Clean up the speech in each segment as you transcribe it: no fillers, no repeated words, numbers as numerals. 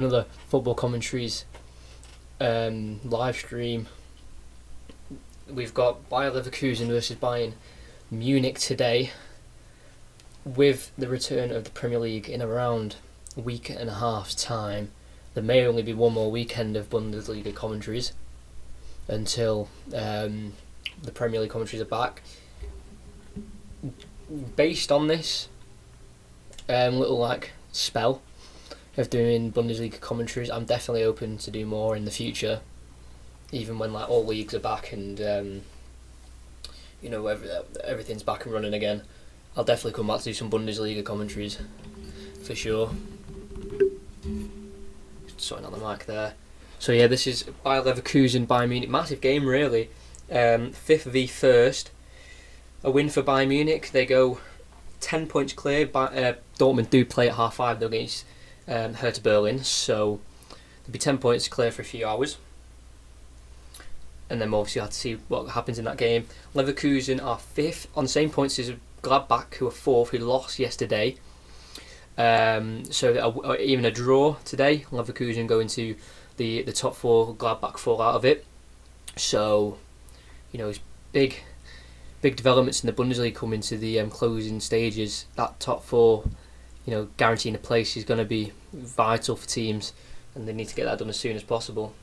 another football commentaries live stream. We've got Bayer Leverkusen versus Bayern Munich today, with the return of the Premier League in around a week and a half's time. There may only be one more weekend of Bundesliga commentaries until the Premier League commentaries are back. Based on this little spell of doing Bundesliga commentaries, I'm definitely open to do more in the future, even when all leagues are back and everything's back and running again. I'll definitely come back to do some Bundesliga commentaries for sure. Sorting out the mic there. So yeah, this is Bayer Leverkusen, Bayern Munich. Massive game really. 5th v 1st. A win for Bayern Munich. They go 10 points clear. Dortmund do play at half 5 though against Hertha Berlin, so there'll be 10 points clear for a few hours. And then we'll obviously have to see what happens in that game. Leverkusen are 5th on the same points as Gladbach, who are 4th, who lost yesterday. So even a draw today, Leverkusen go into the top 4, Gladbach fall out of it. So, it's big developments in the Bundesliga coming to the closing stages. That top 4, guaranteeing a place is going to be vital for teams, and they need to get that done as soon as possible.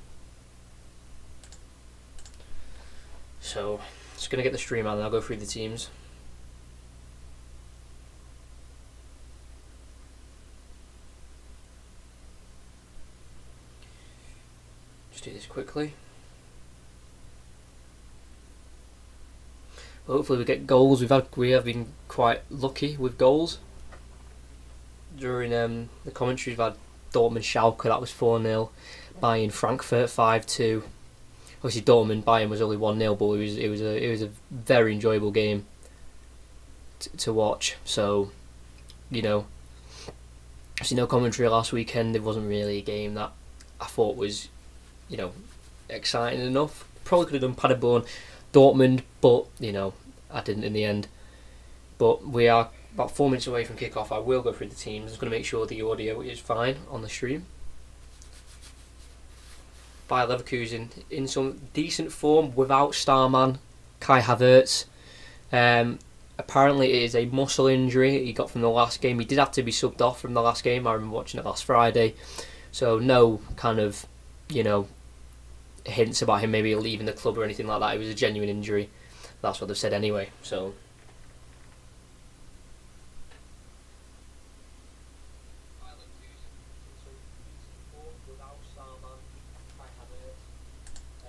So, just going to get the stream out and I'll go through the teams. Just do this quickly. Hopefully we get goals. We have been quite lucky with goals. During the commentary, we've had Dortmund Schalke, that was 4-0. Bayern Frankfurt 5-2. Obviously Bayern was only 1-0, but it was a very enjoyable game to watch. So, obviously no commentary last weekend. It wasn't really a game that I thought was, exciting enough. Probably could have done Paderborn Dortmund, but I didn't in the end. But we are about 4 minutes away from kick-off. I will go through the teams. I'm just going to make sure the audio is fine on the stream. Bayer Leverkusen in some decent form without starman Kai Havertz. Apparently it is a muscle injury he got from the last game. He did have to be subbed off from the last game. I remember watching it last Friday. So no kind of, hints about him maybe leaving the club or anything like that. It was a genuine injury. That's what they've said anyway. So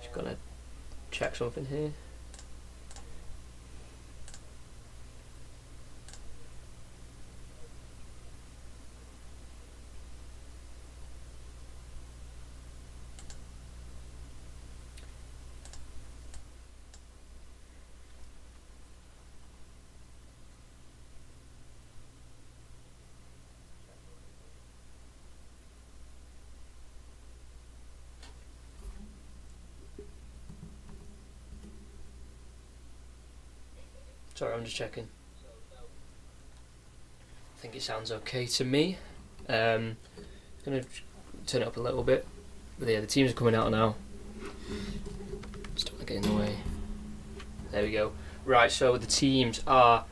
just gonna check something here. Sorry, I'm just checking. I think it sounds okay to me. Gonna turn it up a little bit. But yeah, the teams are coming out now. Just don't want to get in the way. There we go. Right, so the teams are...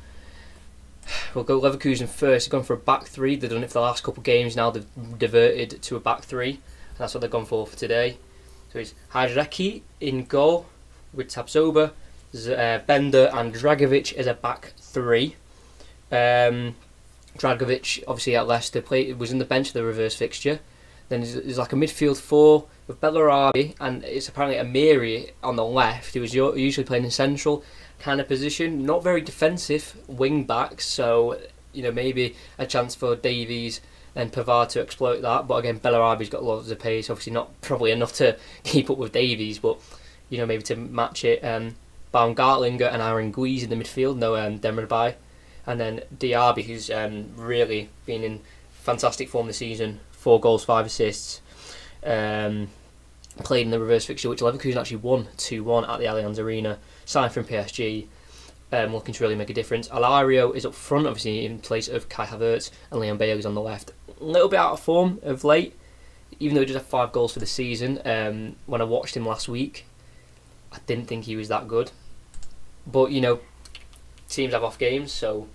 We'll go Leverkusen first. They've gone for a back 3. They've done it for the last couple of games now. They've diverted to a back 3. And that's what they've gone for today. So it's Hajraki in goal with Tabsoba, Bender and Dragovic as a back 3. Dragovic obviously at Leicester was in the bench of the reverse fixture. Then there's like a midfield 4 with Bellarabi, and it's apparently Amiri on the left, who was usually playing in central kind of position. Not very defensive wing back, so maybe a chance for Davies and Pavard to exploit that. But again, Bellarabi's got lots of pace. Obviously not probably enough to keep up with Davies, but maybe to match it. Baumgartlinger and Aaron Guiz in the midfield, no Demirbay. And then Diaby, who's really been in fantastic form this season, 4 goals, 5 assists. Played in the reverse fixture, which Leverkusen actually won 2-1 at the Allianz Arena. Signed from PSG, looking to really make a difference. Alario is up front, obviously, in place of Kai Havertz, and Leon Bailey's on the left. A little bit out of form of late. even though he does have 5 goals for the season, when I watched him last week, I didn't think he was that good. But, teams have off games, so,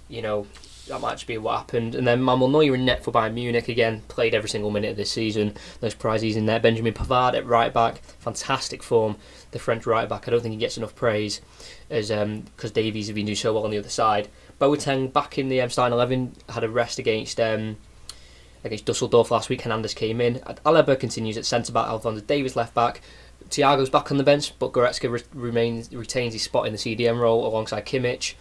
that might just be what happened. And then Manuel Neuer in net for Bayern Munich, again, played every single minute of this season. No surprise he's in there. Benjamin Pavard at right back, fantastic form. The French right back, I don't think he gets enough praise, as because Davies has been doing so well on the other side. Boateng back in the starting 11, had a rest against Dusseldorf last week. Hernandez came in. Alaba continues at centre back. Alphonso Davies left back. Thiago's back on the bench, but Goretzka retains his spot in the CDM role alongside Kimmich.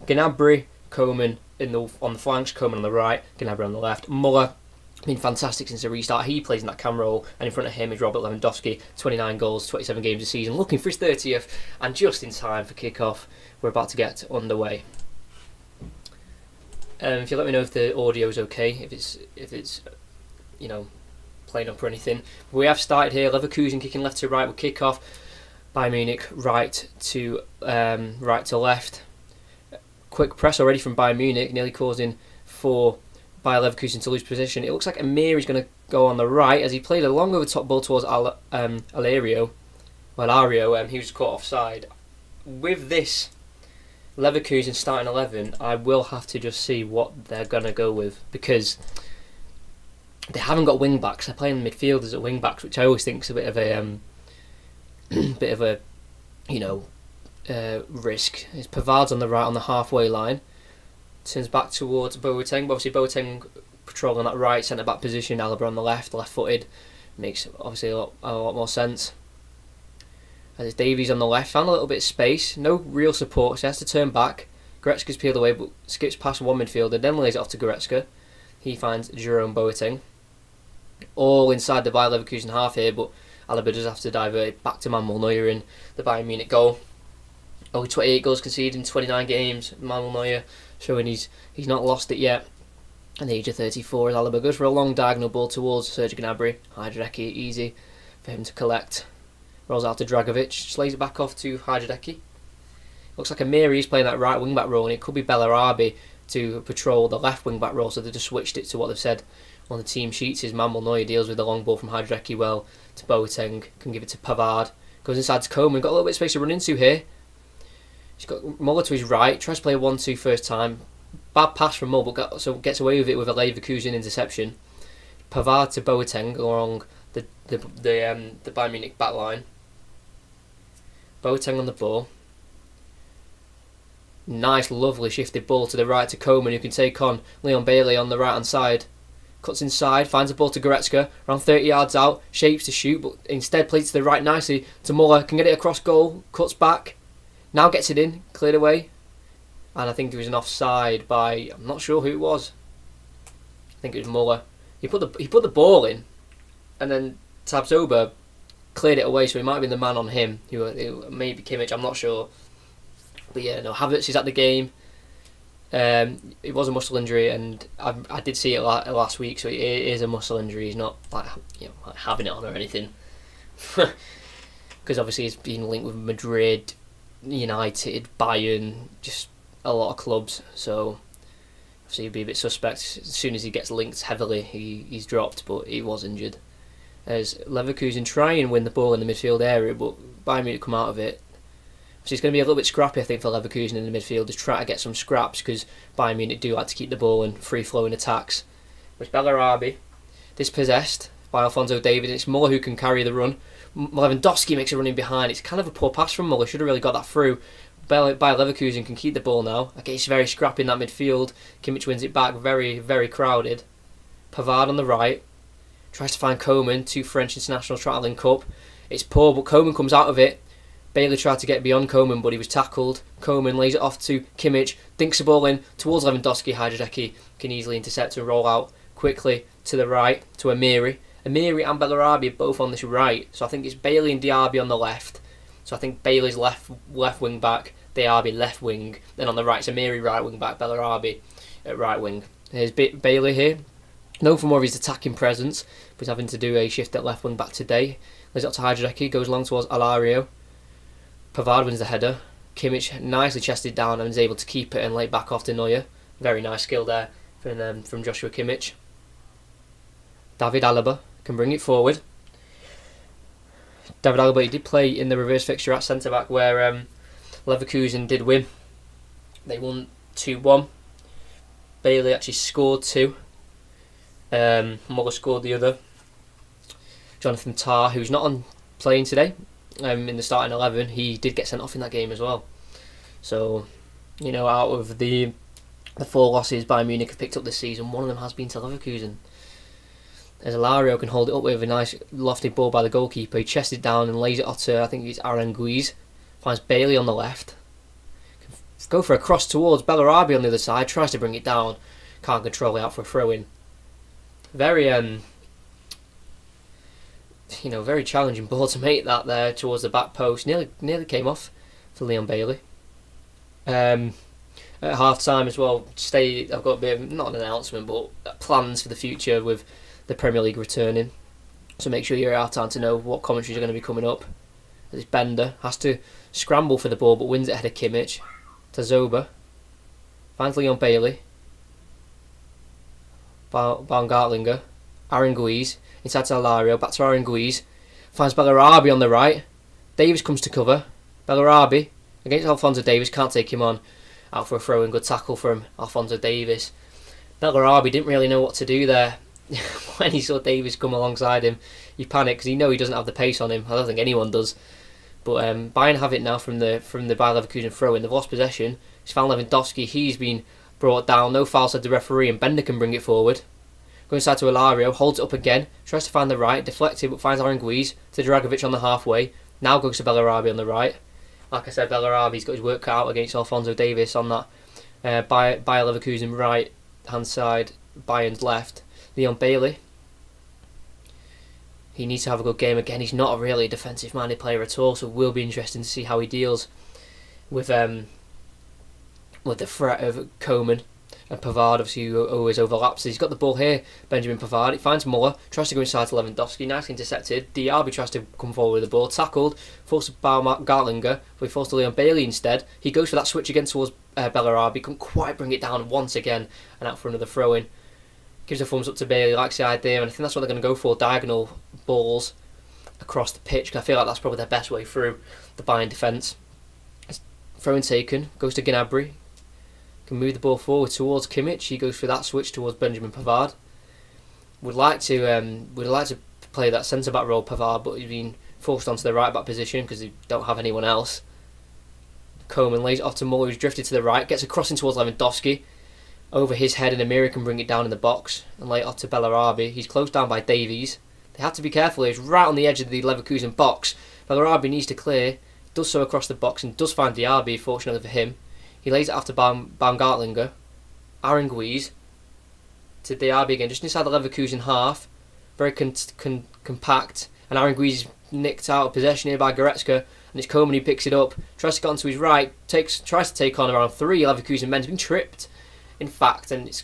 Gnabry, Coman on the flanks, Coman on the right, Gnabry on the left. Muller been fantastic since the restart. He plays in that cam role, and in front of him is Robert Lewandowski, 29 goals, 27 games a season, looking for his 30th, and just in time for kick-off. We're about to get underway. If you let me know if the audio is okay, if it's playing up or anything. We have started here. Leverkusen kicking left to right with kick-off. Bayern Munich right to left. Quick press already from Bayern Munich, nearly causing for Bayer Leverkusen to lose position. It looks like Amir is going to go on the right as he played a long over top ball towards Alario. He was caught offside. With this Leverkusen starting 11, I will have to just see what they're going to go with, because they haven't got wing backs. They're playing midfielders at wing backs, which I always think is a bit of a risk. It's Pavard's on the right on the halfway line, turns back towards Boateng. Obviously Boateng patrolling that right centre back position. Alaba on the left footed, makes obviously a lot more sense. As it's Davies on the left, found a little bit of space, no real support, so he has to turn back. Goretzka's peeled away, but skips past one midfielder, then lays it off to Goretzka. He finds Jerome Boateng, all inside the Bayer Leverkusen half here, but Alaba does have to divert it back to Manuel Neuer in the Bayern Munich goal. Only 28 goals conceded in 29 games. Manuel Neuer showing he's not lost it yet. At the age of 34, as Alaba goes for a long diagonal ball towards Serge Gnabry. Hajreki, easy for him to collect. Rolls out to Dragovic, just lays it back off to Hajreki. Looks like Amiri is playing that right wing back role, and it could be Bellarabi to patrol the left wing back role, so they just switched it to what they've said on the team sheets. Is Manuel Neuer deals with the long ball from Hajreki well to Boateng, can give it to Pavard, goes inside to Coman, got a little bit of space to run into here. He's got Muller to his right, tries to play a 1-2 first time. Bad pass from Muller, but gets away with it with a Leverkusen interception. Pavard to Boateng along the Bayern Munich back line. Boateng on the ball. Nice, lovely shifted ball to the right to Coman, who can take on Leon Bailey on the right hand side. Cuts inside, finds a ball to Goretzka, around 30 yards out, shapes to shoot, but instead plays to the right nicely to Muller, can get it across goal, cuts back, now gets it in, cleared away, and I think there was an offside by, I'm not sure who it was. I think it was Muller. He put the ball in, and then Tabsoba cleared it away, so he might have been the man on him, who maybe Kimmich, I'm not sure. But yeah, no, Havertz is at the game. It was a muscle injury, and I did see it last week, so it is a muscle injury. He's not like having it on or anything, because obviously he's been linked with Madrid, United, Bayern, just a lot of clubs. So obviously he'd be a bit suspect. As soon as he gets linked heavily, he's dropped, but he was injured. As Leverkusen try and win the ball in the midfield area, but Bayern Munich come out of it. So it's going to be a little bit scrappy, I think, for Leverkusen in the midfield, just try to get some scraps, because Bayern Munich do like to keep the ball in free-flowing attacks. Which Bellarabi, dispossessed by Alphonso Davies. It's Muller who can carry the run. Lewandowski makes a run in behind. It's kind of a poor pass from Muller, should have really got that through. Bayer Leverkusen can keep the ball now. Okay, it's very scrappy in that midfield. Kimmich wins it back, very, very crowded. Pavard on the right, tries to find Coman, two French internationals trying to link up. It's poor, but Coman comes out of it. Bailey tried to get beyond Coman, but he was tackled. Coman lays it off to Kimmich, dinks the ball in towards Lewandowski. Hajreki can easily intercept and roll out quickly to the right to Amiri. Amiri and Bellarabi are both on this right, so I think it's Bailey and Diaby on the left. So I think Bailey's left wing back, Diaby left wing. Then on the right, it's Amiri right wing back, Bellarabi at right wing. Here's Bailey here, known for more of his attacking presence, but he's having to do a shift at left wing back today. Lays it up to Hajreki, goes along towards Alario. Pavard wins the header. Kimmich nicely chested down and is able to keep it and lay it back off to Neuer. Very nice skill there from Joshua Kimmich. David Alaba can bring it forward. David Alaba, he did play in the reverse fixture at centre back where Leverkusen did win. They won 2-1. Bailey actually scored 2. Muller scored the other. Jonathan Tah, who's not on playing today, in the starting 11, he did get sent off in that game as well. So, out of the 4 losses Bayern Munich have picked up this season, one of them has been to Leverkusen. As Alario can hold it up with a nice lofted ball by the goalkeeper, he chests it down and lays it off to, I think it's Aranguiz. Finds Bailey on the left. Go for a cross towards Bellarabi on the other side, tries to bring it down, can't control it out for a throw-in. Very, very challenging ball to make that there towards the back post. Nearly came off for Leon Bailey. At half time as well, I've got a bit of, not an announcement, but plans for the future with the Premier League returning. So make sure you're at half time to know what commentaries are going to be coming up. This Bender has to scramble for the ball but wins it ahead of Kimmich. Tazoba finds Leon Bailey. Baumgartlinger. Aranguiz inside to Alario, back to Aranguiz. Finds Bellarabi on the right. Davis comes to cover. Bellarabi against Alphonso Davies, can't take him on. Out for a throw-in, good tackle from Alphonso Davies. Bellarabi didn't really know what to do there. When he saw Davies come alongside him, he panicked because he doesn't have the pace on him. I don't think anyone does. But Bayern have it now from the Bayer Leverkusen throw-in. They've lost possession. It's found Lewandowski. He's been brought down. No foul, said the referee, and Bender can bring it forward. Going inside to Alario, holds it up again, tries to find the right, deflected, but finds Aranguiz to Dragovic on the halfway. Now goes to Bellarabi on the right. Like I said, Bellarabi's got his work cut out against Alphonso Davies on that Bayer Leverkusen right hand side, Bayern's left. Leon Bailey, he needs to have a good game again. He's not really a defensive minded player at all, so it will be interesting to see how he deals with the threat of Coman and Pavard, obviously, who always overlaps. He's got the ball here, Benjamin Pavard. He finds Muller, tries to go inside to Lewandowski, nicely intercepted. Diaby tries to come forward with the ball, tackled, forced to Baumgartlinger, but he forced to Leon Bailey instead. He goes for that switch again towards Bellarabi, couldn't quite bring it down once again, and out for another throw-in. Gives a thumbs up to Bailey, likes the idea, and I think that's what they're going to go for, diagonal balls across the pitch, because I feel like that's probably their best way through the Bayern defence. Throw-in taken, goes to Gnabry. Can move the ball forward towards Kimmich. He goes for that switch towards Benjamin Pavard. Would like to play that centre back role, Pavard, but he's been forced onto the right back position because they don't have anyone else. Coman lays it off to Muller, who's drifted to the right, gets a crossing towards Lewandowski. Over his head, and Amiri can bring it down in the box and lay it off to Bellarabi. He's closed down by Davies. They have to be careful. He's right on the edge of the Leverkusen box. Bellarabi needs to clear. Does so across the box and does find Diaby, fortunately for him. He lays it after Baumgartlinger. Aranguiz to Diaby again, just inside the Leverkusen half. Very compact. And Aranguiz nicked out of possession here by Goretzka. And it's Coman who picks it up. Tries to get onto his right. Tries to take on around 3 Leverkusen men. He's been tripped, in fact. And it's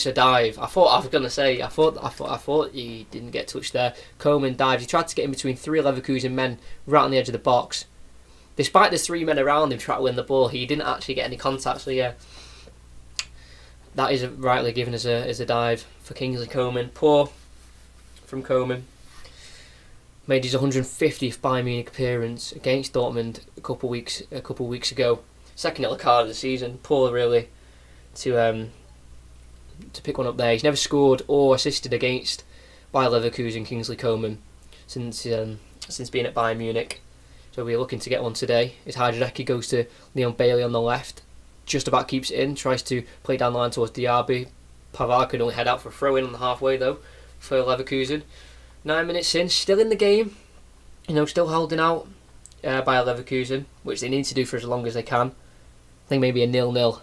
a dive. I thought he didn't get touched there. Coman dives. He tried to get in between 3 Leverkusen men right on the edge of the box. Despite the 3 men around him trying to win the ball, he didn't actually get any contact. So yeah, that is rightly given as a dive for Kingsley Coman. Poor from Coman. Made his 150th Bayern Munich appearance against Dortmund a couple of weeks ago. Second yellow card of the season. Poor really to pick one up there. He's never scored or assisted against Bayer Leverkusen, Kingsley Coman, since being at Bayern Munich. So we're looking to get one today. His Hajreki goes to Leon Bailey on the left. Just about keeps it in. Tries to play down the line towards Diaby. Pavard could only head out for a throw-in on the halfway though for Leverkusen. 9 minutes in, still in the game. Still holding out by Leverkusen, which they need to do for as long as they can. I think maybe a 0-0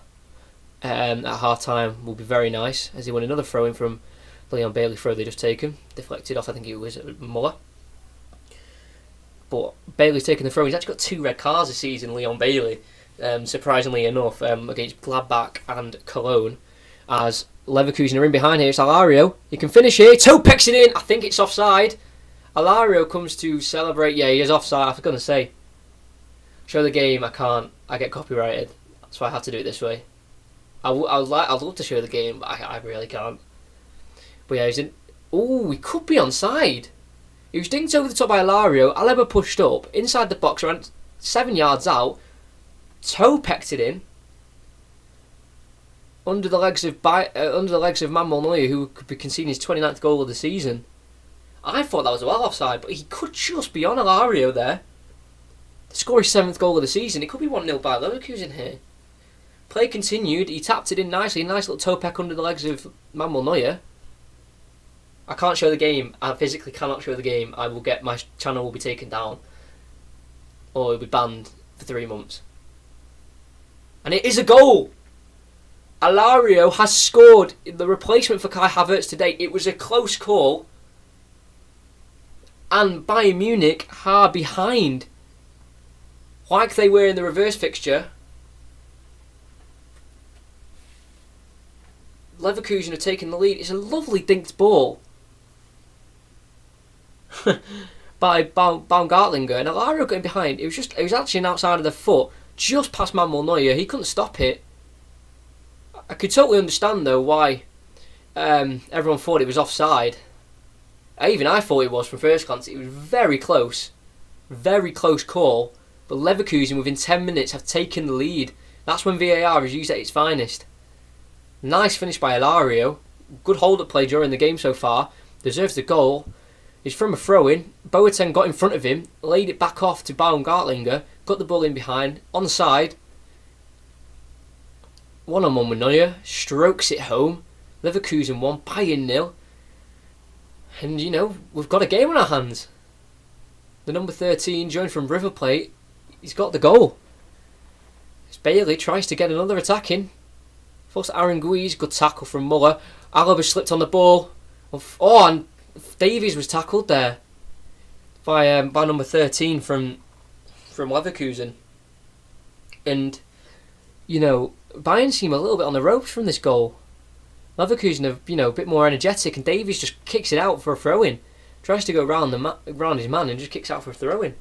at half-time will be very nice, as he won another throw-in from the Leon Bailey throw they just taken. Deflected off, I think it was Muller. But Bailey's taken the throw. He's actually got 2 red cards this season, Leon Bailey, surprisingly enough, against Gladbach and Cologne. As Leverkusen are in behind here, it's Alario. He can finish here. Toe pecks it in. I think it's offside. Alario comes to celebrate. Yeah, he is offside. I was going to say, show the game. I can't. I get copyrighted. That's why I have to do it this way. I'd love to show the game, but I really can't. But yeah, Oh, he could be onside. He was dinked over the top by Alario. Alaba pushed up inside the box, around 7 yards out. Toe pecked it in under the legs of Manuel Neuer, who could be conceding his 29th goal of the season. I thought that was well offside, but he could just be on Alario there. To score his 7th goal of the season, it could be 1-0 by Leverkusen here. Play continued. He tapped it in nicely. Nice little toe peck under the legs of Manuel Neuer. I can't show the game. I physically cannot show the game. My channel will be taken down, or it'll be banned for 3 months. And it is a goal. Alario has scored the replacement for Kai Havertz today. It was a close call, and Bayern Munich are behind, like they were in the reverse fixture. Leverkusen are taking the lead. It's a lovely dinked ball by Baumgartlinger, and Alario getting behind. It was actually an outside of the foot, just past Manuel Neuer. He couldn't stop it. I could totally understand though why everyone thought it was offside. Even I thought it was from first glance. It was very close call. But Leverkusen within 10 minutes have taken the lead. That's when VAR is used at its finest. Nice finish by Alario. Good hold-up play during the game so far. Deserves the goal. He's from a throw-in. Boateng got in front of him, laid it back off to Baumgartlinger, got the ball in behind, onside. 1-on-1 with Neuer, strokes it home. Leverkusen 1, Bayern 0. And we've got a game on our hands. The number 13, joined from River Plate, he's got the goal. As Bailey tries to get another attack in. Forced Aaron Guiz, good tackle from Muller. Alaba slipped on the ball. Oh, and Davies was tackled there by number 13 from Leverkusen. And Bayern seem a little bit on the ropes from this goal. Leverkusen are a bit more energetic, and Davies just kicks it out for a throw-in. Tries to go round his man and just kicks out for a throw-in.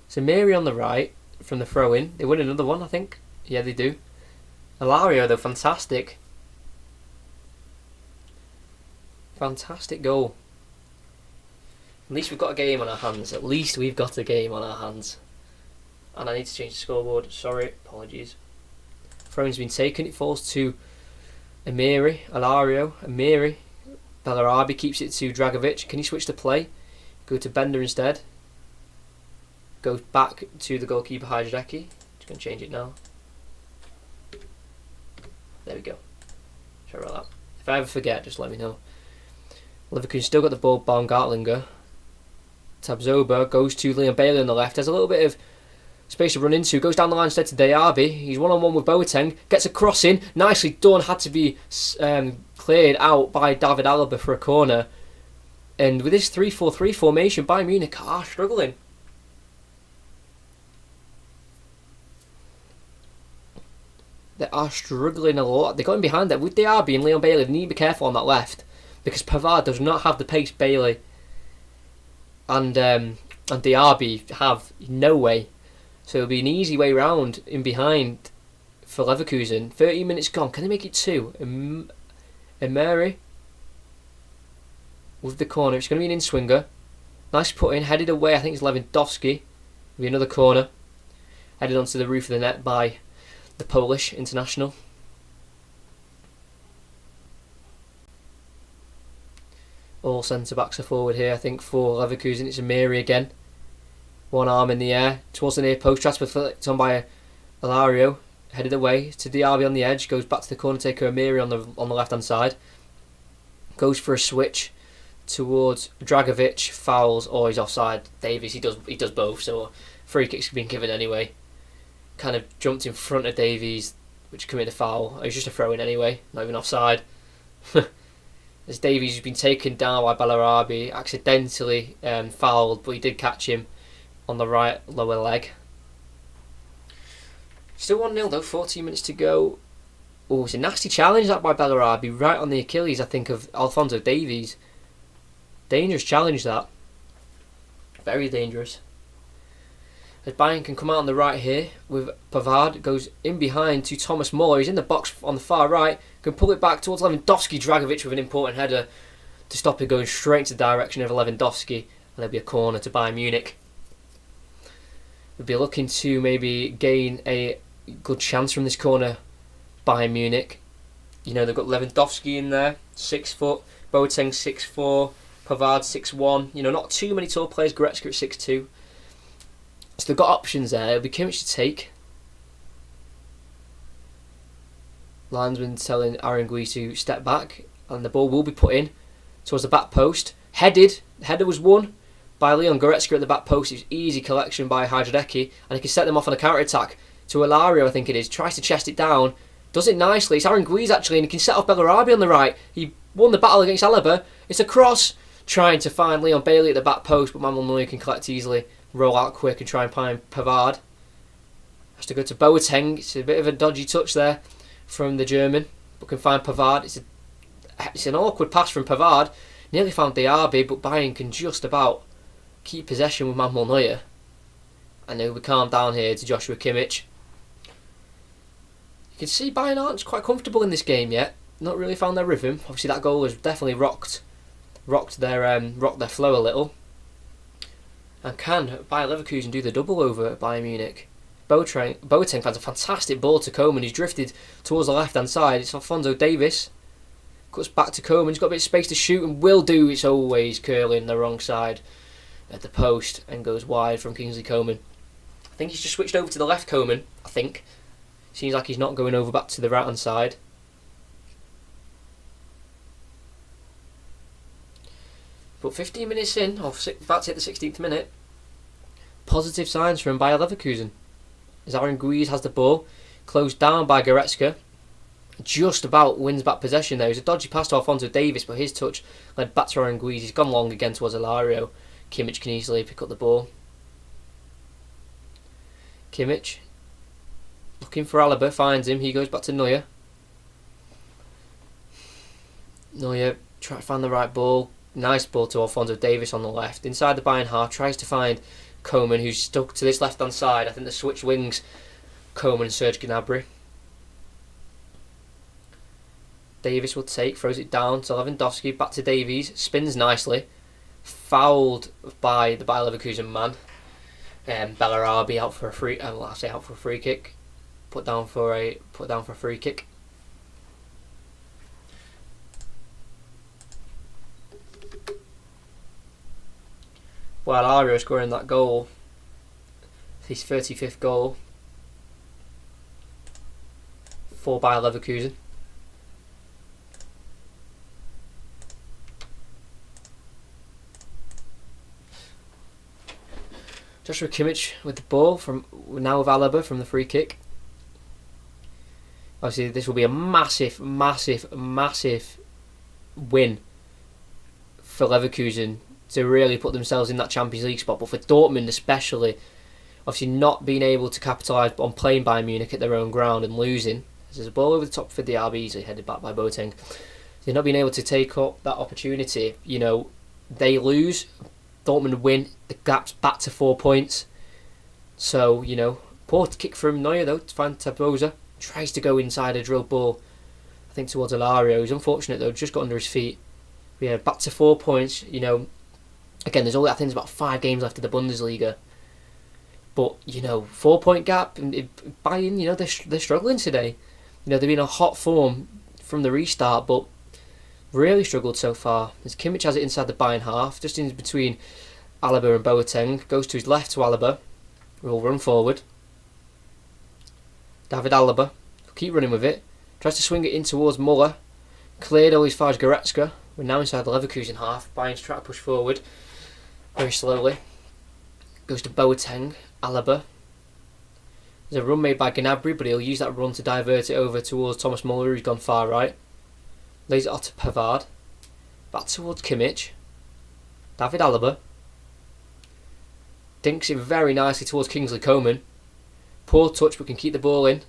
So Mary on the right from the throw-in. They win another one, I think. Yeah, they do. Alario, though, fantastic. Fantastic goal. At least we've got a game on our hands. And I need to change the scoreboard. Sorry, apologies. Throw-in's been taken. It falls to Alario. Bellarabi keeps it to Dragovic. Can he switch the play? Go to Bender instead. Goes back to the goalkeeper Hajideki. Just going to change it now. There we go. Sorry about that. If I ever forget, just let me know. Leverkusen still got the ball. Baumgartlinger. Tabzoba goes to Leon Bailey on the left. There's a little bit of space to run into. Goes down the line instead to Diaby. He's 1-on-1 with Boateng. Gets a cross in. Nicely done. Had to be cleared out by David Alaba for a corner. And with this 3-4-3 formation, Bayern Munich are struggling. They are struggling a lot. They're going behind there. With Diaby and Leon Bailey, they need to be careful on that left. Because Pavard does not have the pace Bailey and Diaby have. No way. So it'll be an easy way round in behind for Leverkusen. 30 minutes gone. Can they make it 2? Emery with the corner. It's going to be an in-swinger. Nice put in. Headed away. I think it's Lewandowski. It'll be another corner. Headed onto the roof of the net by the Polish international. All centre-backs are forward here, I think, for Leverkusen. It's Emery again. One arm in the air. Towards the near post. Tries to flicked on by Alario. Headed away to Diaby on the edge. Goes back to the corner taker Emery on the left-hand side. Goes for a switch towards Dragovic. Fouls. Or he's offside. Davies, he does both. So free kicks have been given anyway. Kind of jumped in front of Davies, which committed a foul. It was just a throw-in anyway. Not even offside. As Davies has been taken down by Bellarabi, accidentally fouled, but he did catch him on the right lower leg. Still 1-0 though, 14 minutes to go. Oh, it's a nasty challenge that by Bellarabi, right on the Achilles, I think, of Alphonso Davies. Dangerous challenge that. Very dangerous. As Bayern can come out on the right here with Pavard, goes in behind to Thomas Muller. He's in the box on the far right, can pull it back towards Lewandowski. Dragovic with an important header to stop it going straight into the direction of Lewandowski, and there'll be a corner to Bayern Munich. We'll be looking to maybe gain a good chance from this corner, Bayern Munich. You know, they've got Lewandowski in there, 6 foot, Boateng 6'4", Pavard 6'1". You know, not too many tall players. Goretzka at 6'2". So they've got options there. It'll be Kimmich to take. Linesman telling Arangui to step back, and the ball will be put in towards the back post. Headed. The header was won by Leon Goretzka at the back post. It was easy collection by Hajideki, and he can set them off on a counter-attack to Ilario, I think it is. Tries to chest it down. Does it nicely. It's Aranguiz actually, and he can set off Bellarabi on the right. He won the battle against Alaba. It's a cross. Trying to find Leon Bailey at the back post, but Manuel Neuer can collect easily. Roll out quick and try and find Pavard. Has to go to Boateng. It's a bit of a dodgy touch there from the German, but can find Pavard. It's an awkward pass from Pavard. Nearly found Diaby, but Bayern can just about keep possession with Manuel Neuer. And he'll be calmed down here to Joshua Kimmich. You can see Bayern aren't quite comfortable in this game yet. Not really found their rhythm. Obviously that goal has definitely rocked their flow a little. And can Bayer Leverkusen do the double over at Bayern Munich? Boateng finds a fantastic ball to Coman, who's drifted towards the left hand side. It's Alphonso Davies. Cuts back to Coman, he's got a bit of space to shoot and will do. It's always curling the wrong side at the post and goes wide from Kingsley Coman. I think he's just switched over to the left, Coman, I think. Seems like he's not going over back to the right hand side. But 15 minutes in, or about to hit the 16th minute, positive signs from Bayer Leverkusen. As Aranguiz has the ball, closed down by Goretzka, just about wins back possession there. It was a dodgy pass to Alphonso Davies, but his touch led back to Aranguiz. He's gone long again towards Ilario. Kimmich can easily pick up the ball. Kimmich, looking for Alaba, finds him. He goes back to Neuer. Neuer trying to find the right ball. Nice ball to Alphonso Davies on the left. Inside the Bayern half, tries to find Coman, who's stuck to this left-hand side. I think the switch wings Coman and Serge Gnabry. Davies will take, throws it down to Lewandowski, back to Davies, spins nicely. Fouled by the Bayer Leverkusen man. Bellarabi out for a free kick. Put down for a free kick. While Ario scoring that goal, his 35th goal for Bayer Leverkusen. Joshua Kimmich with the ball now with Alaba from the free kick. Obviously, this will be a massive win for Leverkusen to really put themselves in that Champions League spot, but for Dortmund especially, obviously not being able to capitalise on playing Bayern Munich at their own ground and losing. There's a ball over the top for Diaby, easily headed back by Boateng. They're not being able to take up that opportunity. You know, they lose, Dortmund win, the gap's back to 4 points. So, you know, poor kick from Neuer though to find Taboza. Tries to go inside a drilled ball, I think towards Ilario. He's unfortunate though, just got under his feet. But yeah, back to 4 points, you know. Again, I think there's about 5 games left of the Bundesliga. But, you know, 4 point gap, and Bayern, you know, they're struggling today. You know, they've been in a hot form from the restart, but really struggled so far. As Kimmich has it inside the Bayern half, just in between Alaba and Boateng. Goes to his left to Alaba, who will run forward. David Alaba will keep running with it. Tries to swing it in towards Muller. Cleared all as far as Goretzka. We're now inside the Leverkusen half. Bayern's trying to push forward very slowly. Goes to Boateng, Alaba. There's a run made by Gnabry, but he'll use that run to divert it over towards Thomas Muller, who's gone far right. Lays it off to Pavard. Back towards Kimmich. David Alaba. Dinks it very nicely towards Kingsley Coman. Poor touch, but can keep the ball in.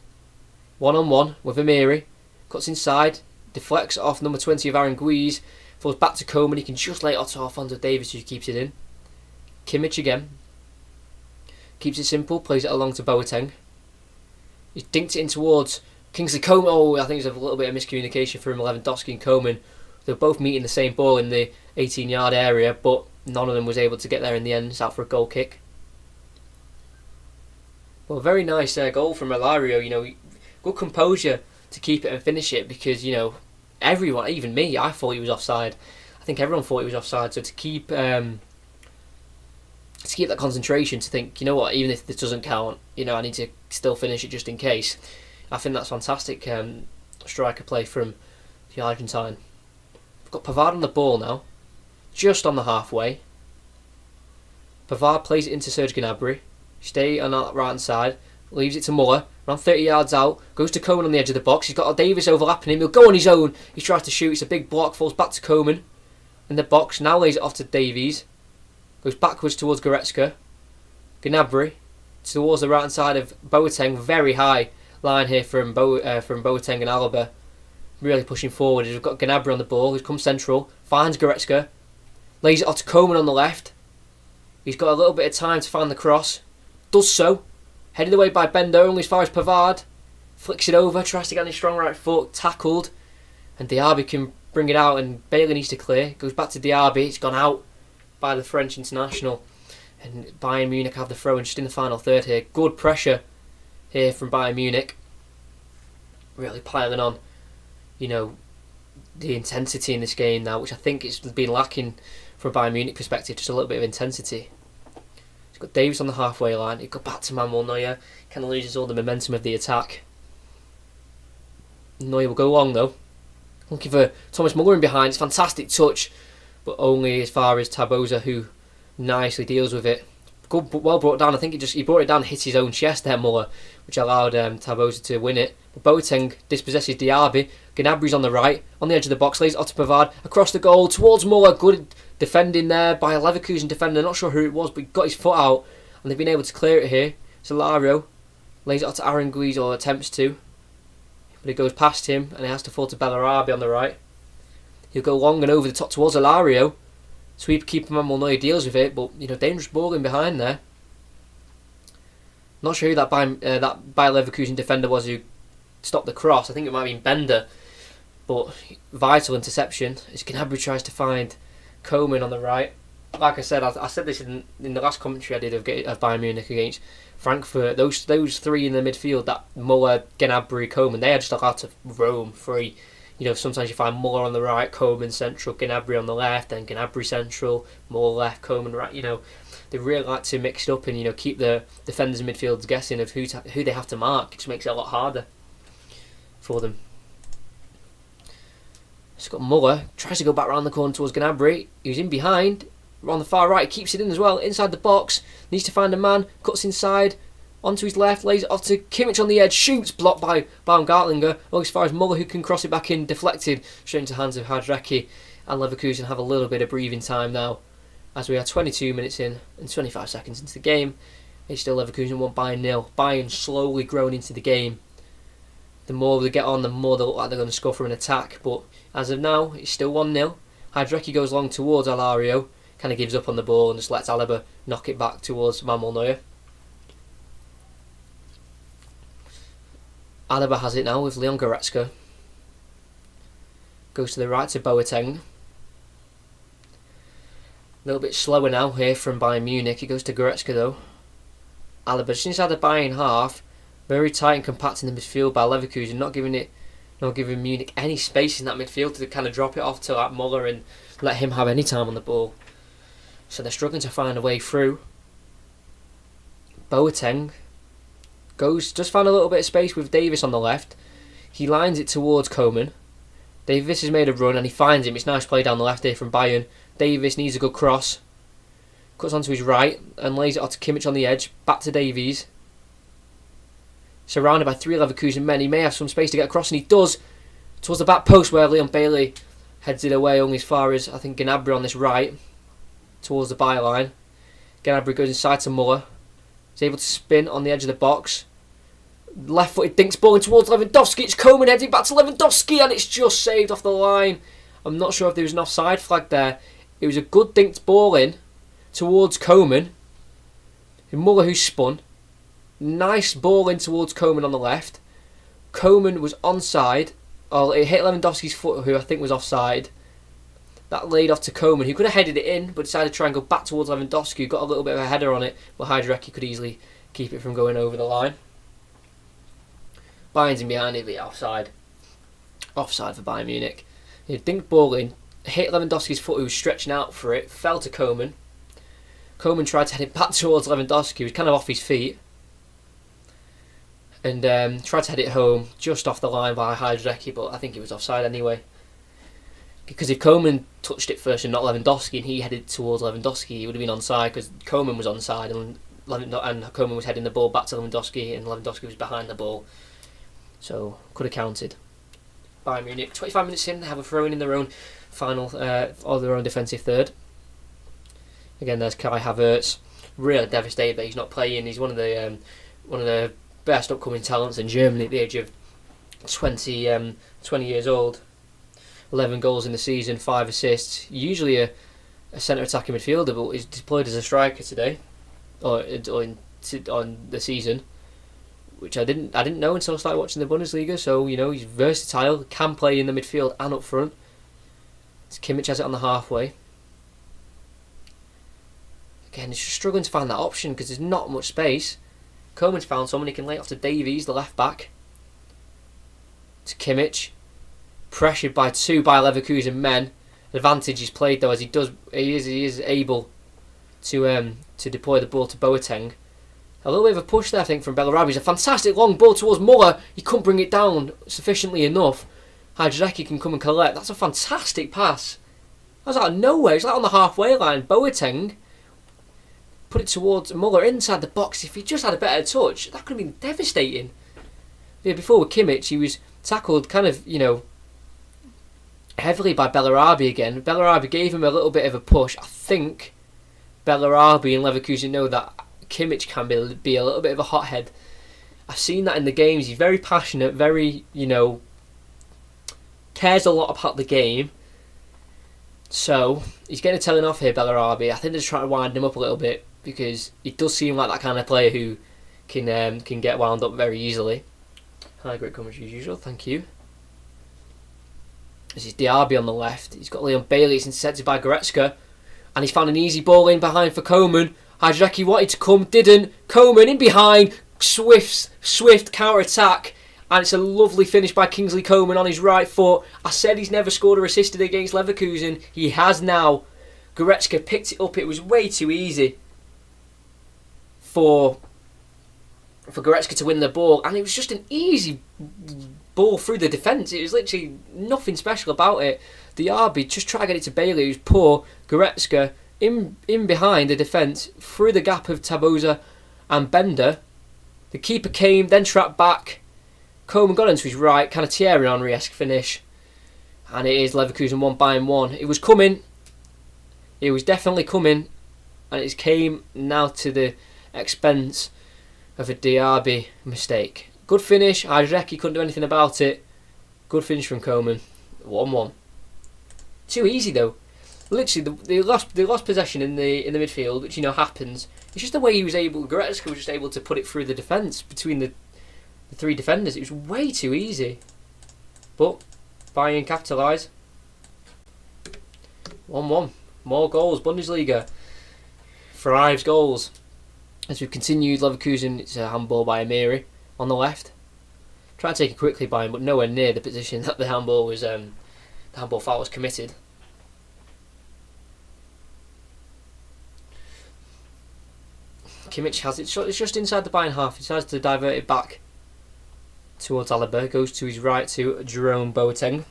1-on-1 with Amiri. Cuts inside. Deflects off number 20 of Aranguiz. Falls back to Coman. He can just lay it off to Alphonso Davies, who keeps it in. Kimmich again. keeps it simple, plays it along to Boateng. He dinked it in towards Kingsley Coman. Oh, I think there's a little bit of miscommunication from Lewandowski and Coman. They were both meeting the same ball in the 18-yard area, but none of them was able to get there in the end. It's out for a goal kick. Well, very nice goal from Alario. Good composure to keep it and finish it, because everyone, even me, I thought he was offside. I think everyone thought he was offside. So to keep that concentration, to think, what, even if this doesn't count, I need to still finish it just in case. I think that's fantastic striker play from the Argentine. We've got Pavard on the ball now, just on the halfway. Pavard plays it into Serge Gnabry. Stay on that right hand side, leaves it to Muller, around 30 yards out, goes to Coman on the edge of the box. He's got Davis overlapping him, he'll go on his own. He tries to shoot, it's a big block, falls back to Coman in the box, now lays it off to Davies. Goes backwards towards Goretzka. Gnabry towards the right hand side of Boateng. Very high line here from Boateng and Alaba. Really pushing forward. We've got Gnabry on the ball. He's come central. Finds Goretzka. Lays it off to Coman on the left. He's got a little bit of time to find the cross. Does so. Headed away by Bender only as far as Pavard. Flicks it over. Tries to get on his strong right foot. Tackled. And Diaby can bring it out, and Bailey needs to clear. Goes back to Diaby. It's gone out by the French international, and Bayern Munich have the throw in just in the final third here. Good pressure here from Bayern Munich, really piling on the intensity in this game now, which I think it's been lacking from a Bayern Munich perspective, just a little bit of intensity. He's got Davis on the halfway line. He got back to Manuel Neuer, kind of loses all the momentum of the attack. Neuer will go long though, looking for Thomas Muller in behind. It's a fantastic touch, but only as far as Taboza, who nicely deals with it. Good, well brought down. I think he brought it down and hit his own chest there, Muller, which allowed Taboza to win it. But Boateng dispossesses Diaby. Gnabry's on the right, on the edge of the box, lays it off to Pavard, across the goal, towards Muller. Good defending there by a Leverkusen defender, not sure who it was, but he got his foot out, and they've been able to clear it here. Solario lays it off to Aranguiz, or attempts to, but it goes past him, and it has to fall to Bellarabi on the right. He'll go long and over the top towards Alario. Sweep keeper Manuel Neuer deals with it, but dangerous ball in behind there. Not sure who that Bayer Leverkusen defender was who stopped the cross. I think it might have been Bender, but vital interception as Gnabry tries to find Coman on the right. Like I said, I said this in the last commentary I did of Bayern Munich against Frankfurt. Those three in the midfield, that Muller, Gnabry, Coman, they are just allowed to roam free. Sometimes you find Muller on the right, Coman central, Gnabry on the left, then Gnabry central, Muller left, Coman right. They really like to mix it up and keep the defenders and midfielders guessing of who they have to mark. It just makes it a lot harder for them. It's got Muller, tries to go back round the corner towards Gnabry, who's in behind, on the far right, keeps it in as well, inside the box, needs to find a man, cuts inside, onto his left, lays it off to Kimmich on the edge, shoots, blocked by Baumgartlinger, well, as far as Muller, who can cross it back in, deflected, straight into the hands of Hadreki, and Leverkusen have a little bit of breathing time now, as we are 22 minutes in, and 25 seconds into the game. It's still Leverkusen 1 Bayern 0. Bayern slowly growing into the game. The more they get on, the more they look like they're going to score from an attack, but as of now, it's still 1-0. Hadreki goes long towards Alario, kind of gives up on the ball and just lets Alaba knock it back towards Manuel Neuer. Alaba has it now with Leon Goretzka. Goes to the right to Boateng. A little bit slower now here from Bayern Munich. It goes to Goretzka though. Alaba just inside the Bayern half. Very tight and compact in the midfield by Leverkusen. Not giving Munich any space in that midfield to kind of drop it off to Muller and let him have any time on the ball. So they're struggling to find a way through. Boateng just found a little bit of space with Davis on the left. He lines it towards Coman. Davis has made a run and he finds him. It's nice play down the left here from Bayern. Davis needs a good cross. Cuts onto his right and lays it off to Kimmich on the edge. Back to Davies. Surrounded by 3 Leverkusen men. He may have some space to get across, and he does. Towards the back post where Leon Bailey heads it away only as far as, I think, Gnabry on this right. Towards the byline. Gnabry goes inside to Muller. He's able to spin on the edge of the box. Left footed dinks ball in towards Lewandowski. It's Coman heading back to Lewandowski, and it's just saved off the line. I'm not sure if there was an offside flag there. It was a good dinked ball in towards Coman, Muller who spun. Nice ball in towards Coman on the left. Coman was onside. Oh, it hit Lewandowski's foot, who I think was offside. That laid off to Coman, who could have headed it in, but decided to try and go back towards Lewandowski, who got a little bit of a header on it, but Hajricki could easily keep it from going over the line. Bayern's in behind it, but offside. Offside for Bayern Munich. He dinked ball in, hit Lewandowski's foot, who was stretching out for it, fell to Coman. Coman tried to head it back towards Lewandowski, who was kind of off his feet, and tried to head it home just off the line by Hajricki, but I think he was offside anyway. Because if Coman touched it first and not Lewandowski, and he headed towards Lewandowski, he would have been onside, because Coman was onside, and Coman was heading the ball back to Lewandowski, and Lewandowski was behind the ball. So, could have counted. Bayern Munich, 25 minutes in, they have a throw-in their own final, or their own defensive third. Again, there's Kai Havertz. Really devastated that he's not playing. He's one of the best upcoming talents in Germany at the age of 20 years old. 11 goals in the season, 5 assists. Usually a centre attacking midfielder, but he's deployed as a striker today, or on the season, which I didn't know until I started watching the Bundesliga. So he's versatile, can play in the midfield and up front. Kimmich has it on the halfway. Again, he's just struggling to find that option because there's not much space. Coman's found someone. He can lay it off to Davies, the left back. To Kimmich. Pressured by two Bayer Leverkusen men. Advantage is played though, as he is able to deploy the ball to Boateng. A little bit of a push there, I think, from Bellarabi. It's a fantastic long ball towards Muller. He couldn't bring it down sufficiently enough. Hajricki can come and collect. That's a fantastic pass. That was out of nowhere. It's like on the halfway line. Boateng put it towards Muller inside the box. If he just had a better touch, that could have been devastating. Yeah, before with Kimmich, he was tackled kind of, heavily by Bellarabi again. Bellarabi gave him a little bit of a push. I think Bellarabi and Leverkusen know that Kimmich can be a little bit of a hothead. I've seen that in the games. He's very passionate, very, cares a lot about the game. So, he's getting a telling off here, Bellarabi. I think they're just trying to wind him up a little bit, because he does seem like that kind of player who can get wound up very easily. Hi, great commentary as usual, thank you. This is Diaby on the left. He's got Leon Bailey. It's intercepted by Goretzka. And he's found an easy ball in behind for Coman. Hajricki wanted to come, didn't. Coman in behind. Swift counter-attack. And it's a lovely finish by Kingsley Coman on his right foot. I said he's never scored or assisted against Leverkusen. He has now. Goretzka picked it up. It was way too easy for Goretzka to win the ball. And it was just an easy ball through the defence. It was literally nothing special about it. Diaby just tried to get it to Bailey, who's poor. Goretzka in behind the defence, through the gap of Taboza and Bender. The keeper came, then trapped back. Coman got into his right, kind of Thierry Henry-esque finish. And it is Leverkusen 1, Bayern 1. It was coming. It was definitely coming. And it came now to the expense of a Diaby mistake. Good finish. Hajricki couldn't do anything about it. Good finish from Coman. 1-1. Too easy though. Literally, they lost possession in the midfield, which happens. It's just the way he was able. Goretzka was just able to put it through the defence between the three defenders. It was way too easy. But Bayern capitalise. 1-1. More goals. Bundesliga. Thrives goals. As we've continued, Leverkusen, it's a handball by Amiri on the left. Tried to take it quickly by him, but nowhere near the position that the handball foul was committed. Kimmich has it. It's just inside the Bayern half. He decides to divert it back towards Alaba. Goes to his right to Jerome Boateng.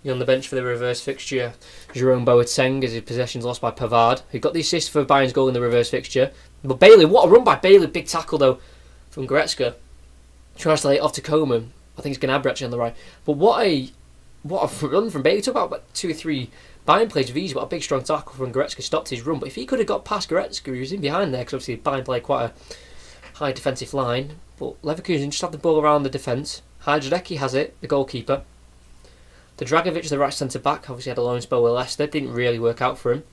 He's on the bench for the reverse fixture. Jerome Boateng, as his possession's lost by Pavard, who got the assist for Bayern's goal in the reverse fixture. But Bailey, what a run by Bailey. Big tackle though from Goretzka. Tries to lay it off to Coman. I think it's Gnabry actually on the right. But what a run from Bailey. It took about 2 or 3 Bayern plays with ease, but a big strong tackle from Goretzka stopped his run. But if he could have got past Goretzka, he was in behind there, because obviously Bayern played quite a high defensive line. But Leverkusen just had the ball around the defence. Hajricki has it, the goalkeeper. The Dragovic, the right centre back, obviously had a loan spell with Leicester. Didn't really work out for him.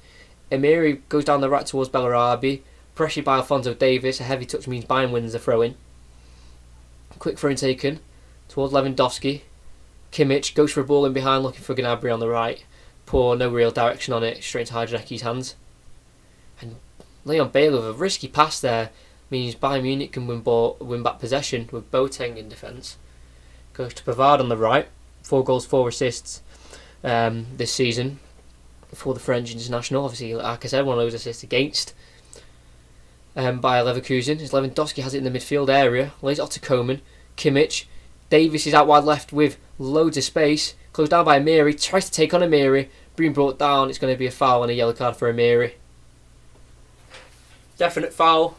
Amiri goes down the right towards Bellarabi. Pressured by Alphonso Davies. A heavy touch means Bayern wins the throw-in. Quick throw-in taken towards Lewandowski. Kimmich goes for a ball in behind looking for Gnabry on the right. Poor, no real direction on it. Straight into Hajdaki's hands. And Leon Bailey with a risky pass there means Bayern Munich can win back possession with Boateng in defence. Goes to Pavard on the right. 4 goals, 4 assists this season for the French international. Obviously, like I said, one of those assists against by Leverkusen. As Lewandowski has it in the midfield area. Lays it off to Coman. Kimmich. Davies is out wide left with loads of space. Closed down by Amiri. Tries to take on Amiri. Being brought down. It's going to be a foul and a yellow card for Amiri. Definite foul.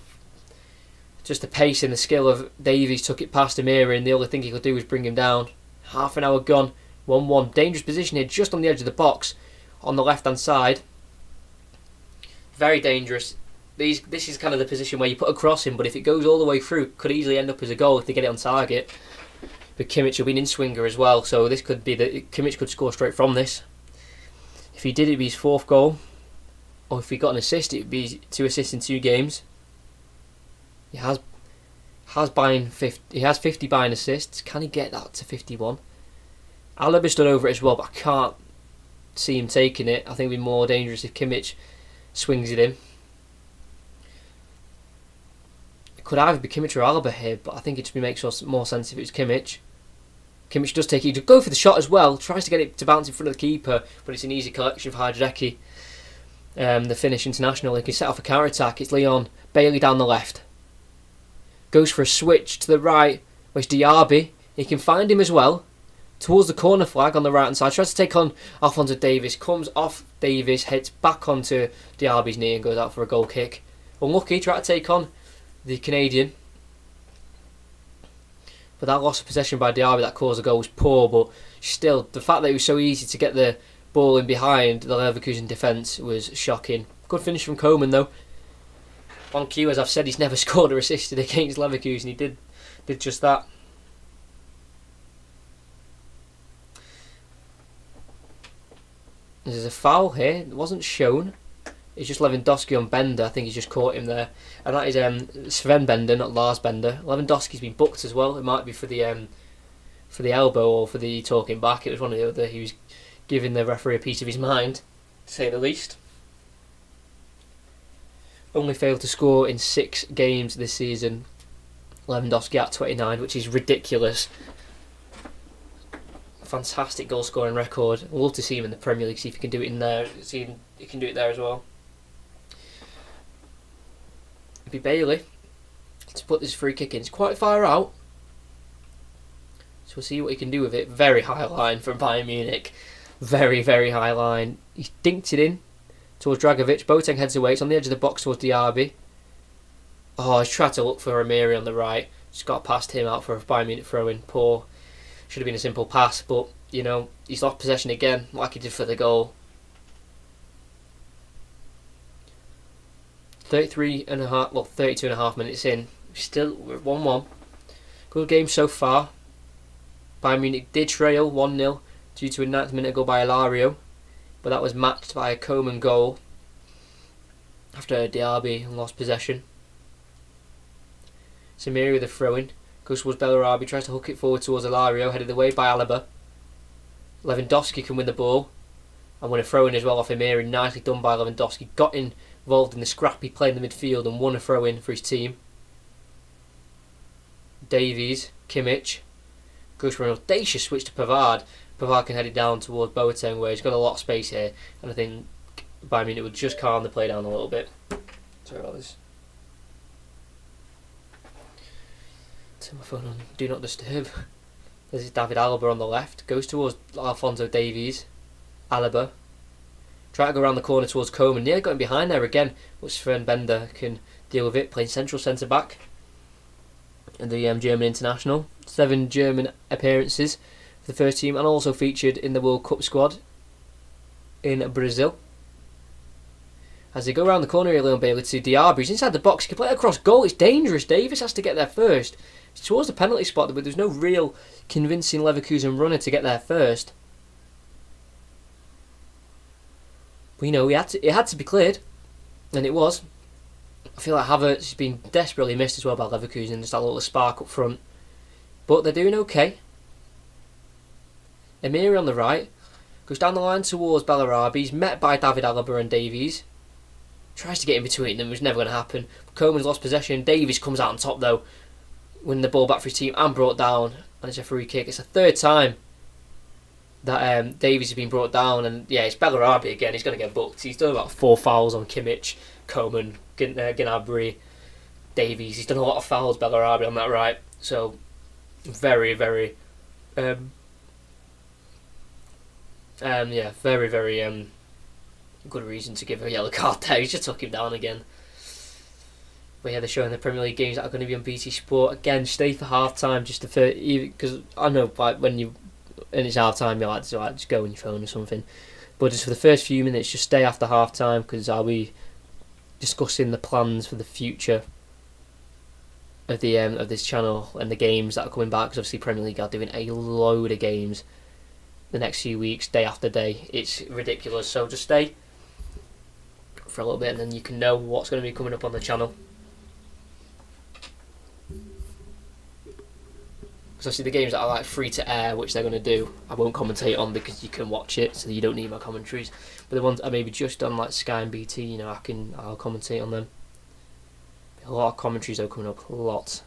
Just the pace and the skill of Davies took it past Amiri, and the only thing he could do was bring him down. Half an hour gone. 1-1. Dangerous position here, just on the edge of the box, on the left-hand side. Very dangerous. This is kind of the position where you put a cross in, but if it goes all the way through, could easily end up as a goal if they get it on target. But Kimmich will be an in-swinger as well, so this could be Kimmich could score straight from this. If he did, it'd be his 4th goal. Or if he got an assist, it'd be 2 assists in 2 games. He has 50 Bayern assists. Can he get that to 51? Alaba stood over it as well, but I can't see him taking it. I think it'd be more dangerous if Kimmich swings it in. It could either be Kimmich or Alaba here, but I think it just makes more sense if it was Kimmich. Kimmich does take it. He go for the shot as well. Tries to get it to bounce in front of the keeper, but it's an easy collection for Hajreki. The Finnish international. He can set off a counter-attack. It's Leon Bailey down the left. Goes for a switch to the right, where's Diaby. He can find him as well. Towards the corner flag on the right hand side. Tries to take on Alphonso Davies. Comes off Davies, hits back onto Diaby's knee and goes out for a goal kick. Unlucky, try to take on the Canadian. But that loss of possession by Diaby that caused the goal was poor, but still, the fact that it was so easy to get the ball in behind the Leverkusen defence was shocking. Good finish from Coman though. On cue, as I've said, he's never scored or assisted against Leverkusen. He did just that. There's a foul here. It wasn't shown. It's just Lewandowski on Bender. I think he's just caught him there. And that is Sven Bender, not Lars Bender. Lewandowski's been booked as well. It might be for the elbow or for the talking back. It was one or the other. He was giving the referee a piece of his mind, to say the least. Only failed to score in 6 games this season. Lewandowski at 29, which is ridiculous. Fantastic goal scoring record. I'd love to see him in the Premier League, see if he can do it in there. See if he can do it there as well. It'd be Bailey to put this free kick in. It's quite far out, so we'll see what he can do with it. Very high line from Bayern Munich. Very, very high line. He's dinked it in towards Dragovic. Boateng heads away. It's on the edge of the box towards Diaby. Oh, he's tried to look for Amiri on the right. Just got past him out for a Bayern Munich throw-in. Poor. Should have been a simple pass, but, you know, he's lost possession again, like he did for the goal. 32 and a half minutes in. Still, we're 1-1. Good game so far. Bayern Munich did trail 1-0 due to a 9th minute goal by Ilario, but that was matched by a Coman goal after Diaby lost possession. Samiri with a throw-in. Goes towards Bellarabi, tries to hook it forward towards Ilario, headed away by Alaba. Lewandowski can win the ball and win a throw-in as well off Amiri. Nicely done by Lewandowski. Got involved in the scrappy play in the midfield and won a throw-in for his team. Davies, Kimmich, goes for an audacious switch to Pavard. Pavard can head it down towards Boateng, where he's got a lot of space here, and I think Bayern Munich would just calm the play down a little bit. Sorry about this. Turn my phone on Do Not Disturb. There's David Alaba on the left. Goes towards Alphonso Davies. Alaba. Try to go around the corner towards Coman. Nearly got him behind there again, but Sven Bender can deal with it, playing central centre-back. And the German international. 7 German appearances for the first team, and also featured in the World Cup squad in Brazil. As they go around the corner here, Leon Bailey to Diaby. He's inside the box. He can play it across goal. It's dangerous. Davis has to get there first. It's towards the penalty spot, but there's no real convincing Leverkusen runner to get there first. But it had to be cleared, and it was. I feel like Havertz has been desperately missed as well by Leverkusen, just that little spark up front. But they're doing okay. Emiri on the right goes down the line towards Bellarabi. He's met by David Alaba and Davies. Tries to get in between them, which is never going to happen. Coman's lost possession. Davies comes out on top though, winning the ball back for his team and brought down. And it's a free kick. It's the third time that Davies has been brought down, and yeah, it's Bellarabi again. He's going to get booked. He's done about 4 fouls on Kimmich, Coman, Gnabry, Davies. He's done a lot of fouls, Bellarabi, on that right. So very, very, very good reason to give a yellow card there. He just took him down again. But yeah, they're showing the Premier League games that are going to be on BT Sport again. Stay for half time, just because I know like when you and it's half time, you like to just go on your phone or something. But just for the first few minutes, just stay after half time because I'll be discussing the plans for the future of the of this channel and the games that are coming back. Because obviously Premier League are doing a load of games the next few weeks, day after day. It's ridiculous. So just stay for a little bit, and then you can know what's going to be coming up on the channel. Because obviously the games that are like free to air, which they're going to do, I won't commentate on because you can watch it, so you don't need my commentaries. But the ones that are maybe just on like Sky and BT, I'll commentate on them. A lot of commentaries though coming up, a lot.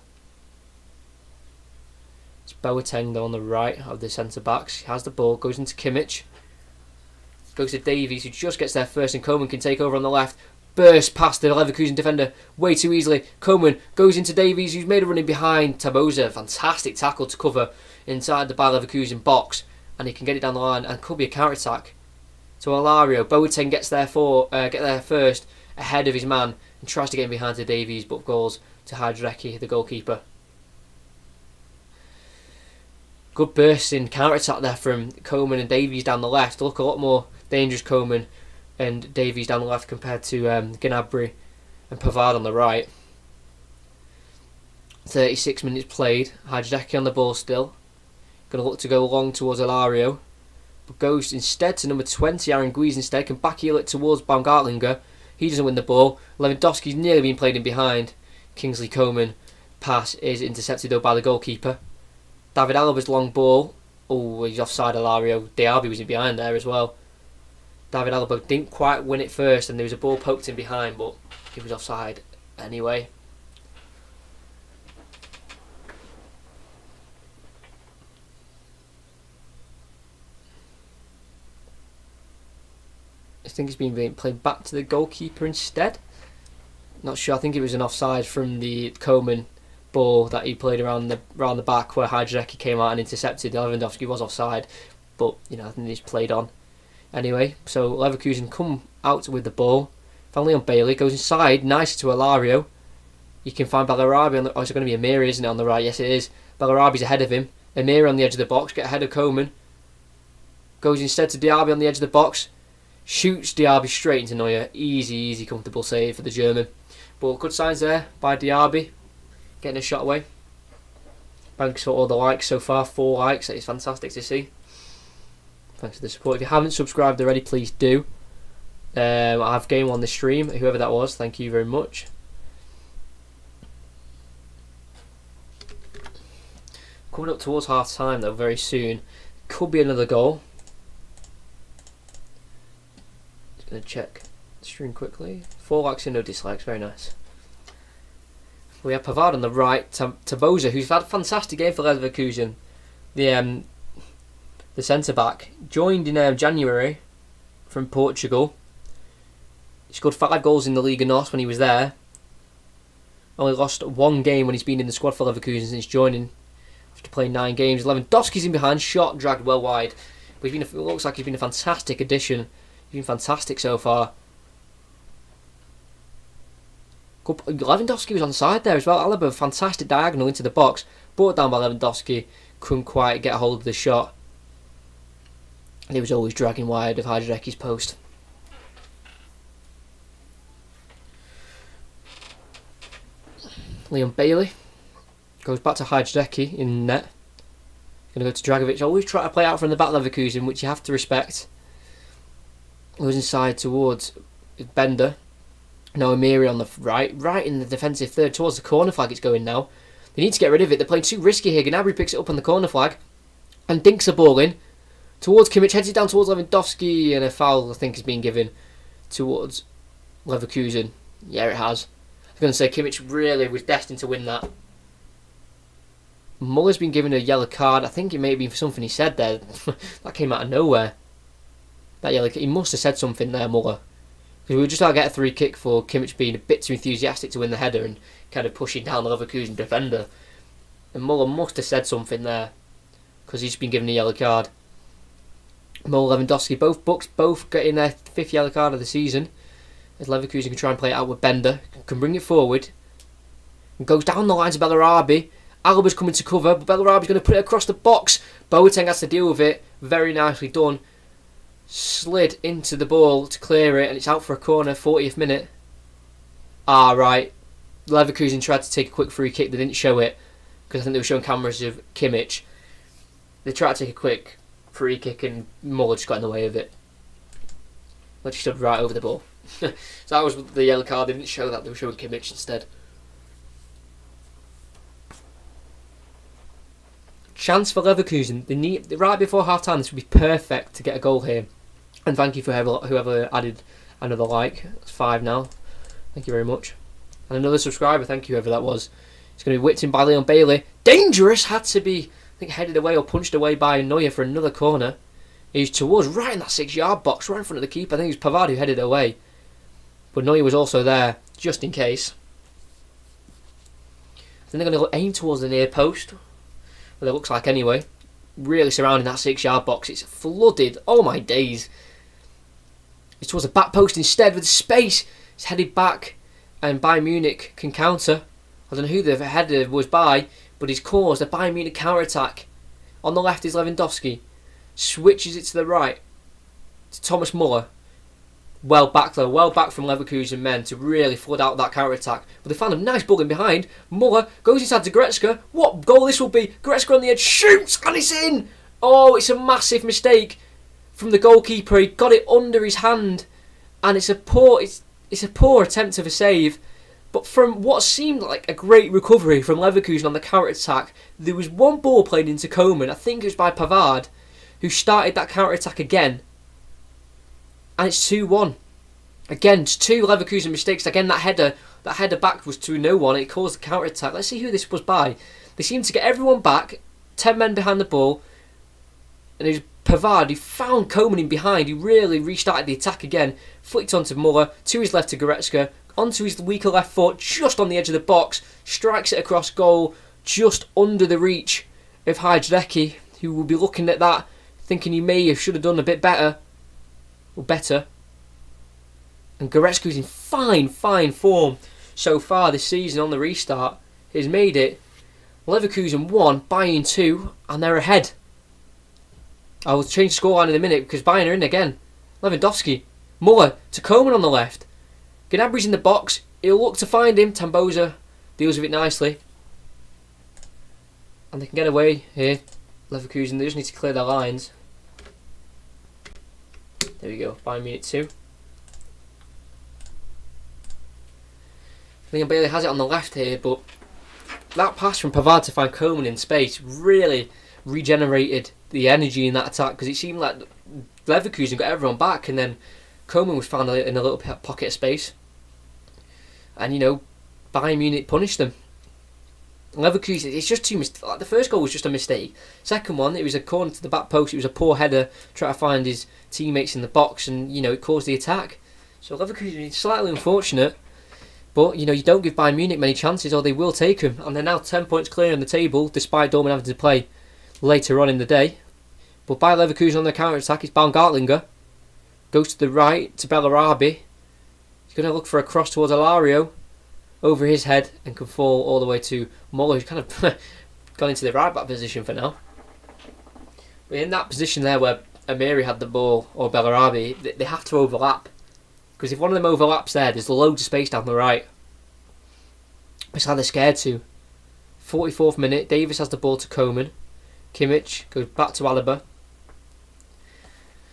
It's Boateng though on the right of the centre backs. He has the ball, goes into Kimmich, goes to Davies, who just gets there first, and Coman can take over on the left. Burst past the Leverkusen defender way too easily. Coman goes into Davies, who's made a run in behind Taboza. Fantastic tackle to cover inside the Bayer Leverkusen box, and he can get it down the line and could be a counter attack to Alario. Boateng gets there first ahead of his man and tries to get in behind to Davies, but goals to Hajreki, the goalkeeper. Good bursting counter attack there from Coman and Davies down the left. Look a lot more dangerous, Coman and Davies down the left compared to Gnabry and Pavard on the right. 36 minutes played. Hajreki on the ball still. Going to look to go long towards Alario, but goes instead to number 20, Aaron Guiz instead. Can backheel it towards Baumgartlinger. He doesn't win the ball. Lewandowski's nearly been played in behind. Kingsley Coman pass is intercepted though by the goalkeeper. David Alaba's long ball. Oh, he's offside Alario. Diaby was in behind there as well. David Alaba didn't quite win it first, and there was a ball poked in behind, but he was offside anyway. I think it's been played back to the goalkeeper instead. Not sure. I think it was an offside from the Coman ball that he played around the back where Hajreki came out and intercepted. Lewandowski was offside, but I think he's played on. Anyway, so Leverkusen come out with the ball. Finally on Bailey, goes inside, nice to Alario. You can find Bellarabi on the... Oh, it's going to be Emiri, isn't it, on the right? Yes, it is. Bellarabi's ahead of him. Emiri on the edge of the box, get ahead of Coman. Goes instead to Diaby on the edge of the box. Shoots Diaby straight into Neuer. Easy, comfortable save for the German. But good signs there by Diaby. Getting a shot away. Thanks for all the likes so far. 4 likes, that is fantastic to see. Thanks for the support. If you haven't subscribed already, please do. I have game on the stream, whoever that was, thank you very much. Coming up towards half time though, very soon. Could be another goal. Just going to check the stream quickly. 4 likes and no dislikes, very nice. We have Pavard on the right, Taboza, who's had a fantastic game for Leverkusen. The centre-back, joined in January from Portugal. He scored 5 goals in the Liga Nos when he was there. Only lost 1 game when he's been in the squad for Leverkusen since joining, after playing 9 games. Lewandowski's in behind, shot dragged well wide. But it looks like he's been a fantastic addition. He's been fantastic so far. Lewandowski was on side there as well. Alaba, fantastic diagonal into the box. Brought down by Lewandowski. Couldn't quite get a hold of the shot. And he was always dragging wide of Hajreki's post. Leon Bailey goes back to Hajreki in net. Going to go to Dragovic. Always try to play out from the back, Leverkusen, which you have to respect. Goes inside towards Bender. Now Amiri on the right in the defensive third towards the corner flag. It's going now. They need to get rid of it. They're playing too risky here. Gnabry picks it up on the corner flag and dinks the ball in towards Kimmich. Heads it down towards Lewandowski, and a foul I think has been given towards Leverkusen. Yeah, it has. I was going to say Kimmich really was destined to win that. Muller's been given a yellow card. I think it may have been for something he said there. That came out of nowhere. That yellow, he must have said something there, Muller. Because we were just about to get a free kick for Kimmich being a bit too enthusiastic to win the header and kind of pushing down the Leverkusen defender. And Muller must have said something there, because he's been given a yellow card. Muller, Lewandowski, both getting their 5th yellow card of the season. As Leverkusen can try and play it out with Bender, can bring it forward, and goes down the lines of Bellarabi. Alba's coming to cover, but Bellarabi's going to put it across the box. Boateng has to deal with it. Very nicely done. Slid into the ball to clear it, and it's out for a corner, 40th minute. Right. Leverkusen tried to take a quick free kick. They didn't show it, because I think they were showing cameras of Kimmich. They tried to take a quick free kick, and Muller just got in the way of it. But he stood right over the ball. So that was the yellow card. They didn't show that. They were showing Kimmich instead. Chance for Leverkusen. They need right before half time. This would be perfect to get a goal here. And thank you for whoever added another like. That's 5 now. Thank you very much. And another subscriber. Thank you, whoever that was. It's going to be whipped in by Leon Bailey. Dangerous. Had to be, I think, headed away or punched away by Neuer for another corner. He's towards right in that 6-yard box, right in front of the keeper. I think it was Pavard who headed away. But Neuer was also there, just in case. Then they're going to aim towards the near post. Well, it looks like anyway. Really surrounding that 6-yard box. It's flooded. Oh my days. It's towards the back post instead with space. It's headed back, and Bayern Munich can counter. I don't know who the header was by, but he's caused a Bayern Munich counter-attack. On the left is Lewandowski. Switches it to the right to Thomas Muller. Well back though, well back from Leverkusen men to really flood out that counter-attack. But they found a nice ball in behind. Muller goes inside to Goretzka. What goal this will be. Goretzka on the edge, shoots, and it's in! Oh, it's a massive mistake from the goalkeeper. He got it under his hand, and it's a poor attempt of a save. But from what seemed like a great recovery from Leverkusen on the counter-attack, there was one ball played into Coman. I think it was by Pavard, who started that counter-attack again. And it's 2-1. Again, it's 2 Leverkusen mistakes. Again, that header back was to no one. It caused the counter-attack. Let's see who this was by. They seemed to get everyone back. 10 men behind the ball. And it was Pavard who found Coman in behind. He really restarted the attack again. Flicked onto Muller. To his left to Goretzka. Onto his weaker left foot. Just on the edge of the box. Strikes it across goal. Just under the reach of Hajrecki, who will be looking at that, thinking he may have should have done a bit better. Or better. And Goretzka, in fine form so far this season on the restart, has made it Leverkusen 1, Bayern 2, and they're ahead. I will change the scoreline in a minute because Bayern are in again. Lewandowski, Muller to Coman on the left. Gnabry's in the box. He'll look to find him. Tamboza deals with it nicely. And they can get away here. Leverkusen, they just need to clear their lines. There we go, Bayern Munich 2. Leon Bailey has it on the left here, but that pass from Pavard to find Coman in space really regenerated the energy in that attack, because it seemed like Leverkusen got everyone back, and then Coman was found in a little pocket of space. And, Bayern Munich punished them. Leverkusen, it's just like the first goal was just a mistake. Second one, it was a corner to the back post. It was a poor header, trying to find his teammates in the box, and it caused the attack. So Leverkusen is slightly unfortunate, but you don't give Bayern Munich many chances, or they will take them. And they're now 10 points clear on the table, despite Dortmund having to play later on in the day. But by Leverkusen on the counter attack, it's Baumgartlinger. Goes to the right to Bellarabi. He's going to look for a cross towards Alario. Over his head, and can fall all the way to Muller, who's kind of gone into the right back position for now. But in that position there where Amiri had the ball, or Bellarabi, they have to overlap. Because if one of them overlaps there's loads of space down the right. It's how they're scared to. 44th minute, Davis has the ball to Coman. Kimmich goes back to Alaba.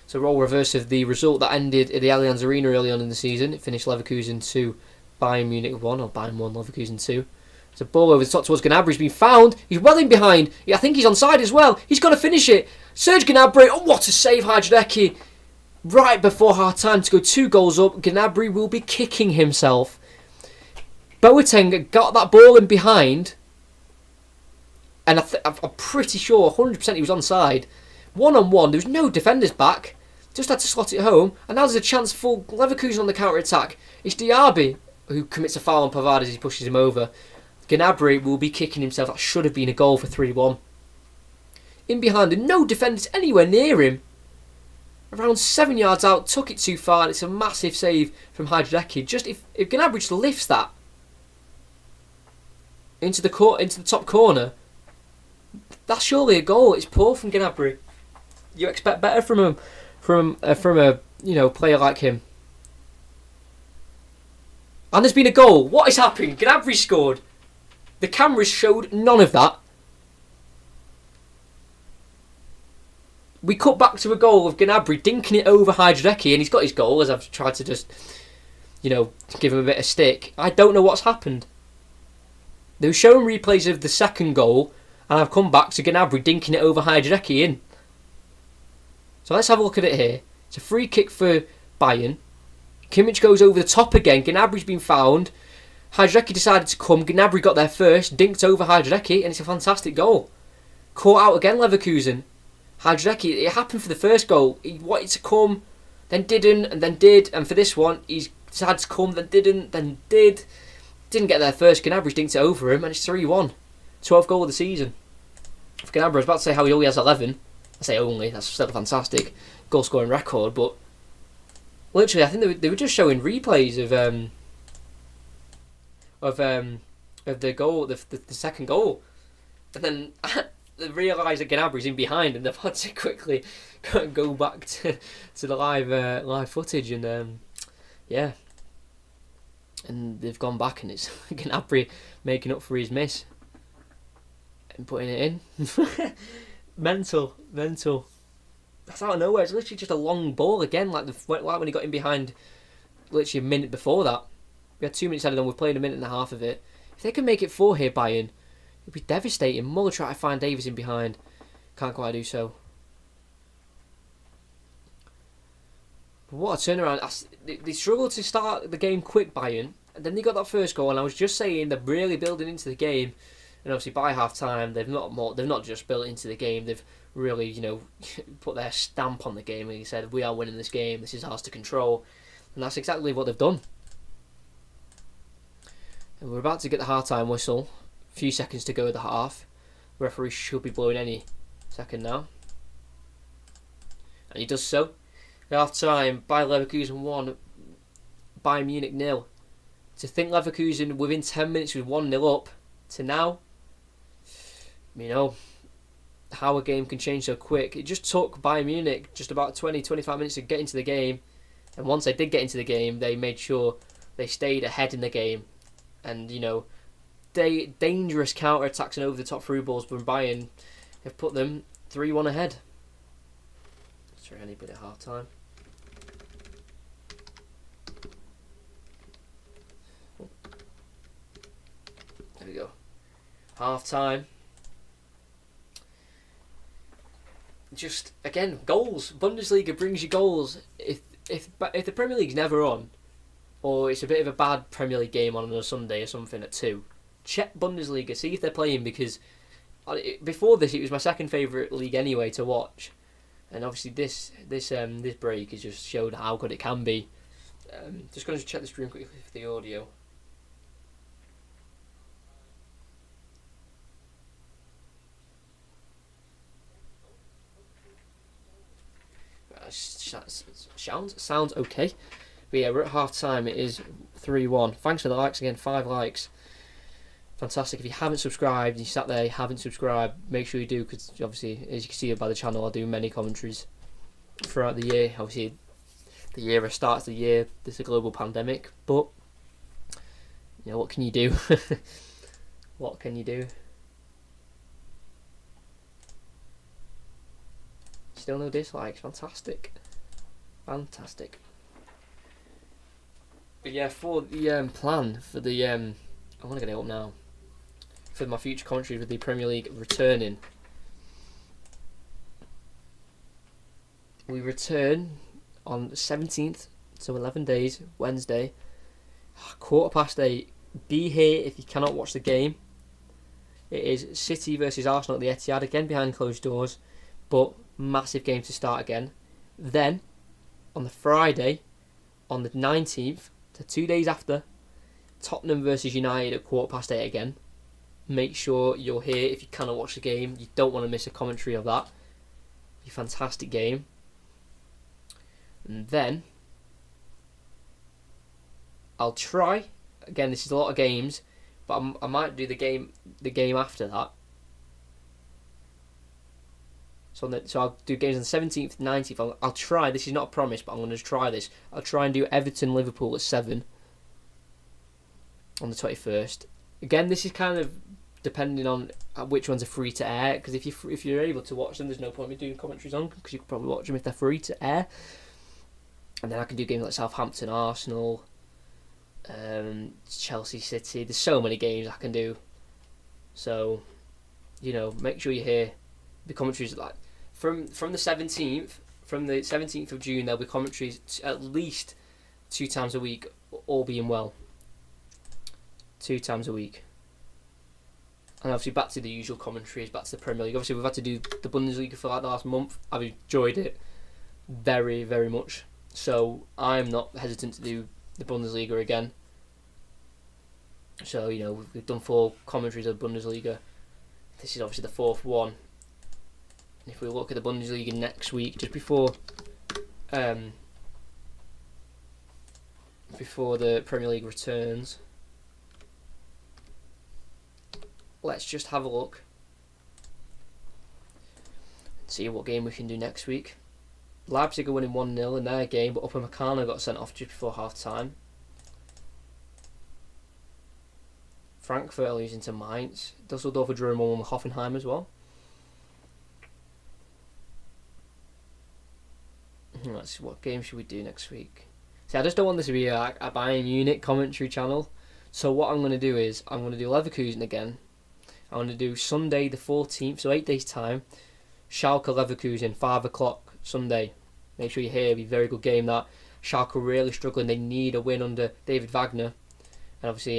It's a role reverse of the result that ended at the Allianz Arena early on in the season. It finished Leverkusen 2, Bayern Munich 1, or Bayern 1, Leverkusen 2. It's a ball over the top towards Gnabry. He's been found. He's well in behind. I think he's onside as well. He's got to finish it. Serge Gnabry. Oh, what a save, Hajreki. Right before half time to go 2 goals up. Gnabry will be kicking himself. Boateng got that ball in behind. And I'm pretty sure 100% he was onside. 1-on-1. There was no defenders back. Just had to slot it home. And now there's a chance for Leverkusen on the counter-attack. It's Diaby who commits a foul on Pavard as he pushes him over. Gnabry will be kicking himself. That should have been a goal for 3-1. In behind, and no defenders anywhere near him. Around 7 yards out, took it too far, and it's a massive save from Hajreki. Just if Gnabry just lifts that into the top corner, that's surely a goal. It's poor from Gnabry. You expect better from him, from a player like him. And there's been a goal. What is happening? Gnabry scored. The cameras showed none of that. We cut back to a goal of Gnabry dinking it over Hajreki, and he's got his goal, as I've tried to just, give him a bit of stick. I don't know what's happened. They were showing replays of the second goal, and I've come back to Gnabry dinking it over Hajreki in. So let's have a look at it here. It's a free kick for Bayern. Kimmich goes over the top again. Gnabry's been found. Hajreki decided to come. Gnabry got there first, dinked over Hajreki, and it's a fantastic goal. Caught out again, Leverkusen. Hajreki, it happened for the first goal. He wanted to come, then didn't, and then did. And for this one, he's decided to come, then didn't, then did. Didn't get there first. Gnabry dinked it over him, and it's 3-1. 12th goal of the season. For Gnabry, I was about to say how he only has 11. I say only, that's still a fantastic goal scoring record, but literally, I think they were just showing replays of the goal, the second goal, and then they realise that Gnabry's in behind, and they've had to quickly go back to the live footage, and and they've gone back, and it's Gnabry making up for his miss and putting it in. mental. That's out of nowhere. It's literally just a long ball again, like when he got in behind, literally a minute before that. We had 2 minutes added on. We've played a minute and a half of it. If they can make it 4 here, Bayern, it'd be devastating. Muller tried to find Davies in behind. Can't quite do so. But what a turnaround. They struggled to start the game quick, Bayern. And then they got that first goal, and I was just saying they're really building into the game. And obviously by half time, they've not just built into the game. They've really, put their stamp on the game. And he said, "We are winning this game. This is ours to control." And that's exactly what they've done. And we're about to get the half-time whistle. A few seconds to go of the half. The referee should be blowing any second now. And he does so. Half-time, Bayer Leverkusen 1, Bayern Munich 0. To think Leverkusen within 10 minutes was 1-0 up, to now, how a game can change so quick. It just took Bayern Munich just about 20-25 minutes to get into the game. And once they did get into the game, they made sure they stayed ahead in the game. And, dangerous counter-attacks and over-the-top through balls from Bayern have put them 3-1 ahead. Let's try any bit at half-time. There we go. Half-time. Just, again, goals. Bundesliga brings you goals. If the Premier League's never on, or it's a bit of a bad Premier League game on a Sunday or something at 2, check Bundesliga, see if they're playing, because before this it was my second favourite league anyway to watch, and obviously this break has just showed how good it can be. Just going to check the stream quickly for the audio. Sounds okay. But yeah, we're at half time. It is 3-1. Thanks for the likes again. 5 likes. Fantastic. If you haven't subscribed and you sat there, you haven't subscribed, make sure you do, because obviously, as you can see by the channel, I do many commentaries throughout the year. Obviously, the year starts the year. There's a global pandemic, but what can you do? What can you do? Still no dislikes. Fantastic. Fantastic. But yeah, for the plan for the I want to get it up now. For my future commentary with the Premier League returning, we return on the 17th, so 11 days, Wednesday, 8:15. Be here if you cannot watch the game. It is City versus Arsenal at the Etihad, again behind closed doors, but massive game to start again. Then, on the Friday, on the 19th, so 2 days after, Tottenham versus United at 8:15 again. Make sure you're here if you cannot watch the game. You don't want to miss a commentary of that. It's a fantastic game. And then, I'll try. Again, this is a lot of games, but I might do the game after that. So I'll do games on the 17th, 19th. I'll try. This is not a promise, but I'm going to try this. I'll try and do Everton Liverpool at 7 on the 21st. Again, this is kind of depending on which ones are free to air. Because if you're able to watch them, there's no point in me doing commentaries on, because you can probably watch them if they're free to air. And then I can do games like Southampton, Arsenal, Chelsea, City. There's so many games I can do. So, make sure you're here. The commentaries like from the 17th of June, there'll be commentaries at least 2 times a week, all being well. 2 times a week. And obviously back to the usual commentaries, back to the Premier League. Obviously we've had to do the Bundesliga for like the last month. I've enjoyed it very, very much. So I'm not hesitant to do the Bundesliga again. So, we've done 4 commentaries of the Bundesliga. This is obviously the 4th one. And if we look at the Bundesliga next week, just before the Premier League returns, let's just have a look and see what game we can do next week. Leipzig are winning 1-0 in their game, but Upamecano got sent off just before half time. Frankfurt are losing to Mainz. Dusseldorf are drawing 1-1 with Hoffenheim as well. Let's see, what game should we do next week? See, I just don't want this to be a Bayern Munich commentary channel. So what I'm going to do is, I'm going to do Leverkusen again. I'm going to do Sunday the 14th, so 8 days time. Schalke Leverkusen, 5 o'clock Sunday. Make sure you're here, it'll be a very good game that. Schalke are really struggling, they need a win under David Wagner. And obviously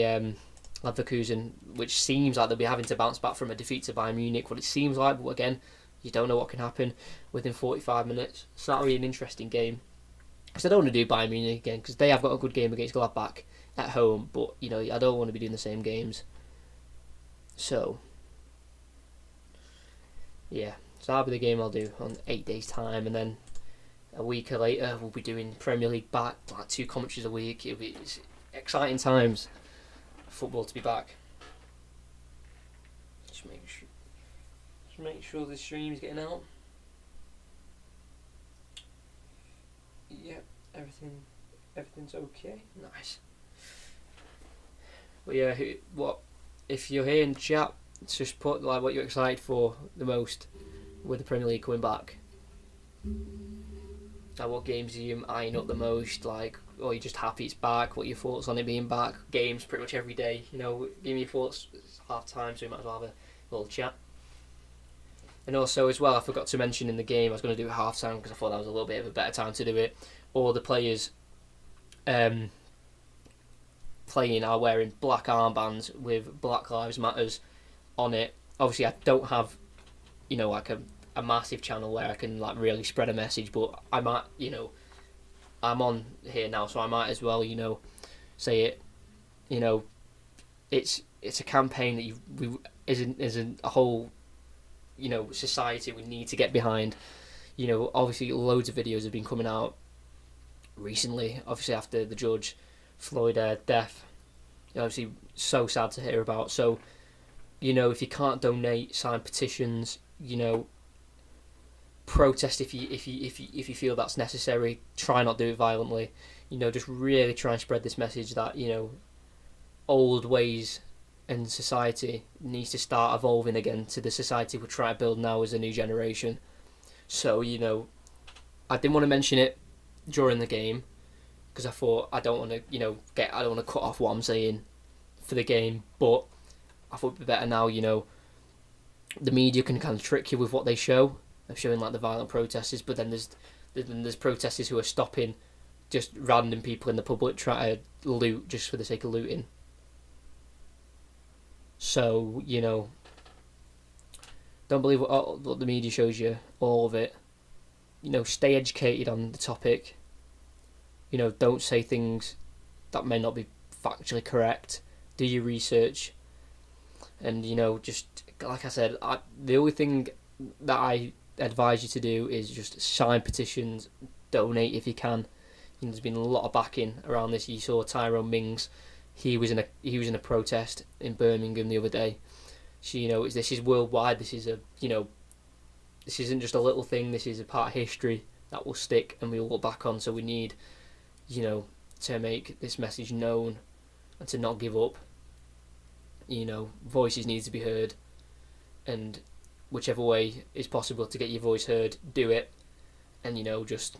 Leverkusen, which seems like they'll be having to bounce back from a defeat to Bayern Munich, what it seems like, but again, you don't know what can happen within 45 minutes. So that'll be an interesting game. Because I don't want to do Bayern Munich again, because they have got a good game against Gladbach at home, but I don't want to be doing the same games. So yeah, so that'll be the game I'll do on 8 days time, and then a week later we'll be doing Premier League back, like 2 commentaries a week. It's exciting times for football to be back. Just make sure the stream's getting out. Yep, everything's okay. Nice. But yeah, if you're here in chat, just put like what you're excited for the most with the Premier League coming back. Like, what games are you eyeing up the most? Like, or you're just happy it's back? What are your thoughts on it being back? Games pretty much every day. Give me your thoughts. It's half time, so we might as well have a little chat. And also as well, I forgot to mention in the game, I was going to do it half time because I thought that was a little bit of a better time to do it. All the players playing are wearing black armbands with Black Lives Matters on it. Obviously I don't have like a massive channel where I can like really spread a message, but I might, I'm on here now, so I might as well say it. It's a campaign that isn't a whole society we need to get behind. Obviously loads of videos have been coming out recently, obviously after the George Floyd death. Obviously so sad to hear about. So if you can't donate, sign petitions, protest if you feel that's necessary. Try not to do it violently. Just really try and spread this message that old ways and society needs to start evolving again to the society we're trying to build now as a new generation. So I didn't want to mention it during the game because I thought I don't want to, I don't want to cut off what I'm saying for the game, but I thought it'd be better now. The media can kind of trick you with what they show. They're showing like the violent protesters, but then there's protesters who are stopping just random people in the public try to loot just for the sake of looting. So don't believe what the media shows you, all of it. Stay educated on the topic. Don't say things that may not be factually correct. Do your research. And, just like I said, the only thing that I advise you to do is just sign petitions, donate if you can. There's been a lot of backing around this. You saw Tyrone Mings. He was in a protest in Birmingham the other day. So this is worldwide. This is this isn't just a little thing. This is a part of history that will stick and we'll look back on. So we need, to make this message known and to not give up. Voices need to be heard, and whichever way is possible to get your voice heard, do it. And just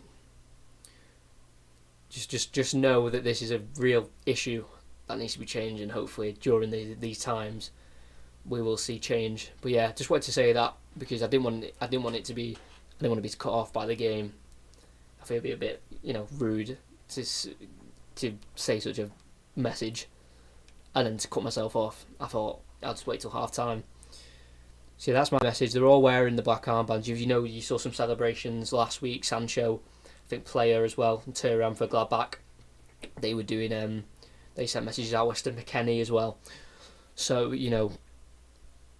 know that this is a real issue that needs to be changed, and hopefully during these times we will see change. But yeah, just wanted to say that because I didn't want to be cut off by the game. I feel it'd be a bit rude to say such a message and then to cut myself off. I thought I'll just wait till half time. So that's my message. They're all wearing the black armbands. You saw some celebrations last week. Sancho, I think Player as well, and Thuram for Gladbach. They were doing they sent messages out. Weston McKennie as well. So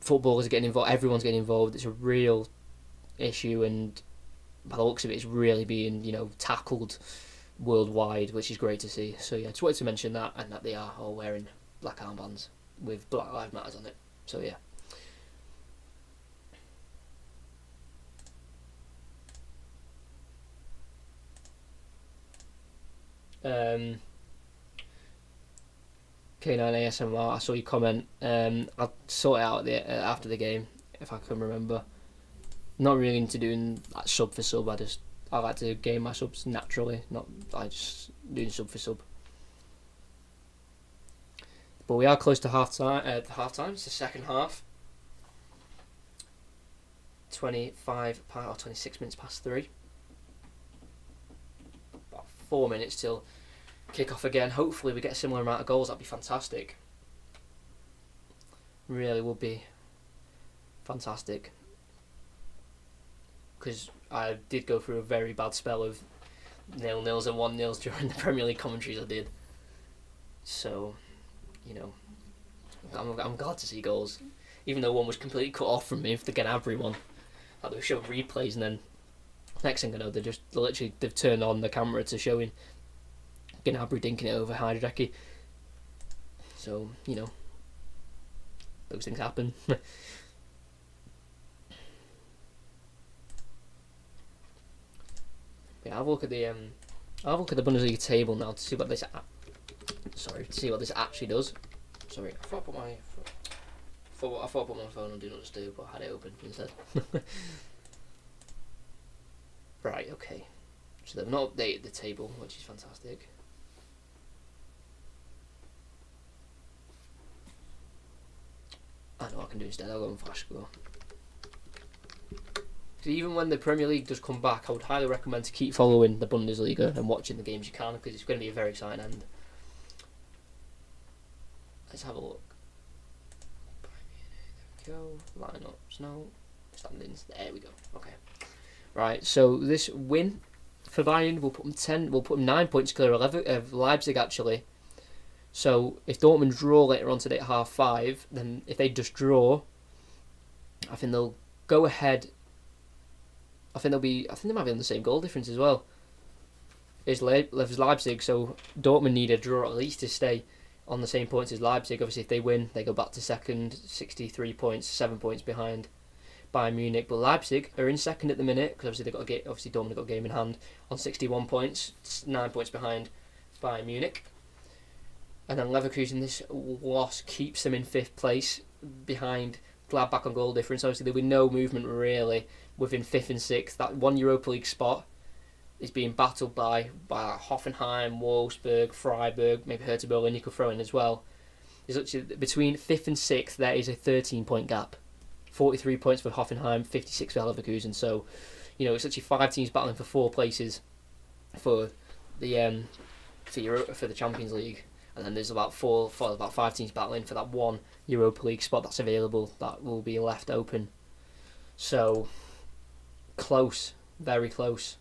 footballers are getting involved. Everyone's getting involved. It's a real issue, and by the looks of it, it's really being tackled worldwide, which is great to see. So yeah, just wanted to mention that, and that they are all wearing black armbands with Black Lives Matter on it. So yeah. K9 ASMR, I saw your comment. I'll sort it out after the game if I can remember. Not really into doing that sub for sub. I like to game my subs naturally, not just doing sub for sub. But we are close to half time. It's the second half. 26 minutes past 3. About 4 minutes till kick off again. Hopefully we get a similar amount of goals. That'd be fantastic. Really would be fantastic. Because I did go through a very bad spell of 0-0s and 1-0s during the Premier League commentaries I did. So, I'm glad to see goals. Even though one was completely cut off from me for the Gnabry one. Like they were showing replays, and then next thing I know, they've turned on the camera to showing Gnabry dinking it over Hideki. So, those things happen. Yeah, I'll look at the Bundesliga table now to see what this actually does. Sorry, I thought I put my phone on Do Not Disturb, but I had it open instead. Right, okay. So they've not updated the table, which is fantastic. I know what I can do instead. I'll go on Flash Score. So even when the Premier League does come back, I would highly recommend to keep following the Bundesliga and watching the games you can, because it's going to be a very exciting end. Let's have a look. There we go. Lineups, no. Standings. There we go. Okay. Right, so this win for Bayern will put them 9 points clear of Leipzig actually. So if Dortmund draw later on today at 5:30, then if they just draw, I think they'll go ahead. I think they might be on the same goal difference as well. Is Leipzig, so Dortmund need a draw at least to stay on the same points as Leipzig. Obviously, if they win, they go back to second, 63 points, 7 points behind Bayern Munich. But Leipzig are in second at the minute because obviously Dortmund have got a game in hand on 61 points, 9 points behind Bayern Munich. And then Leverkusen, this loss keeps them in 5th place behind Gladbach on goal difference. Obviously, there'll be no movement really within 5th and 6th. That one Europa League spot is being battled by Hoffenheim, Wolfsburg, Freiburg, maybe Hertha Berlin you could throw in as well. There's actually, between 5th and 6th, there is a 13-point gap. 43 points for Hoffenheim, 56 for Leverkusen. So, it's actually 5 teams battling for 4 places for the for the Champions League, and then there's about 5 teams battling for that one Europa League spot that's available that will be left open. So close, very close.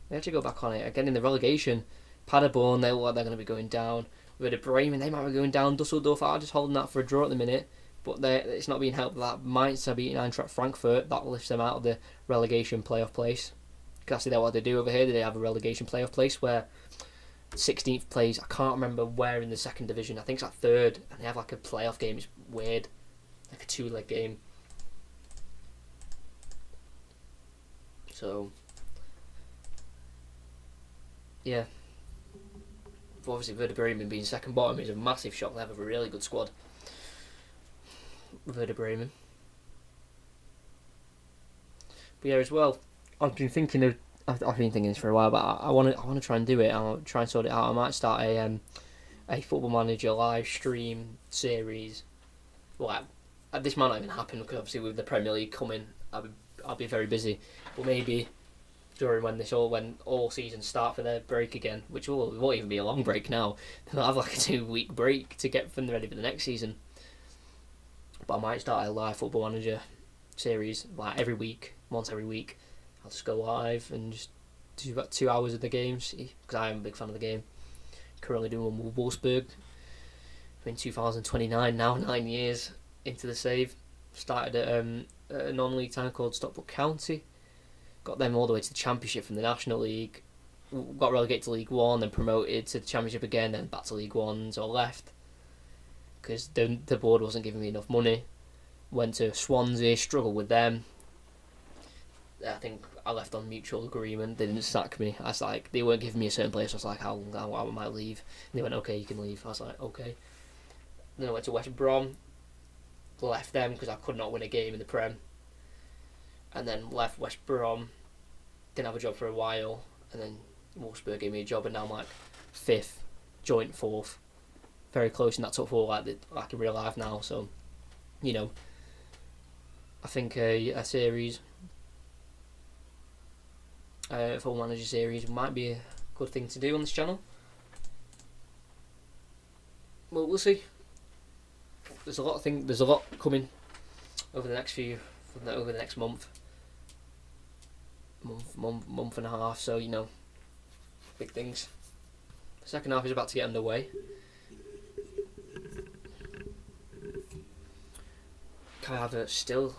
They actually go back on it again in the relegation. Paderborn, they look like they're going to be going down. Werder Bremen, they might be going down. Dusseldorf are just holding that for a draw at the minute, but it's not being helped. That Mainz are beating Eintracht Frankfurt. That lifts them out of the relegation playoff place. Because that's what they do over here. They have a relegation playoff place where 16th plays. I can't remember where in the second division. I think it's at 3rd, and they have like a playoff game. It's weird, like a 2-leg game. So yeah, but obviously Werder Bremen being second bottom is a massive shock. They have a really good squad. Werder Bremen. But yeah, as well, I've been thinking this for a while, but I want to try and do it. I'll try and sort it out. I might start a Football Manager live stream series. Well, this might not even happen because obviously with the Premier League coming, I'll be very busy. But maybe during when all seasons start for their break again, which won't even be a long break now. They'll have like a 2-week break to get them ready for the next season. But I might start a live Football Manager series like once every week. I'll just go live and just do about 2 hours of the game, because I am a big fan of the game. Currently doing one with Wolfsburg. I'm in 2029 now, 9 years into the save. Started at a non-league town called Stockport County. Got them all the way to the Championship from the National League. Got relegated to League One, then promoted to the Championship again, then back to League One, so I left. Because the board wasn't giving me enough money. Went to Swansea, struggled with them. I think I left on mutual agreement. They didn't sack me. I was like, they weren't giving me a certain place. I was like, how I might leave. And they went, okay, you can leave. I was like, okay. Then I went to West Brom. Left them because I could not win a game in the Prem. And then left West Brom. Didn't have a job for a while. And then Wolfsburg gave me a job, and now I'm like 5th, joint 4th. Very close in that top 4 like in real life now. So, I think a series, Football Manager series might be a good thing to do on this channel. Well, we'll see. There's a lot coming over the next over the next month and a half. So big things. The second half is about to get underway. Kai Havertz still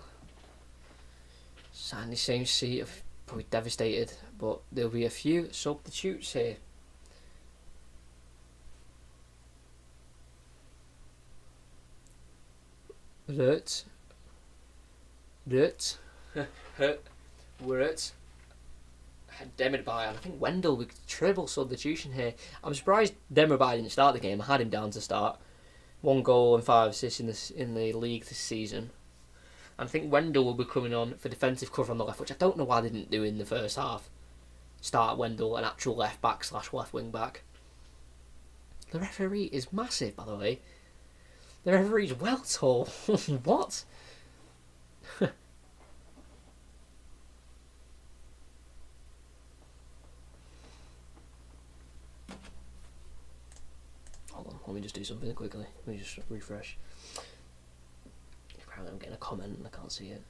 sat in the same seat, probably devastated, but there'll be a few substitutes here. Wirtz, Demirbay, and I think Wendell with triple substitution here. I'm surprised Demirbay didn't start the game. I had him down to start. 1 goal and 5 assists in the league this season. And I think Wendell will be coming on for defensive cover on the left, which I don't know why they didn't do in the first half. Start Wendell, an actual left back / left wing back. The referee is massive, by the way. The referee's well tall. What? Hold on, let me just do something quickly. Let me just refresh. Apparently I'm getting a comment and I can't see it.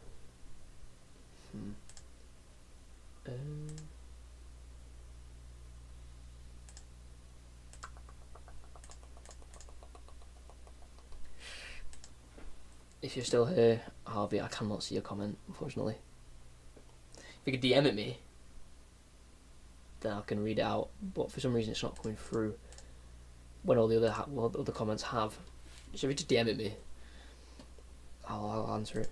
If you're still here, Harvey, I cannot see your comment, unfortunately. If you could DM at me, then I can read it out, but for some reason it's not coming through when all the other comments have. So if you just DM at me, I'll answer it.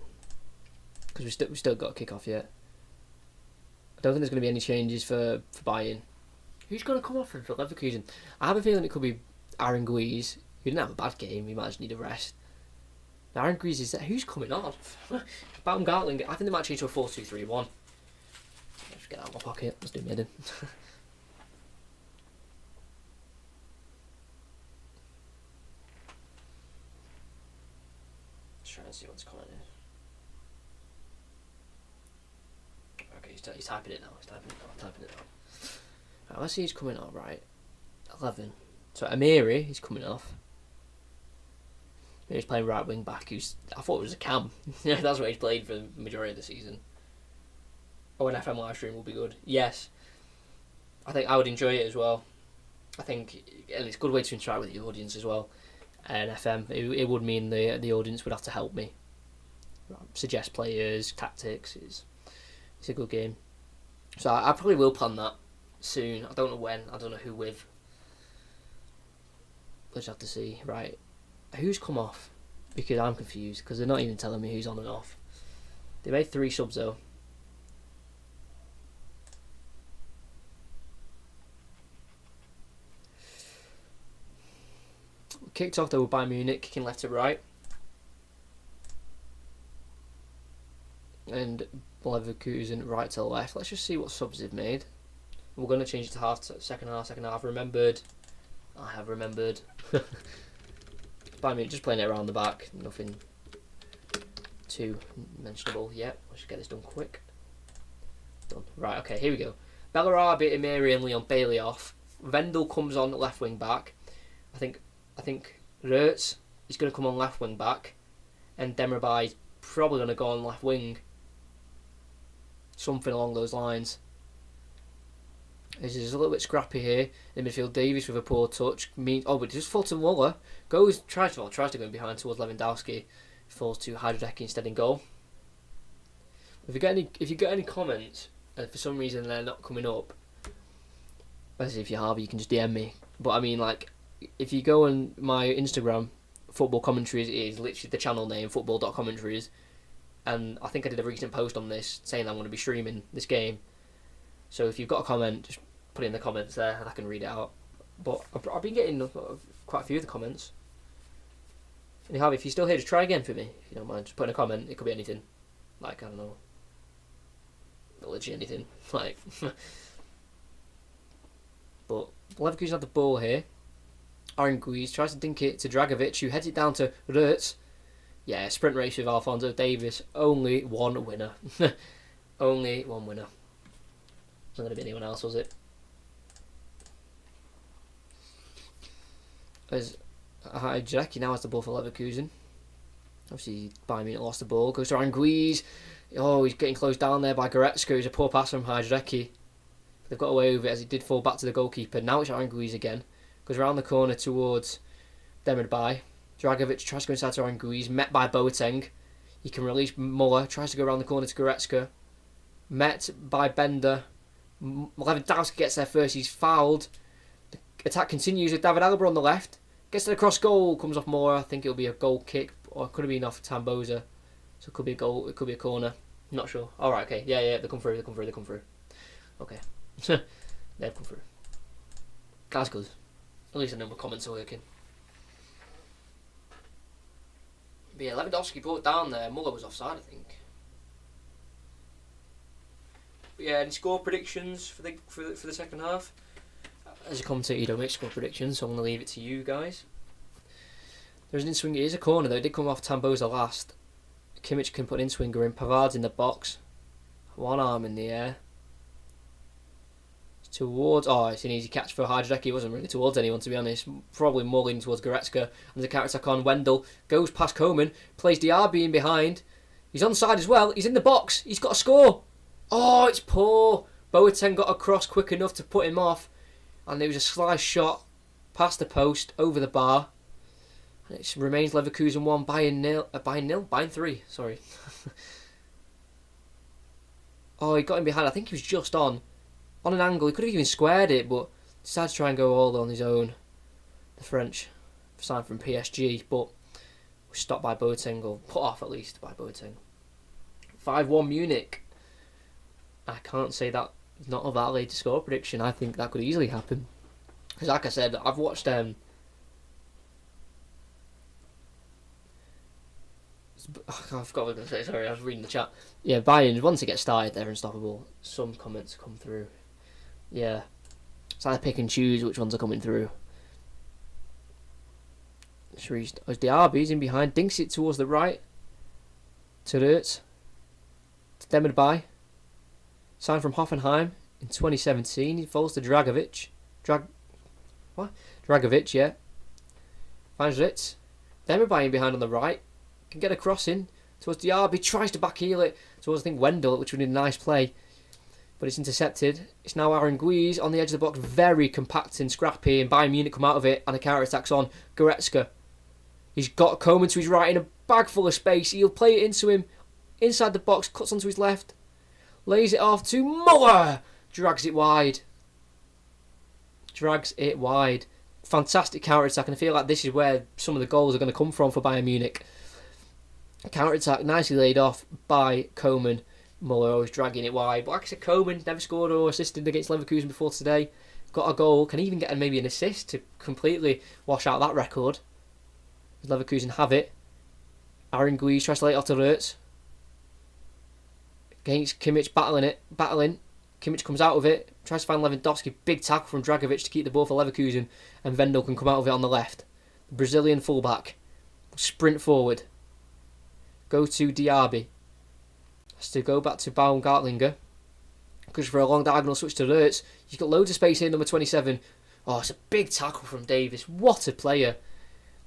Because we still got a kick-off yet. I don't think there's going to be any changes for Bayern. Who's going to come off for Leverkusen? I have a feeling it could be Aaron Guiz. He didn't have a bad game, he might just need a rest. Now Aaron Guiz is there. Who's coming on? Baumgartling. I think they might change to a 4-2-3-1. Just get out of my pocket. Let's do midden. Just trying to see what's coming in. Okay, he's typing it now. I'm typing it now. Right, let's see who's coming off. Right, 11. So Amiri, he's coming off. He's playing right wing back. I thought it was a cam. That's what he's played for the majority of the season. Oh, an FM live stream will be good. Yes, I think I would enjoy it as well. I think, and it's a good way to interact with the audience as well. And FM, it would mean the audience would have to help me, suggest players, tactics. It's a good game. So I probably will plan that soon. I don't know when. I don't know who with. Let's have to see. Right. Who's come off? Because I'm confused, because they're not even telling me who's on and off. They made 3 subs though. Kicked off though by Munich, kicking left to right. And Leverkusen right to left. Let's just see what subs they've made. We're going to change it to second half. Remembered. I have remembered. By me, just playing it around the back, nothing too mentionable yet. Let's just get this done quick. Done. Right, okay, here we go. Bellarabi, Amiri and Leon Bailey off. Vendel comes on left wing back. I think Rertz is going to come on left wing back. And Demirbay is probably going to go on left wing. Something along those lines. This is a little bit scrappy here in midfield. Davies with a poor touch. But just Fulton Waller tries to go in behind towards Lewandowski. Falls to Hajrudeki instead in goal. If you get any comments and for some reason they're not coming up, let's see if you have. You can just DM me. But I mean, like, if you go on my Instagram, Football Commentaries is literally the channel name, football.commentaries, and I think I did a recent post on this saying I'm going to be streaming this game. So if you've got a comment, just put it in the comments there and I can read it out. But I've been getting quite a few of the comments. And if you're still here, just try again for me, if you don't mind. Just put in a comment. It could be anything. Like, I don't know. Literally anything. Like. But Leverkusen have the ball here. Aranguiz tries to dink it to Dragovic, who heads it down to Rertz. Yeah, sprint race with Alphonso Davies. Only one winner. Only one winner. Wasn't going to be anyone else, was it? As Jackie now has the ball for Leverkusen. Obviously, Bayern Munich lost the ball. Goes to Aranguiz. Oh, he's getting closed down there by Goretzka. It's a poor pass from Hajreki. They've got away with it as he did fall back to the goalkeeper. Now it's Aranguiz again. Goes around the corner towards Demirbay. Dragovic tries to go inside to Aranguiz. Met by Boateng. He can release Muller. Tries to go around the corner to Goretzka. Met by Bender. Lewandowski gets there first. He's fouled. The attack continues with David Alaba on the left. Gets to the cross goal. Comes off Moore. I think it'll be a goal kick. Or it could have been off Tamboza. So it could be a goal. It could be a corner. Not sure. Alright, okay. Yeah. They come through. Okay. They've come through. That's good. At least I know my comments are working. But yeah, Lewandowski brought it down there. Muller was offside, I think. But yeah, any score predictions for the second half? As a commentator, you don't make score predictions, so I'm going to leave it to you guys. There's an in-swinger. It is a corner, though. It did come off Tamboza last. Kimmich can put an in-swinger in. Pavard's in the box. One arm in the air. Towards... Oh, it's an easy catch for Hajreki. He wasn't really towards anyone, to be honest. Probably more leaning towards Goretzka. And the counter-attack on Wendell. Goes past Coman. Plays Diaby in behind. He's on side as well. He's in the box. He's got a score. Oh, it's poor. Boateng got across quick enough to put him off. And there was a slice shot past the post, over the bar. And it remains Leverkusen 1, Bayern 3, sorry. Oh, he got him behind. I think he was just on an angle. He could have even squared it, but decided to try and go all on his own. The French signed from PSG, but was stopped by Boateng, or put off at least by Boateng. 5-1 Munich. I can't say that not a valid score prediction. I think that could easily happen. Because like I said, I've watched I forgot what I was going to say, sorry, I was reading the chat. Yeah, Bayern, once it gets started, they're unstoppable. Some comments come through. Yeah. It's like pick and choose which ones are coming through. As Diaby's in behind, dinks it towards the right. To Rutz. To Demirbay. Signed from Hoffenheim in 2017. He falls to Dragovic. Dragovic, yeah. Finds Ritz. Demirbay in behind on the right. Can get a cross in towards Diaby. Tries to backheel it towards, I think, Wendell, which would be a nice play. But it's intercepted. It's now Aaron Guiz on the edge of the box. Very compact and scrappy. And Bayern Munich come out of it. And a counter-attack's on. Goretzka. He's got Coman to his right in a bag full of space. He'll play it into him. Inside the box. Cuts onto his left. Lays it off to Muller. Drags it wide. Fantastic counter-attack. And I feel like this is where some of the goals are going to come from for Bayern Munich. Counter-attack nicely laid off by Coman. Muller always dragging it wide. But like I said, Coman never scored or assisted against Leverkusen before today. Got a goal. Can even get maybe an assist to completely wash out that record. Leverkusen have it. Aaron Guiz tries to lay it off to Rutz. Against Kimmich, battling. Kimmich comes out of it. Tries to find Lewandowski. Big tackle from Dragovic to keep the ball for Leverkusen. And Wendell can come out of it on the left. The Brazilian fullback. Sprint forward. Go to Diaby. Has to go back to Baumgartlinger. Goes for a long diagonal switch to Rutz. He's got loads of space here, number 27. Oh, it's a big tackle from Davis. What a player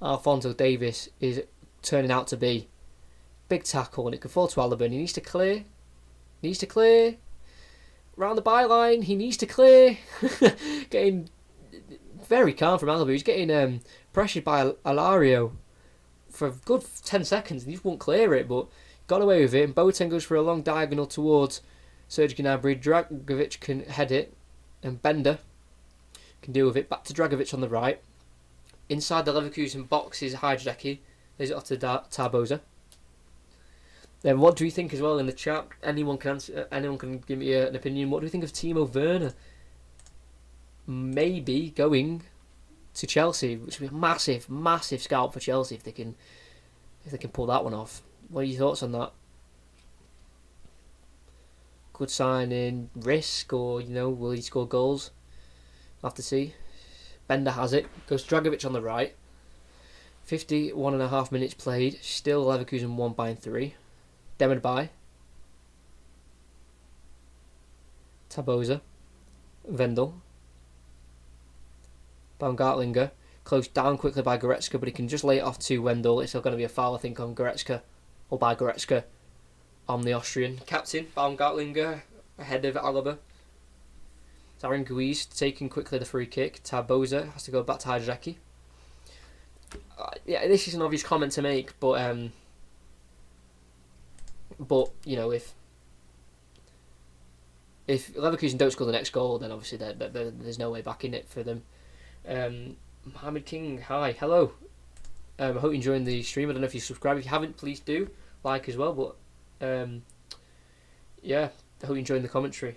Alphonso Davis is turning out to be. Big tackle, and it can fall to Alaba. He needs to clear. Round the byline, he needs to clear. Getting very calm from Alaba. He's getting pressured by Alario for a good 10 seconds, and he just won't clear it, but got away with it. And Boateng goes for a long diagonal towards Serge Gnabry. Dragovic can head it, and Bender can deal with it. Back to Dragovic on the right. Inside the Leverkusen box is Hajreki. There's it off to Tarboza. Then what do you think as well in the chat? Anyone can answer. Anyone can give me an opinion. What do you think of Timo Werner? Maybe going to Chelsea, which would be a massive, massive scalp for Chelsea if they can pull that one off. What are your thoughts on that? Good signing, risk, or will he score goals? We'll have to see. Bender has it. Goes Dragovic on the right. 51.5 minutes played. Still Leverkusen 1 by 3. Demirbay. Tarboza. Wendell. Baumgartlinger. Closed down quickly by Goretzka, but he can just lay it off to Wendell. It's still going to be a foul, I think, on Goretzka. Or by Goretzka. On the Austrian captain, Baumgartlinger. Ahead of Alaba. Aaron Guiz taking quickly the free kick. Tarboza has to go back to Hajreki. Yeah, this is an obvious comment to make, but if Leverkusen don't score the next goal, then obviously there's no way back in it for them. Mohammed King, hi, hello. I hope you're enjoying the stream. I don't know if you subscribe. If you haven't, please do like as well. But yeah, I hope you're enjoying the commentary.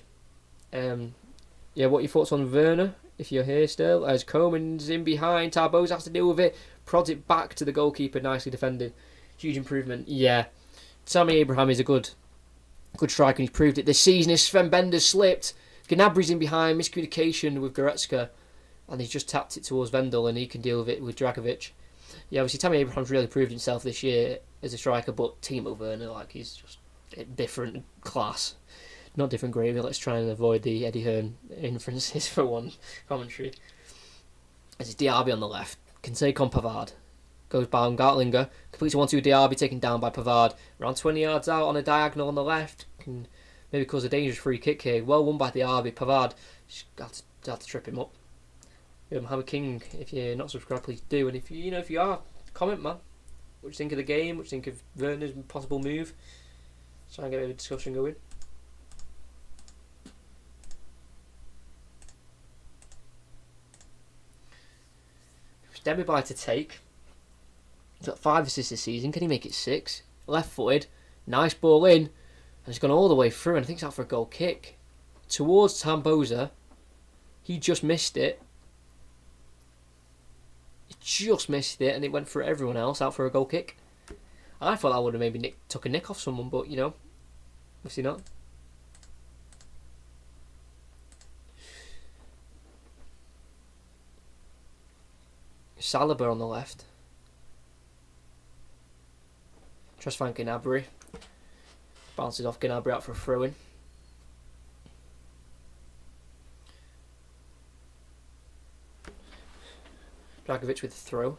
Yeah, what are your thoughts on Werner, if you're here still? As Coman's in behind, Tarboza has to deal with it. Prods it back to the goalkeeper, nicely defended. Huge improvement. Yeah, Tammy Abraham is a good striker, and he's proved it this season. As Sven Bender slipped, Gnabry's in behind, miscommunication with Goretzka, and he's just tapped it towards Wendell, and he can deal with it with Dragovic. Yeah, obviously Tammy Abraham's really proved himself this year as a striker, but Timo Werner, he's just a different class. Not different gravy. Let's try and avoid the Eddie Hearn inferences for one commentary. As it's Diaby on the left. Can take on Pavard. Goes Baumgartlinger. Completes 1-2 Diaby, taken down by Pavard. Around 20 yards out on a diagonal on the left. Can maybe cause a dangerous free kick here. Well won by Diaby. Pavard just got to trip him up. Mohammed King, if you're not subscribed, please do. And if you are, comment, man. What do you think of the game? What do you think of Werner's possible move? Try and get a bit of discussion going. Demirbay to take. He's got 5 assists this season. Can he make it 6? Left footed. Nice ball in. And it's gone all the way through. And I think it's out for a goal kick. Towards Tarboza. He just missed it. And it went for everyone else. Out for a goal kick. I thought that would have maybe took a nick off someone, but, obviously not. Saliba on the left. Tries to find Gnabry. Bounces off Gnabry out for a throw-in. Dragovic with the throw.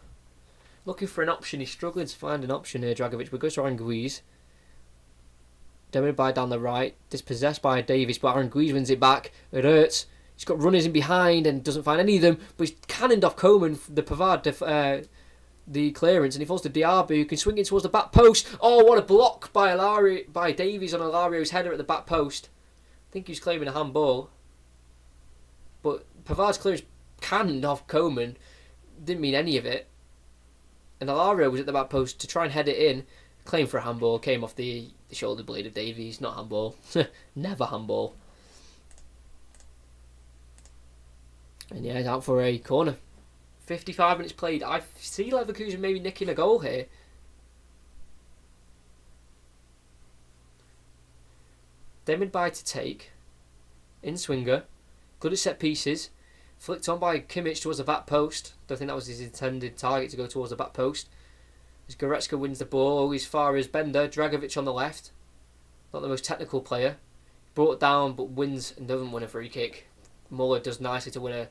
Looking for an option. He's struggling to find an option here, Dragovic. But goes to Aranguiz. Dominated by down the right. Dispossessed by Davies, but Aranguiz wins it back. It hurts. He's got runners in behind and doesn't find any of them. But he's cannoned off Coman, the Pavard, the clearance, and he falls to Diaby, who can swing it towards the back post. Oh, what a block by Davies on Alario's header at the back post. I think he was claiming a handball. But Pavard's clearance cannoned off Coman. Didn't mean any of it. And Alario was at the back post to try and head it in. Claim for a handball. Came off the shoulder blade of Davies. Not handball. Never handball. And yeah, he's out for a corner. 55 minutes played. I see Leverkusen maybe nicking a goal here. Demid by to take. In swinger. Good at set pieces. Flicked on by Kimmich towards the back post. Don't think that was his intended target to go towards the back post. As Goretzka wins the ball as far as Bender. Dragovic on the left. Not the most technical player. Brought it down but wins and doesn't win a free kick. Muller does nicely to win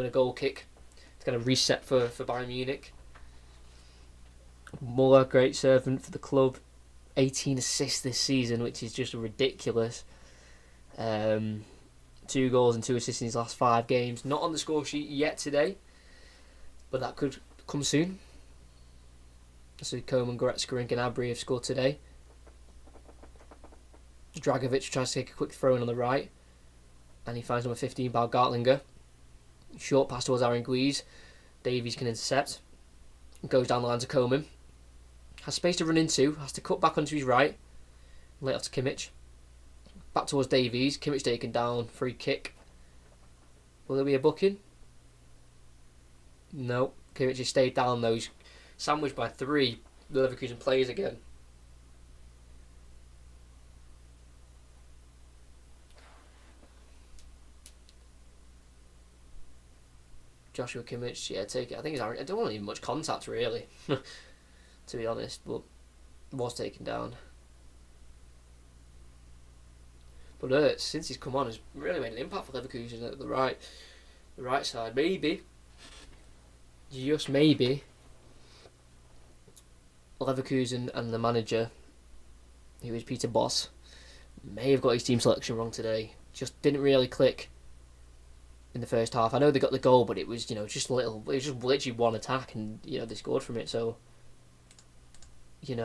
a goal kick. It's going to reset for Bayern Munich. Muller, great servant for the club. 18 assists this season, which is just ridiculous. 2 goals and 2 assists in his last 5 games. Not on the score sheet yet today, but that could come soon. So Coman, Goretzka and Gnabry have scored today. Dragovic tries to take a quick throw in on the right, and he finds number 15, Baumgartlinger. Short pass towards Aranguiz. Davies can intercept. Goes down the line to Coman. Has space to run into. Has to cut back onto his right. Lay off to Kimmich. Back towards Davies. Kimmich taken down. Free kick. Will there be a booking? No. Kimmich has stayed down though. He's sandwiched by 3 Leverkusen players again. Joshua Kimmich, yeah, take it. I think I don't want even much contact really, to be honest, but was taken down. But since he's come on, has really made an impact for Leverkusen at the right side. Maybe, just maybe, Leverkusen and the manager, who is Peter Bosz, may have got his team selection wrong today. Just didn't really click in the first half. I know they got the goal, but it was just a little. It was just literally one attack, and they scored from it. So they've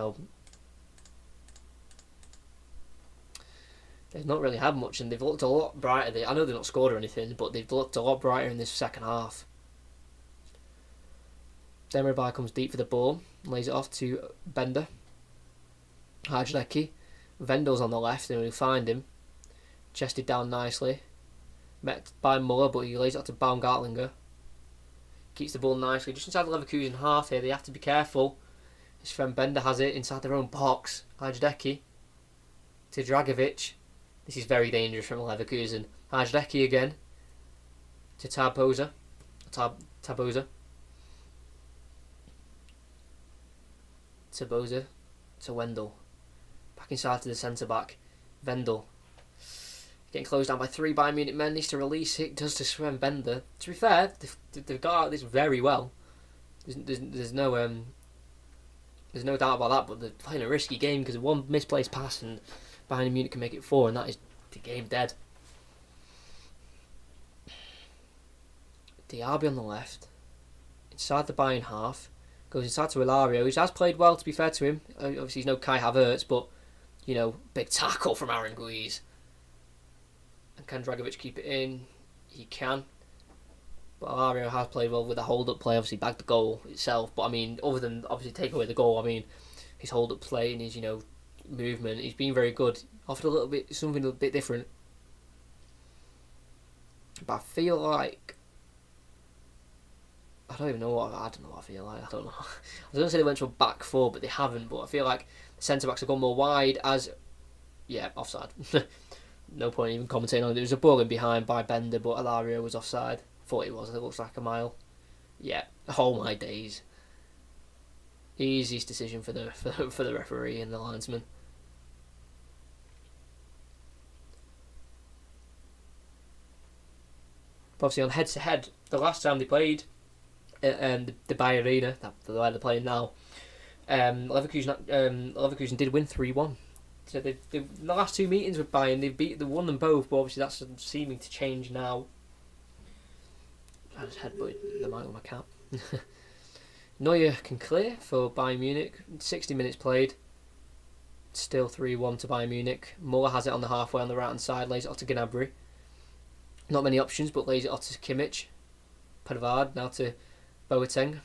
not really had much, and they've looked a lot brighter. I know they've not scored or anything, but they've looked a lot brighter in this second half. Demirbay comes deep for the ball, lays it off to Bender. Hajnecki. Vendel's on the left, and we'll find him. Chested down nicely. Met by Muller, but he lays it off to Baumgartlinger. Keeps the ball nicely. Just inside the Leverkusen half here, they have to be careful. His friend Bender has it inside their own box. Hajnecki to Dragovic. This is very dangerous from Leverkusen. Hajnecki again to Taboza. Taboza to Wendell. Back inside to the centre back. Wendell. Getting closed down by 3 Bayern Munich men. Needs to release it. Does to Sven Bender. To be fair, they've got out this very well. There's no doubt about that. But they're playing a risky game because of one misplaced pass and Bayern Munich can make it 4, and that is the game dead. Diaby on the left, inside the Bayern half, goes inside to Ilario. He has played well, to be fair to him. Obviously, he's no Kai Havertz, but big tackle from Aranguiz. And can Dragovic keep it in? He can. But Alario has played well with the hold-up play. Obviously, bagged the goal itself. But I mean, other than obviously take away the goal, I mean, his hold-up play and his movement, he's been very good. Offered something a bit different. But I feel like I don't even know what I feel like. I don't know. I was going to say they went to a back four, but they haven't. But I feel like the centre backs have gone more wide as, yeah, offside. No point even commentating on it. There was a ball in behind by Bender, but Alario was offside. Thought it was. It looks like a mile. Yeah. Oh my days. Easiest decision for the referee and the linesman. But obviously on head-to-head, the last time they played the Bayern Arena, the way they're playing now, Leverkusen did win 3-1. So in the last two meetings with Bayern, they won them both, but obviously that's seeming to change now. I just headbutted the mic with my cap. Neuer can clear for Bayern Munich. 60 minutes played. Still 3-1 to Bayern Munich. Muller has it on the halfway on the right hand side, lays it off to Gnabry. Not many options, but lays it off to Kimmich. Pavard now to Boateng.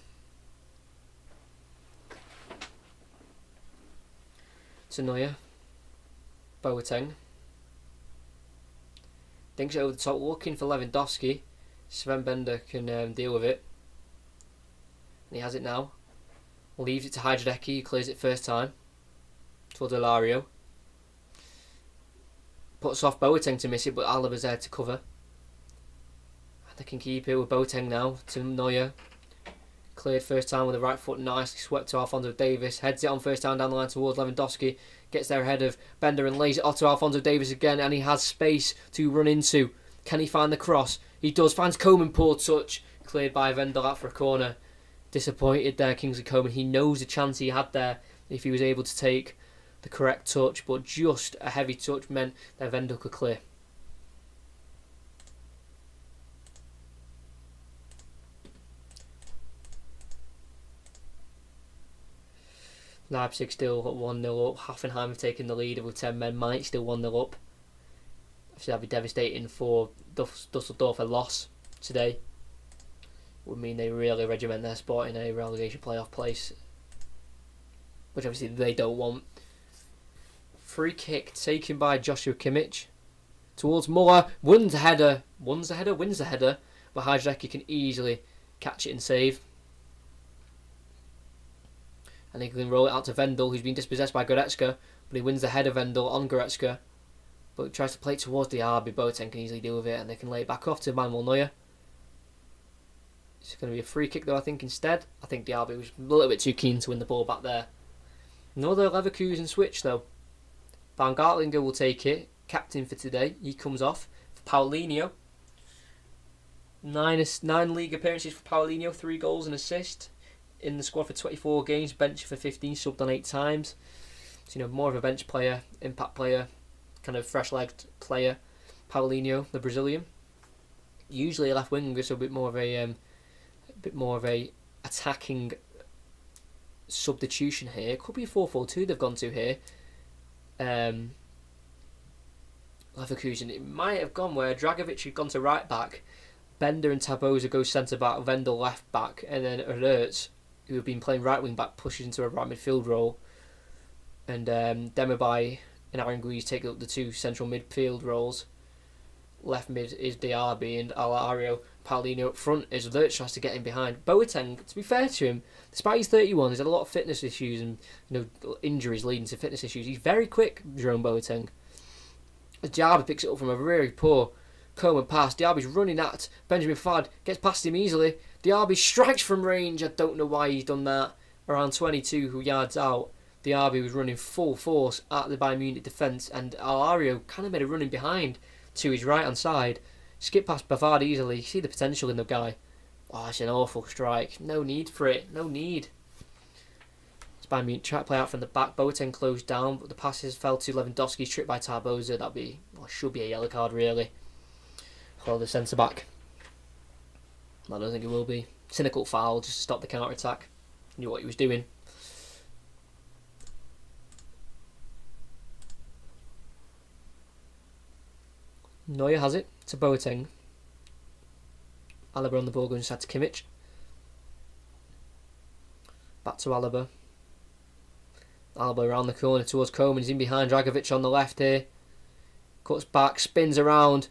To Neuer. Boateng. Dinks it over the top, looking for Lewandowski. Sven Bender can deal with it. And he has it now. Leaves it to Hajideki, who clears it first time. Towards Alario. Puts off Boateng to miss it, but Alaba's there to cover. They can keep it with Boateng now to Neuer. Cleared first time with the right foot, nicely swept to Alphonso Davies. Heads it on first time down the line towards Lewandowski. Gets there ahead of Bender and lays it off to Alphonso Davies again, and he has space to run into. Can he find the cross? He does. Finds Coman, poor touch. Cleared by Vendel out for a corner. Disappointed there, Kingsley Coman. He knows the chance he had there if he was able to take the correct touch, but just a heavy touch meant that Vendel could clear. Leipzig still 1-0 up. Hoffenheim have taken the lead with 10 men. Might still 1-0 up. Obviously that'd be devastating for Dusseldorf. A loss today would mean they really regiment their spot in a relegation playoff place, which obviously they don't want. Free kick taken by Joshua Kimmich towards Muller. Wins the header, but Hajideki can easily catch it and save. And he can roll it out to Vendel, who's been dispossessed by Goretzka, but he wins the header Vendel on Goretzka. But tries to play it towards the Diaby. Boateng can easily deal with it, and they can lay it back off to Manuel Neuer. It's going to be a free kick though, I think, instead. I think Diaby was a little bit too keen to win the ball back there. Another Leverkusen switch though. Baumgartlinger will take it, captain for today. He comes off for Paulinho. 9 league appearances for Paulinho, 3 goals and assist. In the squad for 24 games, bench for 15, subbed on 8 times. So, more of a bench player, impact player, kind of fresh-legged player. Paulinho, the Brazilian, usually a left winger, so a bit more of a attacking substitution here. Could be a 4-4-2 they've gone to here. Leverkusen, it might have gone where Dragovic had gone to right back, Bender and Taboza go centre back, Vendel left back, and then Ertz, who have been playing right wing back, pushes into a right midfield role, and Demirbay and Aranguiz take up the 2 central midfield roles. Left mid is Diaby, and Alario. Paulinho up front as Ertz tries to get in behind. Boateng, to be fair to him, despite he's 31, he's had a lot of fitness issues and injuries leading to fitness issues. He's very quick, Jerome Boateng. As Diaby picks it up from a very poor Coman pass, Diaby's running at Benjamin Pavard, gets past him easily. Diaby strikes from range. I don't know why he's done that. Around 22 yards out, Diaby was running full force at the Bayern Munich defence, and Alario kind of made a run in behind to his right hand side. Skip past Pavard easily. You see the potential in the guy. Oh, it's an awful strike. No need for it. No need. It's Bayern Munich try to play out from the back. Boateng closed down, but the passes fell to Lewandowski, tripped by Tarboza. Should be a yellow card really for the centre back. I don't think it will be. Cynical foul just to stop the counter attack. Knew what he was doing. Neuer has it to Boateng. Alaba on the ball, going inside to Kimmich. Back to Alaba. Alaba around the corner towards Coman. He's in behind Dragovic on the left here. Cuts back, spins around.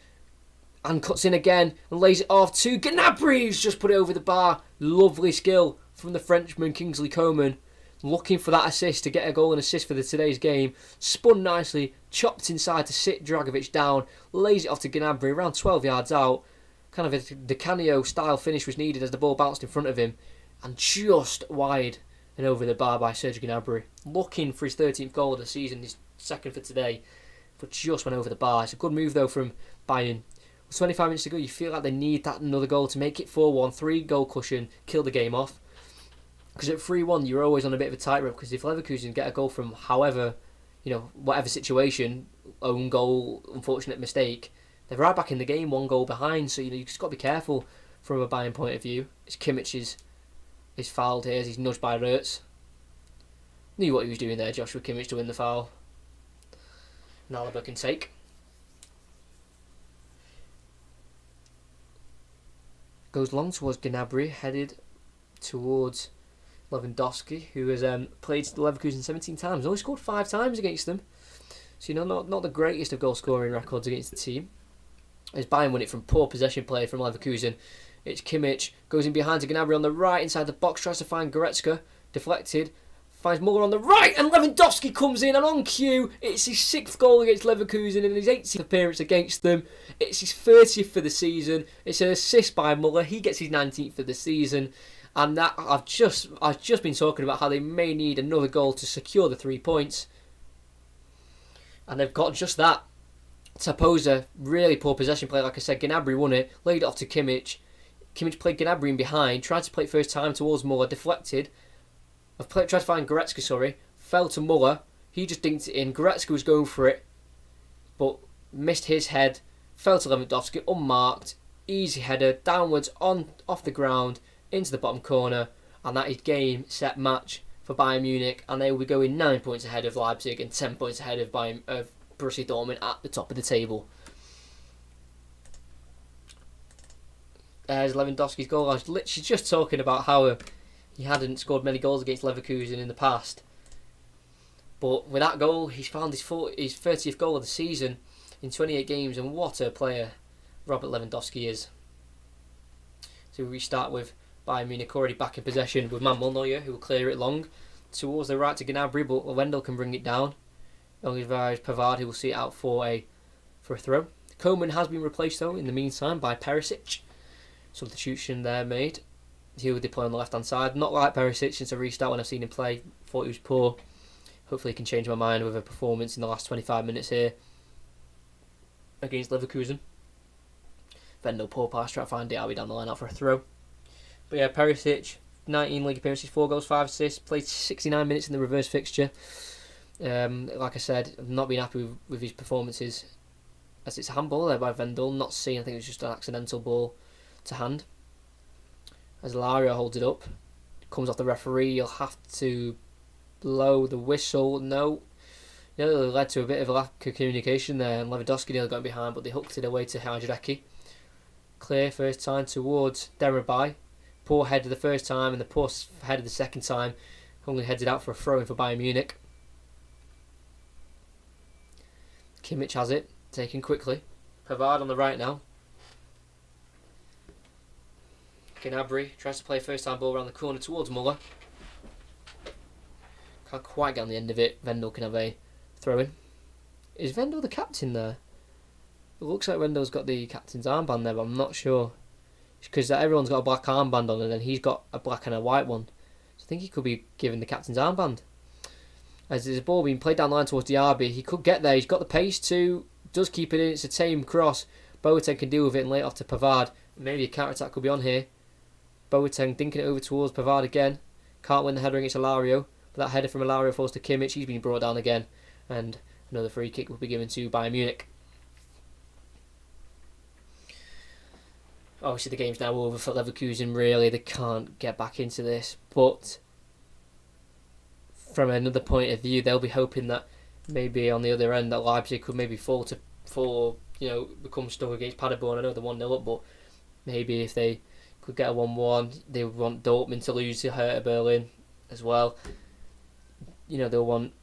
and cuts in again and lays it off to Gnabry, who's just put it over the bar. Lovely skill from the Frenchman Kingsley Coman, looking for that assist to get a goal and assist for today's game. Spun nicely, chopped inside to sit Dragovic down, lays it off to Gnabry around 12 yards out. Kind of a Di Canio style finish was needed as the ball bounced in front of him, and just wide and over the bar by Serge Gnabry, looking for his 13th goal of the season, his second for today, but just went over the bar. It's a good move though from Bayern. With 25 minutes to go, you feel like they need that another goal to make it 4-1, 3-goal cushion, kill the game off. Because at 3-1, you're always on a bit of a tightrope, because if Leverkusen get a goal from however, whatever situation, own goal, unfortunate mistake, they're right back in the game, 1 goal behind, so you've just got to be careful from a Bayern point of view. It's Kimmich is fouled here as he's nudged by Rertz. Knew what he was doing there, Joshua Kimmich, to win the foul. And Alaba can take. Goes long towards Gnabry, headed towards Lewandowski, who has played Leverkusen 17 times, only scored 5 times against them. So not the greatest of goal scoring records against the team. As Bayern won it from poor possession play from Leverkusen. It's Kimmich, goes in behind to Gnabry on the right, inside the box, tries to find Goretzka, deflected, finds Muller on the right, and Lewandowski comes in, and on cue, it's his 6th goal against Leverkusen and his 80th appearance against them. It's his 30th for the season. It's an assist by Muller. He gets his 19th for the season, and that I've just been talking about how they may need another goal to secure the 3 points, and they've got just that. Taposa, really poor possession play, like I said. Gnabry won it, laid it off to Kimmich. Kimmich played Gnabry in behind, tried to play it first time towards Muller, deflected. Tried to find Goretzka, fell to Muller. He just dinked it in. Goretzka was going for it, but missed his head. Fell to Lewandowski, unmarked. Easy header, downwards, off the ground, into the bottom corner. And that is game, set, match for Bayern Munich. And they will be going 9 points ahead of Leipzig and 10 points ahead of Borussia Dortmund at the top of the table. There's Lewandowski's goal. I was literally just talking about how he hadn't scored many goals against Leverkusen in the past. But with that goal, he's found his 30th goal of the season in 28 games, and what a player Robert Lewandowski is. So we restart with Bayern Munich already back in possession with Manuel Neuer, who will clear it long towards the right to Gnabry, but Wendell can bring it down. Only via Pavard, who will see it out for a throw. Coman has been replaced though in the meantime by Perisic. Substitution there made. He will deploy on the left hand side. Not like Perisic since a restart when I've seen him play. Thought he was poor. Hopefully he can change my mind with a performance in the last 25 minutes here against Leverkusen. Wendell, poor pass, try to find Diaby down the line out for a throw. But yeah, Perisic, 19 league appearances, 4 goals, 5 assists, played 69 minutes in the reverse fixture. Like I said, I've not been happy with his performances, as it's a handball there by Wendell, not seen. I think it was just an accidental ball to hand. As Lario holds it up, comes off the referee, you'll have to blow the whistle. No, it led to a bit of a lack of communication there, and Lewandowski nearly got behind, but they hooked it away to Hajreki. Clear first time towards Demirbay. Poor header the first time, and the poor header the second time. Only headed out for a throw-in for Bayern Munich. Kimmich has it, taken quickly. Pavard on the right now. Gnabry tries to play first time ball around the corner towards Muller. Can't quite get on the end of it. Wendell can have a throw in. Is Wendell the captain there? It looks like Wendell's got the captain's armband there, but I'm not sure. Because everyone's got a black armband on, and then he's got a black and a white one. So I think he could be given the captain's armband. As there's a ball being played down the line towards Diaby, he could get there. He's got the pace to, does keep it in. It's a tame cross. Boateng can deal with it and lay it off to Pavard. Maybe a counter-attack could be on here. Boateng dinking it over towards Pavard again. Can't win the header against Alario. But that header from Alario falls to Kimmich. He's been brought down again. And another free kick will be given to Bayern Munich. Obviously the game's now over for Leverkusen, really. They can't get back into this. But from another point of view, they'll be hoping that maybe on the other end that Leipzig could maybe become stuck against Paderborn. I know they're 1-0 up, but maybe if they could get a 1-1, they would want Dortmund to lose to Hertha Berlin as well. They'll want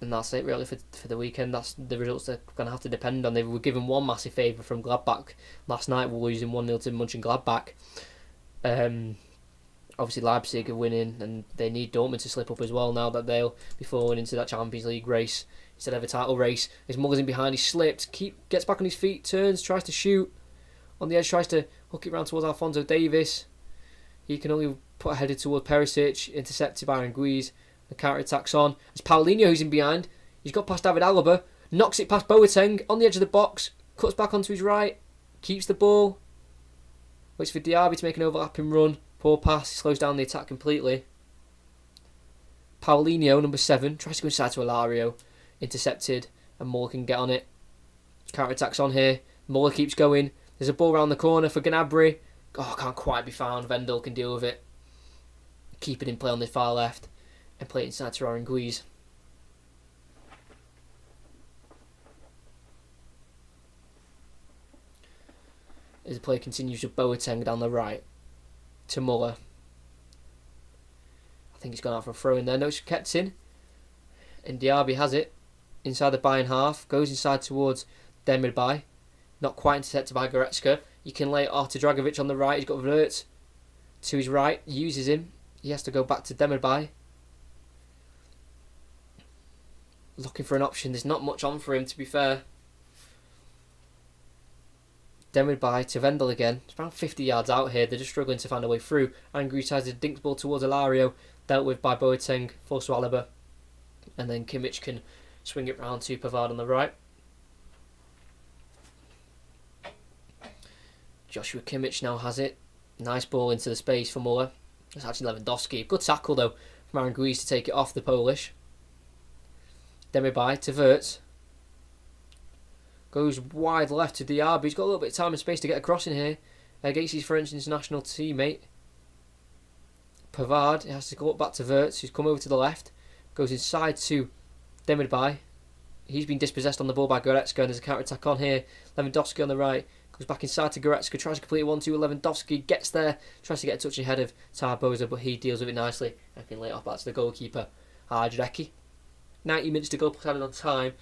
And that's it really for the weekend. That's the results they're going to have to depend on. They were given one massive favour from Gladbach last night. We're losing 1-0 to Mönchengladbach. Obviously Leipzig are winning, and they need Dortmund to slip up as well now that they'll be falling into that Champions League race instead of a title race. His Muller's in behind, he slipped, gets back on his feet, turns, tries to shoot. On the edge, tries to hook it round towards Alphonso Davies. He can only put a header towards Perisic, intercepted by Aranguiz. The counter-attack's on. It's Paulinho who's in behind. He's got past David Alaba, knocks it past Boateng, on the edge of the box, cuts back onto his right, keeps the ball, waits for Diaby to make an overlapping run. Poor pass, he slows down the attack completely. Paulinho, number 7, tries to go inside to Alario, intercepted, and Muller can get on it. Counter-attack's on here. Muller keeps going. There's a ball around the corner for Gnabry. Oh, can't quite be found. Vendel can deal with it. Keep it in play on the far left. And play it inside to Aranguiz. As the play continues with Boateng down the right. To Muller. I think he's gone out for a throw in there. No, it's kept in. And Diaby has it. Inside the Bayern half. Goes inside towards Demirbay. Not quite intercepted by Goretzka. You can lay it off to Dragovic on the right. He's got Wirtz to his right. Uses him. He has to go back to Demirbay. Looking for an option. There's not much on for him, to be fair. Demirbay to Vendel again. It's around 50 yards out here. They're just struggling to find a way through. Angry tries to dinks ball towards Alario. Dealt with by Boateng. Forced to Alaba. And then Kimmich can swing it round to Pavard on the right. Joshua Kimmich now has it. Nice ball into the space for Muller. It's actually Lewandowski. Good tackle though from Aranguiz to take it off the Polish. Demirbay to Wirtz. Goes wide left to Diaby. He's got a little bit of time and space to get across in here against his French international teammate. Pavard has to go up back to Wirtz, who's come over to the left. Goes inside to Demirbay. He's been dispossessed on the ball by Goretzka, and there's a counter-attack on here. Lewandowski on the right. Goes back inside to Goretzka, tries to complete a 1-2 with Lewandowski, gets there, tries to get a touch ahead of Tarboza, but he deals with it nicely and can lay it off back to the goalkeeper, Hardrecki. 90 minutes to go, plus added on time.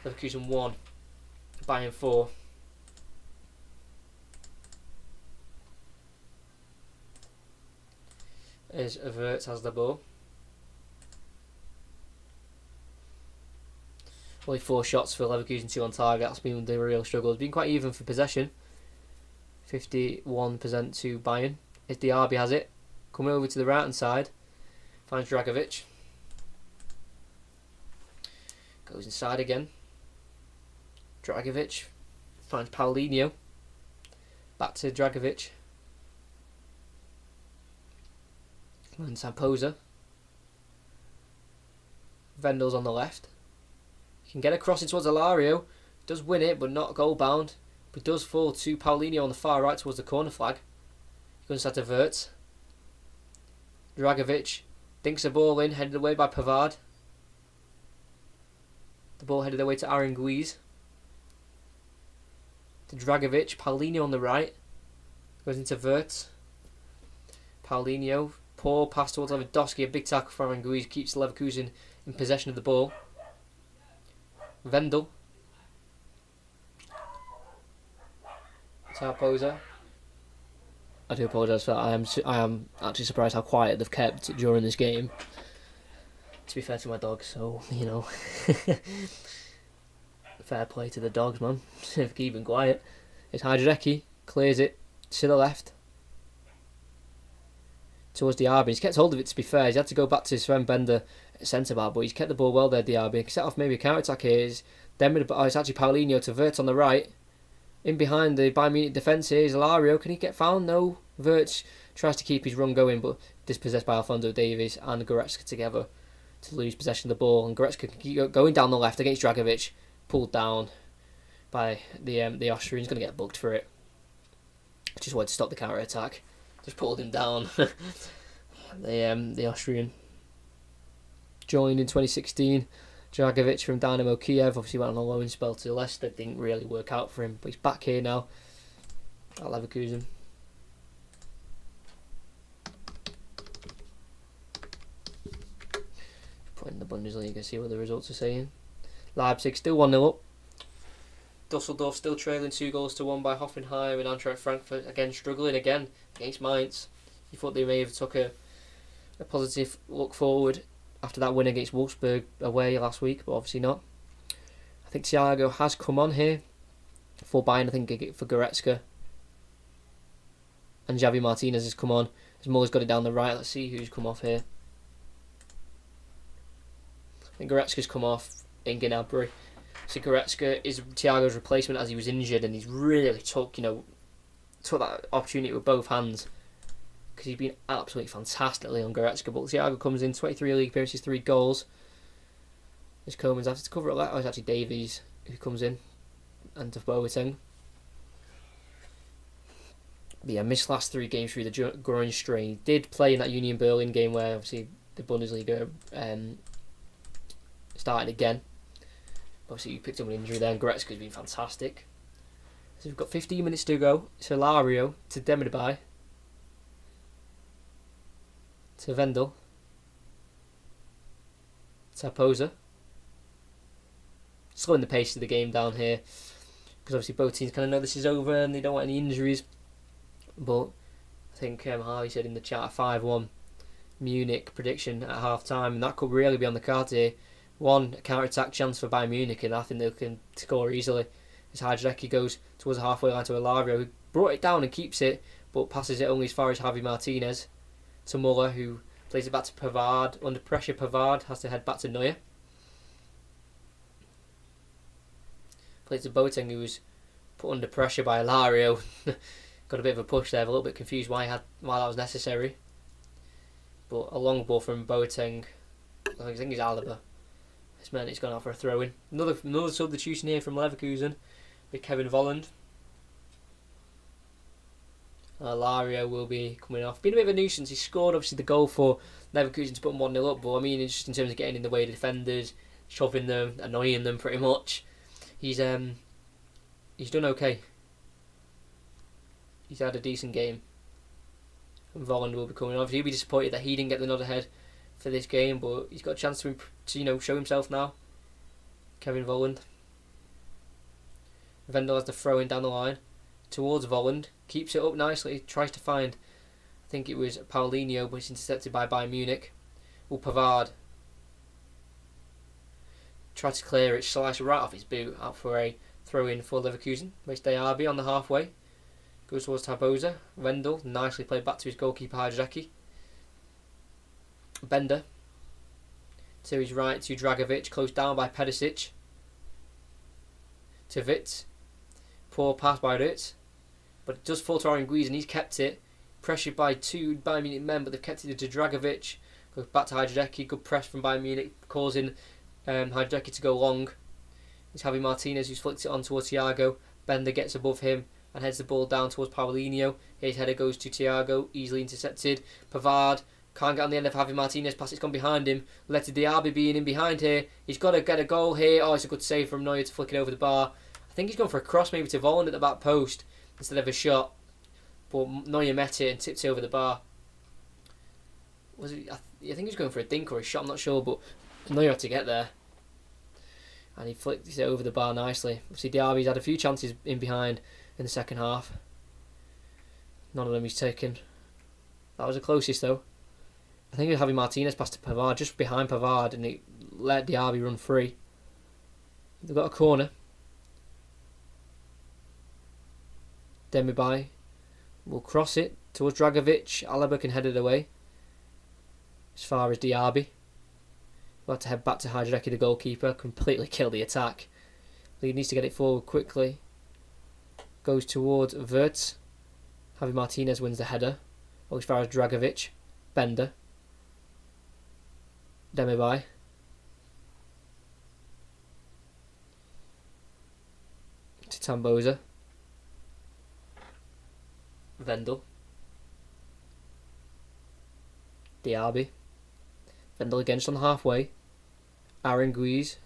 Leverkusen 1, Bayern 4. As Wirtz has the ball. Only 4 shots for Leverkusen, 2 on target. That's been the real struggle. It's been quite even for possession. 51% to Bayern. As Diaby has it. Coming over to the right hand side. Finds Dragovic. Goes inside again. Dragovic. Finds Paulinho. Back to Dragovic. And Tarboza. Vendel's on the left. Can get across it towards Alario. Does win it, but not goal bound. But does fall to Paulinho on the far right towards the corner flag. He goes inside to Wirtz. Dragovic dinks the ball in, headed away by Pavard. The ball headed away to Aranguiz. To Dragovic. Paulinho on the right. Goes into Wirtz. Paulinho. Poor pass towards Lewandowski. A big tackle for Aranguiz. Keeps Leverkusen in possession of the ball. Vendel. Tarboza. I do apologise for that. I am actually surprised how quiet they've kept during this game. To be fair to my dog, so you know, fair play to the dogs, man. For keeping quiet. It's Hardrecki, clears it to the left towards Diaby. He's kept hold of it. To be fair, he's had to go back to Sven Bender at centre back, but he's kept the ball well there. Diaby he can set off maybe a counter attack here. It's actually Paulinho to Wirtz on the right. In behind the Bayern Munich defence here is Alario. Can he get found? No. Wirtz tries to keep his run going, but dispossessed by Alphonso Davies and Goretzka together to lose possession of the ball. And Goretzka can keep going down the left against Dragovic, pulled down by the Austrian. He's going to get bugged for it. Just wanted to stop the counter attack. Just pulled him down. The Austrian joined in 2016. Dragovic from Dynamo Kiev obviously went on a loan spell to Leicester. Didn't really work out for him, but he's back here now at Leverkusen. put in the Bundesliga, see what the results are saying. Leipzig still 1-0 up. Dusseldorf still trailing 2-1 by Hoffenheim, and Eintracht Frankfurt again struggling again against Mainz. You thought they may have took a positive look forward after that win against Wolfsburg away last week, but obviously not. I think Thiago has come on here for Bayern. I think for Goretzka, and Javi Martinez has come on as Muller's got it down the right. Let's see who's come off here. I think Goretzka's come off in Gnabry. So Goretzka is Thiago's replacement as he was injured, and he's really took that opportunity with both hands, because he's been absolutely fantastically on Goretzka. But Thiago comes in, 23 league appearances, 3 goals. As Coman's after to cover it. Oh, it's actually Davies who comes in, and to Boateng. But yeah, missed last 3 games through the groin strain. He did play in that Union Berlin game where obviously the Bundesliga started again. Obviously, you picked up an injury there, and Goretzka's been fantastic. So we've got 15 minutes to go. Solario to Demirbay. To Vendel. Taposa. Slowing the pace of the game down here, because obviously both teams kind of know this is over and they don't want any injuries. But I think Harvey said in the chat 5-1 Munich prediction at half time, and that could really be on the card here. One counter-attack chance for Bayern Munich, and I think they can score easily. As Hajreki goes towards the halfway line to Alario, who brought it down and keeps it, but passes it only as far as Javi Martinez. To Muller, who plays it back to Pavard. Under pressure, Pavard has to head back to Neuer. Plays to Boateng, who was put under pressure by Alario. Got a bit of a push there, a little bit confused why that was necessary. But a long ball from Boateng. I think he's Alaba. This meant he's gone out for a throw-in. Another substitution here from Leverkusen with Kevin Volland. Alario will be coming off. Been a bit of a nuisance. He scored obviously the goal for Leverkusen to put them 1-0 up, but I mean, just in terms of getting in the way of defenders, shoving them, annoying them pretty much. He's done okay. He's had a decent game. And Volland will be coming off. He'll be disappointed that he didn't get the nod ahead for this game, but he's got a chance to show himself now. Kevin Volland. Vendel has the throw in down the line towards Volland, keeps it up nicely, tries to find, I think it was Paulinho, but it's intercepted by Bayern Munich. Pavard tried to clear it, sliced right off his boot, out for a throw in for Leverkusen. Makes Diaby on the halfway, goes towards Tabosa. Vendel nicely played back to his goalkeeper Hajreki. Bender to his right to Dragovic, closed down by Pedicic. To Vitz, poor pass by Ritz, but it does fall to Aranguiz, and he's kept it. Pressured by 2 Bayern Munich men, but they've kept it to Dragovic. Goes back to Hajreki, good press from Bayern Munich, causing Hajreki to go long. It's Javi Martinez who's flicked it on towards Thiago. Bender gets above him and heads the ball down towards Paulinho. His header goes to Thiago, easily intercepted. Pavard can't get on the end of Javi Martinez pass, it's gone behind him. Let Diaby being in behind here. He's got to get a goal here. Oh, it's a good save from Neuer to flick it over the bar. I think he's gone for a cross maybe to Volland at the back post instead of a shot. But Neuer met it and tipped it over the bar. I think he was going for a dink or a shot, I'm not sure, but Neuer had to get there. And he flicked it over the bar nicely. Obviously Diaby's had a few chances in behind in the second half. None of them he's taken. That was the closest though. I think it was Javi Martinez passed to Pavard, just behind Pavard, and he let Diaby run free. They've got a corner. Demirbay will cross it towards Dragovic. Alaba can head it away as far as Diaby. We'll have to head back to Hajreki, the goalkeeper. Completely kill the attack. He needs to get it forward quickly. Goes towards Wirtz. Javi Martinez wins the header. As far as Dragovic. Bender. Demirbay. To Tamboza. Vendel. Diaby. Vendel again just on the halfway. Aranguiz.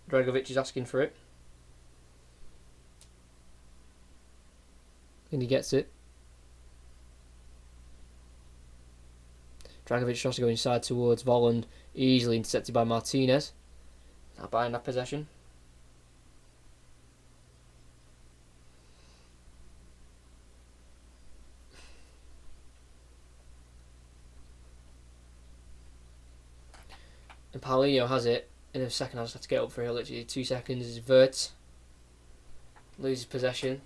Dragovic is asking for it. And he gets it. Dragovic tries to go inside towards Volland, easily intercepted by Martinez. Now Bayern that possession. And Paulinho has it. In a second, I just have to get up for it. Literally 2 seconds. Is Wirtz loses possession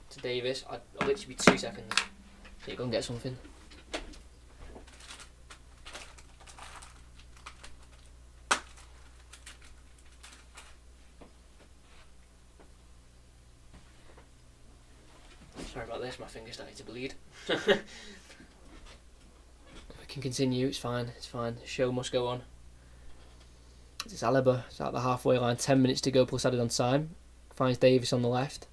to Davis. I'll literally be 2 seconds. So you go and get something. Sorry about this. My finger's starting to bleed. We can continue. It's fine. It's fine. The show must go on. It's Alaba. It's at the halfway line. 10 minutes to go plus added on time. Finds Davis on the left.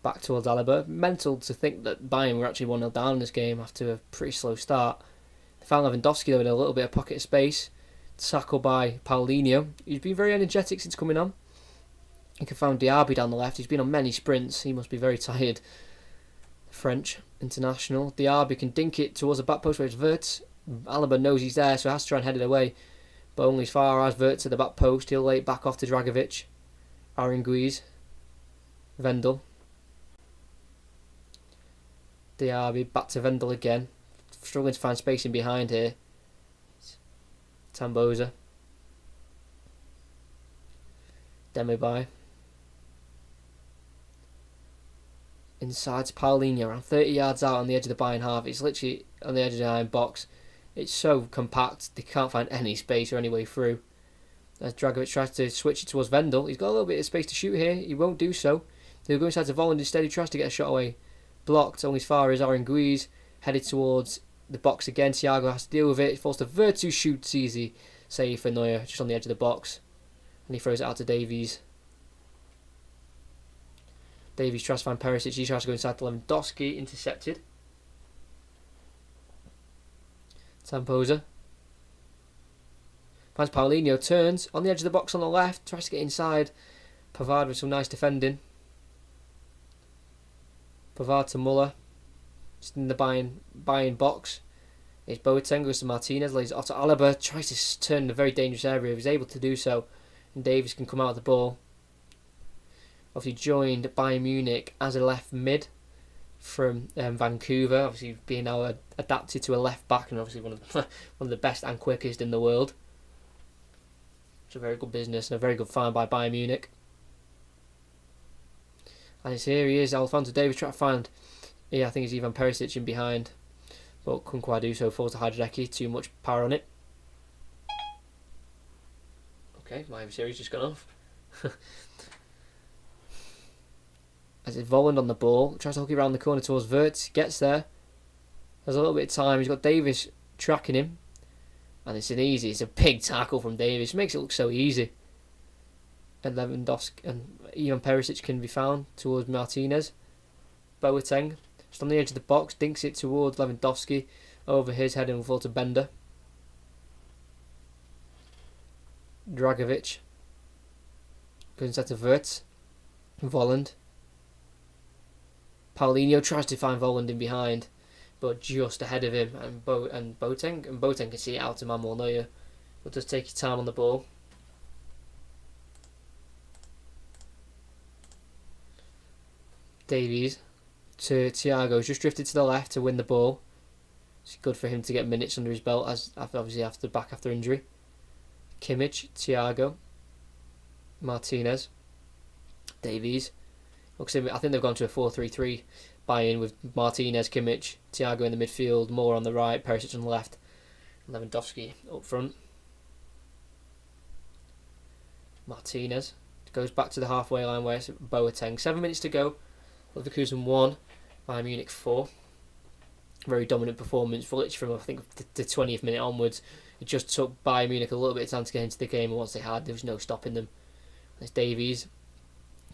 Back towards Alaba. Mental to think that Bayern were actually 1-0 down in this game after a pretty slow start. They found Lewandowski though in a little bit of pocket of space. Tackled by Paulinho. He's been very energetic since coming on. He can find Diaby down the left. He's been on many sprints. He must be very tired. French international. Diaby can dink it towards the back post where it's Wirtz. Alaba knows he's there, so he has to try and head it away. But only as far as Wirtz at the back post. He'll lay it back off to Dragovic. Aranguiz. Vendel. Diaby back to Vendel again. Struggling to find spacing behind here. Tamboza. Demirbay. Inside to Paulinho, around 30 yards out on the edge of the Bayern half. It's literally on the edge of the iron box. It's so compact, they can't find any space or any way through. As Dragovic tries to switch it towards Vendel, he's got a little bit of space to shoot here. He won't do so. He'll go inside to Volland instead. He tries to get a shot away. Blocked only as far as Aranguiz. Headed towards the box again. Thiago has to deal with it. He falls to Wirtz, who shoots easy. Save for Neuer, just on the edge of the box. And he throws it out to Davies. Davies tries to find Perisic. He tries to go inside to Lewandowski. Intercepted. Tampoza. Finds Paulinho. Turns on the edge of the box on the left. Tries to get inside. Pavard with some nice defending. Pavard to Muller. Just in the Bayern box. It's Boateng, goes to Martinez. Lays it off to Alaba. Tries to turn in a very dangerous area. He's able to do so. And Davies can come out of the ball. Obviously joined Bayern Munich as a left mid from Vancouver. Obviously being now adapted to a left back, and obviously one of the best and quickest in the world. It's a very good business and a very good find by Bayern Munich. And it's here he is, Alphonso Davies trying to find. Yeah, I think it's Ivan Perisic in behind, but couldn't quite do so. Falls to Hajreki. Too much power on it. Okay, my series just gone off. As it's Volland on the ball, tries to hook it around the corner towards Wirtz, gets there. There's a little bit of time. He's got Davis tracking him, and it's a big tackle from Davis. Makes it look so easy. And Lewandowski and Ivan Perisic can be found towards Martinez. Boateng, just on the edge of the box, dinks it towards Lewandowski. Over his head and will fall to Bender. Dragovic goes inside to Wirtz. Volland. Paulinho tries to find Volland in behind, but just ahead of him, and Boateng can see it out to Manuel Neuer, but does take his time on the ball. Davies to Thiago, just drifted to the left to win the ball. It's good for him to get minutes under his belt, as obviously after injury. Kimmich, Thiago, Martinez, Davies. I think they've gone to a 4-3-3 Bayern with Martinez, Kimmich, Thiago in the midfield, Moore on the right, Perisic on the left, Lewandowski up front. Martinez goes back to the halfway line where it's Boateng. 7 minutes to go. Leverkusen 1, Bayern Munich 4. Very dominant performance, literally from I think the 20th minute onwards. It just took Bayern Munich a little bit of time to get into the game, and once they had, there was no stopping them. There's Davies.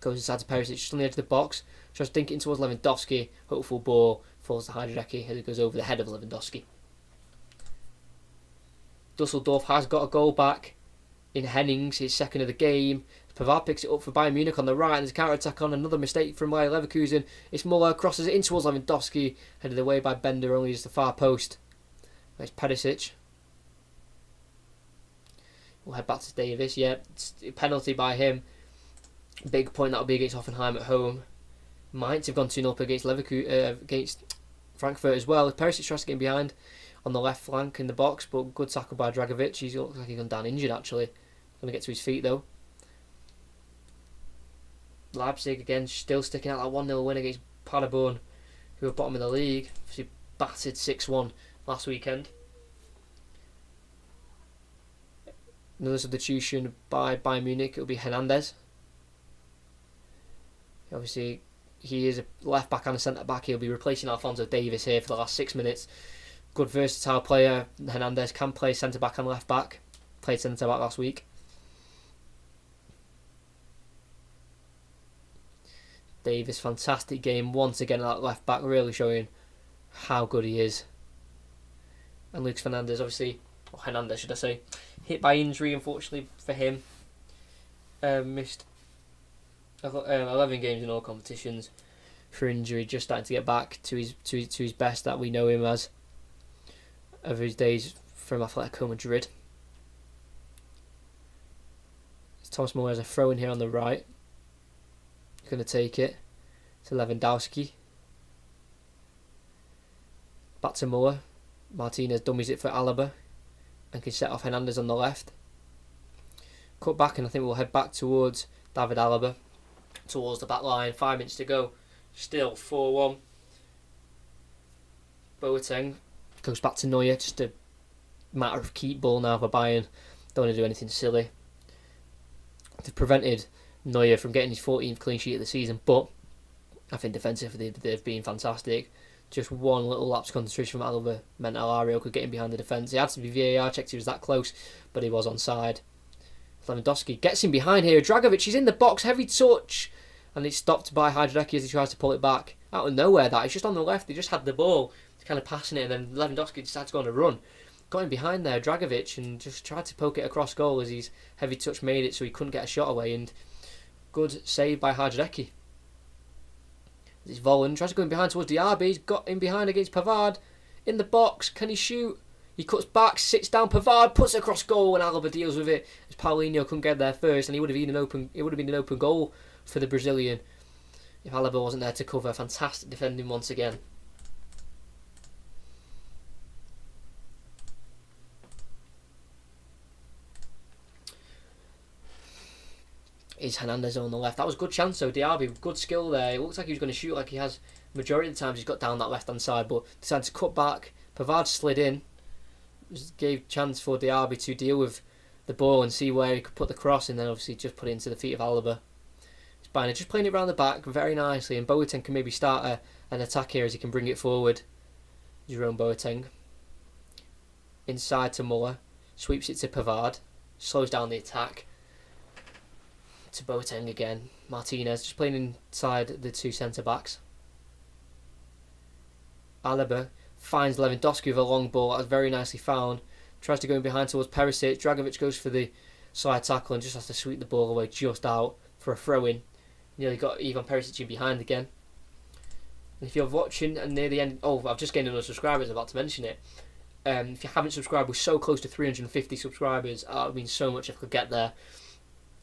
Goes inside to Perisic, just on the edge of the box. Tries to dink it towards Lewandowski. Hopeful ball. Falls to Hajreki as it goes over the head of Lewandowski. Dusseldorf has got a goal back in Hennings, his second of the game. Pavard picks it up for Bayern Munich on the right, and there's a counter-attack on. Another mistake from Leverkusen. It's Muller, crosses it in towards Lewandowski. Headed away by Bender, only just the far post. It's Perisic. We'll head back to Davis. Yeah, penalty by him. Big point that'll be against Hoffenheim at home. Might have gone 2-0 against Leverkusen, against Frankfurt as well. Perisic tries to get in behind on the left flank in the box, but good tackle by Dragovic. He looks like he's gone down injured actually. Going to get to his feet though. Leipzig again still sticking out that 1-0 win against Paderborn, who are bottom of the league. Obviously battered 6-1 last weekend. Another substitution by Bayern Munich. It'll be Hernandez. Obviously, he is a left back and a centre back. He'll be replacing Alphonso Davies here for the last 6 minutes. Good versatile player. Hernandez can play centre back and left back. Played centre back last week. Davies, fantastic game once again at that left back, really showing how good he is. And Lucas Fernandez, obviously, or Hernandez should I say, hit by injury unfortunately for him. Missed 11 games in all competitions for injury, just starting to get back to his best that we know him as of his days from Atletico Madrid. Thomas Muller has a throw in here on the right. He's going to take it to Lewandowski. Back to Muller. Martinez dummies it for Alaba and can set off Hernandez on the left. Cut back, and I think we'll head back towards David Alaba, towards the back line. 5 minutes to go. Still 4-1. Boateng goes back to Neuer. Just a matter of keep ball now for Bayern. Don't want to do anything silly. They've prevented Neuer from getting his 14th clean sheet of the season, but I think defensively they've been fantastic. Just one little lapse of concentration from Alaba meant Alario could get in behind the defence. He had to be VAR checked, he was that close, but he was onside. Lewandowski gets in behind here. Dragovic is in the box, heavy touch, and it's stopped by Hajreki as he tries to pull it back. Out of nowhere, that. He's just on the left, he just had the ball, he's kind of passing it, and then Lewandowski decided to go on a run. Got in behind there, Dragovic, and just tried to poke it across goal as his heavy touch made it so he couldn't get a shot away, and good save by Hajreki. It's Volland, tries to go in behind towards Diaby, he's got in behind against Pavard, in the box, can he shoot? He cuts back, sits down, Pavard puts it across goal and Alaba deals with it as Paulinho couldn't get there first, and it would have been an open goal for the Brazilian if Alaba wasn't there to cover. Fantastic defending once again. Is Hernandez on the left. That was a good chance though. Diaby, good skill there. It looks like he was going to shoot like he has majority of the times he's got down that left hand side, but decided to cut back. Pavard slid in. Gave chance for Diaby to deal with the ball and see where he could put the cross, and then obviously just put it into the feet of Alaba. It's Bayern just playing it around the back very nicely, and Boateng can maybe start an attack here as he can bring it forward. Jerome Boateng. Inside to Muller. Sweeps it to Pavard. Slows down the attack. To Boateng again. Martinez just playing inside the two centre-backs. Alaba finds Lewandowski with a long ball. That's very nicely found. Tries to go in behind towards Perisic. Dragovic goes for the side tackle and just has to sweep the ball away just out for a throw-in. Nearly got Ivan Perisic in behind again. And if you're watching and near the end... Oh, I've just gained another subscriber. I was about to mention it. If you haven't subscribed, we're so close to 350 subscribers. It would mean so much if I could get there.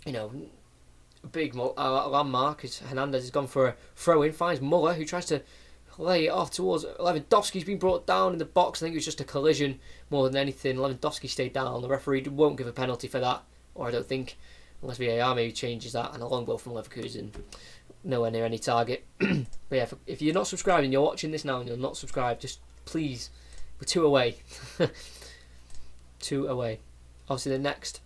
You know... Big landmark is Hernandez has gone for a throw-in, finds Muller, who tries to lay it off towards Lewandowski's been brought down in the box. I think it was just a collision more than anything. Lewandowski stayed down. The referee won't give a penalty for that, or I don't think, unless VAR maybe changes that. And a long ball from Leverkusen, nowhere near any target. But yeah, if you're not subscribed and you're watching this now and you're not subscribed, just please, we're 2 away. 2 away. Obviously the next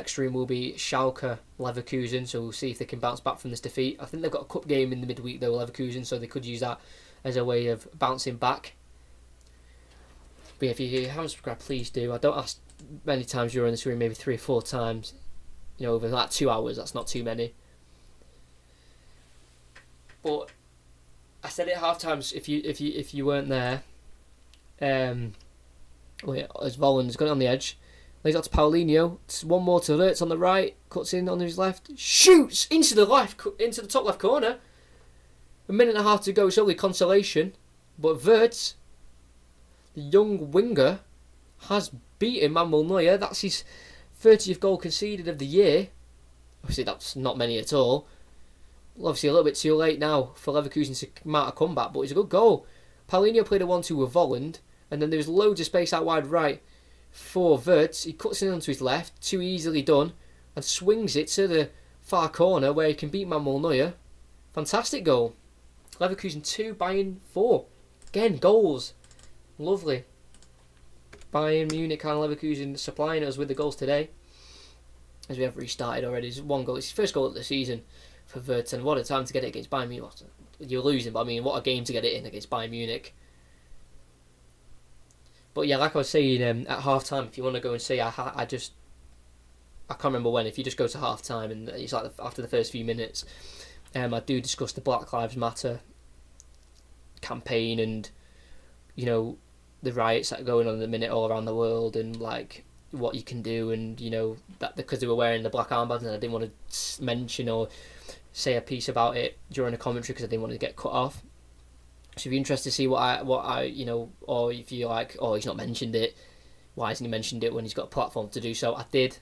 stream will be Schalke Leverkusen, so we'll see if they can bounce back from this defeat. I think they've got a cup game in the midweek though, Leverkusen, so they could use that as a way of bouncing back. But yeah, if you haven't subscribed, please do. I don't ask many times during the stream, maybe 3 or 4 times. You know, over like 2 hours, that's not too many. But I said it at half times. If you weren't there, as Volland's got it on the edge. Lays out to Paulinho. One more to Lertz on the right. Cuts in on his left. Shoots into the top left corner. A minute and a half to go. It's only consolation. But Wirtz the young winger has beaten Manuel Neuer. That's his 30th goal conceded of the year. Obviously, that's not many at all. Obviously, a little bit too late now for Leverkusen to mount a comeback, but it's a good goal. Paulinho played a 1-2 with Volland, and then there was loads of space out wide right for Wirtz. He cuts in onto his left, too easily done, and swings it to the far corner where he can beat Manuel Neuer. Fantastic goal. Leverkusen 2, Bayern 4. Again, goals. Lovely. Bayern, Munich and Leverkusen supplying us with the goals today. As we have restarted already. It's one goal. It's his first goal of the season for Wirtz, and what a time to get it against Bayern Munich. You're losing, but I mean, what a game to get it in against Bayern Munich. But yeah, like I was saying at half time, if you want to go and see, I can't remember when, if you just go to half time and it's like after the first few minutes, I do discuss the Black Lives Matter campaign and, you know, the riots that are going on at the minute all around the world and like what you can do, and you know that because they were wearing the black armbands and I didn't want to mention or say a piece about it during the commentary because I didn't want to get cut off. So if you're interested to see what I you know, or if you're like, oh, he's not mentioned it, why hasn't he mentioned it when he's got a platform to do so? I did.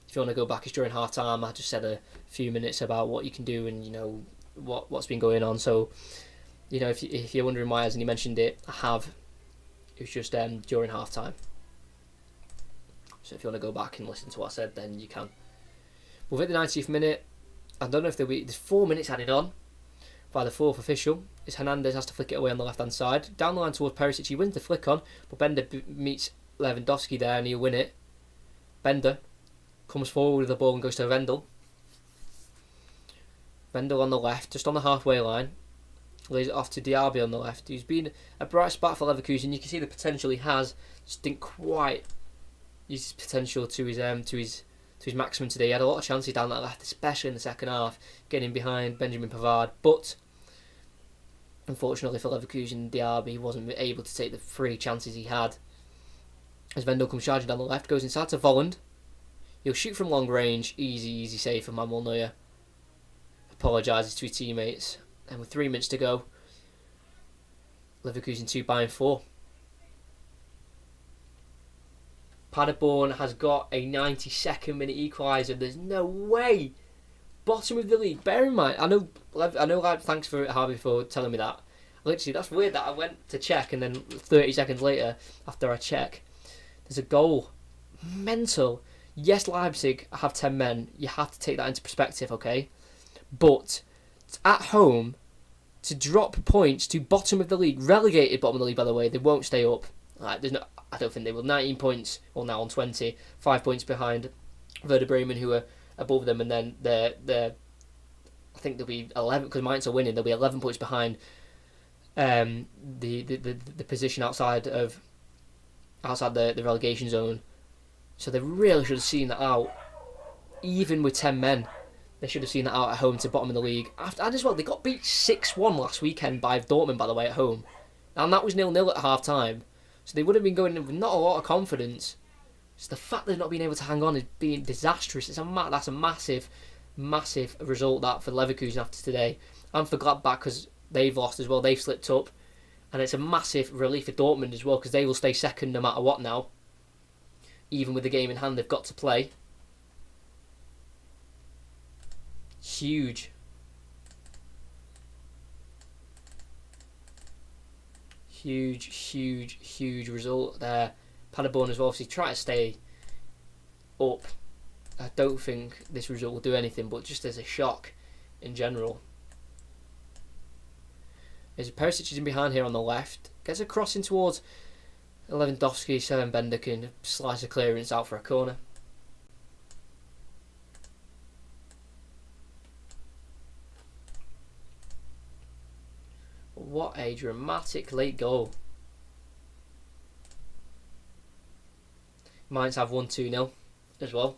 If you want to go back, it's during half time. I just said a few minutes about what you can do and you know what's been going on. So you know, if you're wondering why hasn't he mentioned it, I have. It was just during half time. So if you want to go back and listen to what I said, then you can. We've hit the 90th minute. I don't know if there's 4 minutes added on by the fourth official. As Hernandez has to flick it away on the left hand side. Down the line towards Perisic, he wins the flick on, but Bender meets Lewandowski there and he'll win it. Bender comes forward with the ball and goes to Vendel. Vendel on the left, just on the halfway line. Lays it off to Diaby on the left, who's been a bright spot for Leverkusen. You can see the potential he has, just didn't quite use his potential to his maximum today. He had a lot of chances down that left, especially in the second half, getting behind Benjamin Pavard. But unfortunately for Leverkusen, Diaby wasn't able to take the 3 chances he had. As Vendel comes charging down the left, goes inside to Volland. He'll shoot from long range, easy save for Manuel Neuer. Apologises to his teammates. And with 3 minutes to go, Leverkusen 2, Bayern 4. Paderborn has got a 92nd minute equaliser. There's no way. Bottom of the league. Bear in mind, I know. Thanks for Harvey for telling me that. Literally, that's weird that I went to check and then 30 seconds later, after I check, there's a goal. Mental. Yes, Leipzig have 10 men. You have to take that into perspective, okay? But at home, to drop points to bottom of the league, relegated bottom of the league, by the way, they won't stay up. There's no, I don't think they will. 19 points, well now on 20, 5 points behind Werder Bremen, who are above them, and then they're I think they'll be 11 because Mainz are winning. They'll be 11 points behind the position outside the relegation zone. So they really should have seen that out, even with 10 men. They should have seen that out at home to bottom of the league. And as well, they got beat 6-1 last weekend by Dortmund, by the way, at home. And that was 0-0 at half time. So they would have been going in with not a lot of confidence. So the fact they've not been able to hang on is being disastrous. That's a massive, massive result that for Leverkusen after today. And for Gladbach because they've lost as well. They've slipped up. And it's a massive relief for Dortmund as well because they will stay second no matter what now. Even with the game in hand they've got to play. Huge. Huge result there. Paderborn as well obviously try to stay up. I don't think this result will do anything, but just as a shock in general. As Perisic is in behind here on the left, gets a cross in towards Lewandowski, so then Bender can slice a clearance out for a corner. What a dramatic late goal. Mainz have won 2-0 as well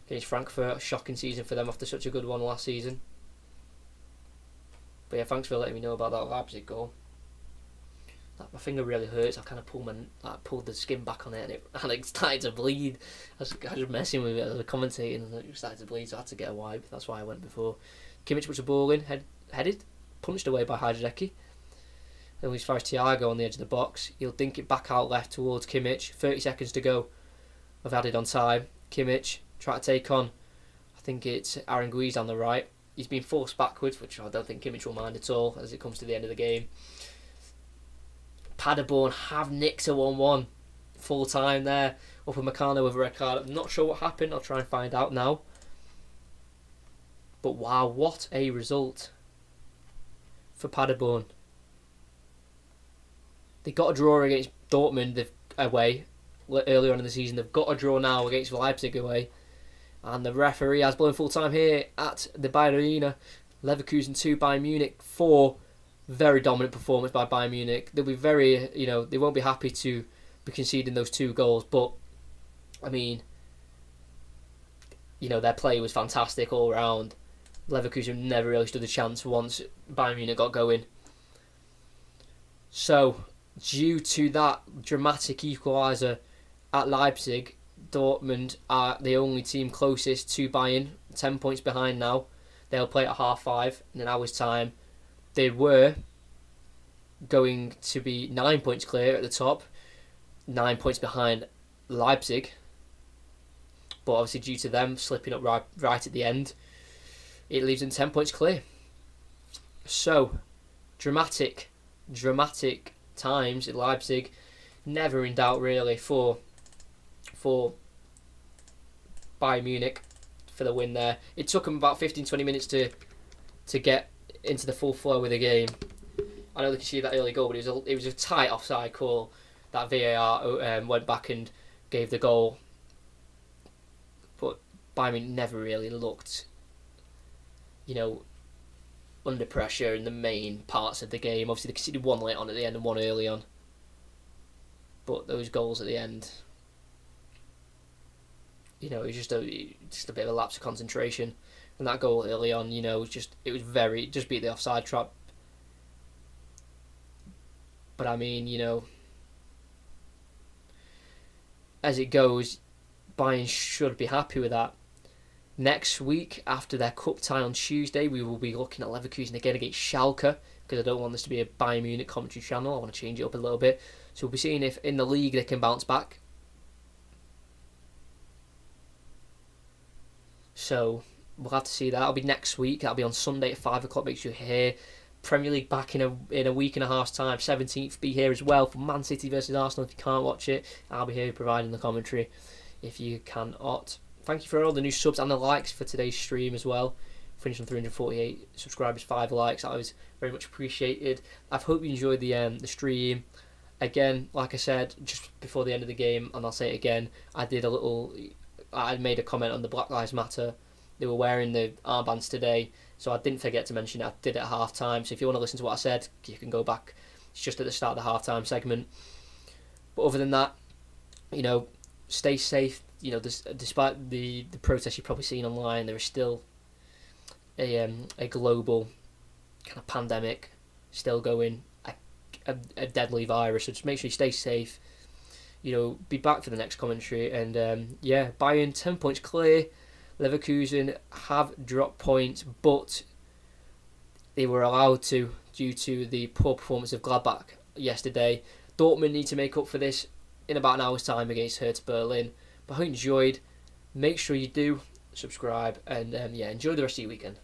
against Frankfurt. A shocking season for them after such a good one last season. But yeah, thanks for letting me know about that Leipzig goal. My finger really hurts. I've kind of pulled the skin back on it and it started to bleed. I was messing with it as a commentator and it started to bleed, so I had to get a wipe. That's why I went before. Kimmich puts the ball in, headed, punched away by Hajideki. as far as Thiago on the edge of the box. He'll dink it back out left towards Kimmich. 30 seconds to go. I've added on time. Kimmich try to take on, I think it's Aranguiz on the right. He's been forced backwards, which I don't think Kimmich will mind at all as it comes to the end of the game. Paderborn have nicked a 1-1 full time there. Upamecano with a red card. I'm not sure what happened. I'll try and find out now. But wow, what a result for Paderborn. They got a draw against Dortmund away earlier on in the season. They've got a draw now against Leipzig away. And the referee has blown full time here at the Bayern Arena. Leverkusen 2, Bayern Munich 4. Very dominant performance by Bayern Munich. They'll be very, they won't be happy to be conceding those 2 goals. But, I mean, their play was fantastic all round. Leverkusen never really stood a chance once Bayern Munich got going. So, due to that dramatic equaliser at Leipzig, Dortmund are the only team closest to Bayern, 10 points behind now. They'll play at 5:30 in an hour's time. They were going to be 9 points clear at the top, 9 points behind Leipzig. But obviously due to them slipping up right at the end, it leaves them 10 points clear. So, dramatic times at Leipzig. Never in doubt really for Bayern Munich for the win there. It took them about 15-20 minutes to get into the full flow of the game. I know they can see that early goal, but it was a tight offside call that VAR went back and gave the goal. But Bayern Munich never really looked, under pressure in the main parts of the game. Obviously they conceded 1 late on at the end and 1 early on. But those goals at the end, it was just a bit of a lapse of concentration. And that goal early on, it just beat the offside trap. But I mean, as it goes, Bayern should be happy with that. Next week, after their cup tie on Tuesday, we will be looking at Leverkusen again against Schalke, because I don't want this to be a Bayern Munich commentary channel. I want to change it up a little bit. So we'll be seeing if in the league they can bounce back. So we'll have to see that. That'll be next week. That'll be on Sunday at 5 o'clock. Make sure you're here. Premier League back in a week and a half's time. 17th, be here as well for Man City versus Arsenal. If you can't watch it, I'll be here providing the commentary if you cannot. Thank you for all the new subs and the likes for today's stream as well. Finished on 348 subscribers, 5 likes. That was very much appreciated. I hope you enjoyed the stream. Again, like I said just before the end of the game, and I'll say it again, I made a comment on the Black Lives Matter. They were wearing the armbands today, so I didn't forget to mention it. I did it at half time. So if you want to listen to what I said, you can go back. It's just at the start of the half time segment. But other than that, stay safe. Despite the protests you've probably seen online, there is still a global kind of pandemic still going, a deadly virus. So just make sure you stay safe. Be back for the next commentary. And Bayern 10 points clear. Leverkusen have dropped points, but they were allowed to due to the poor performance of Gladbach yesterday. Dortmund need to make up for this in about an hour's time against Hertha Berlin. But I hope you enjoyed. Make sure you do subscribe and enjoy the rest of your weekend.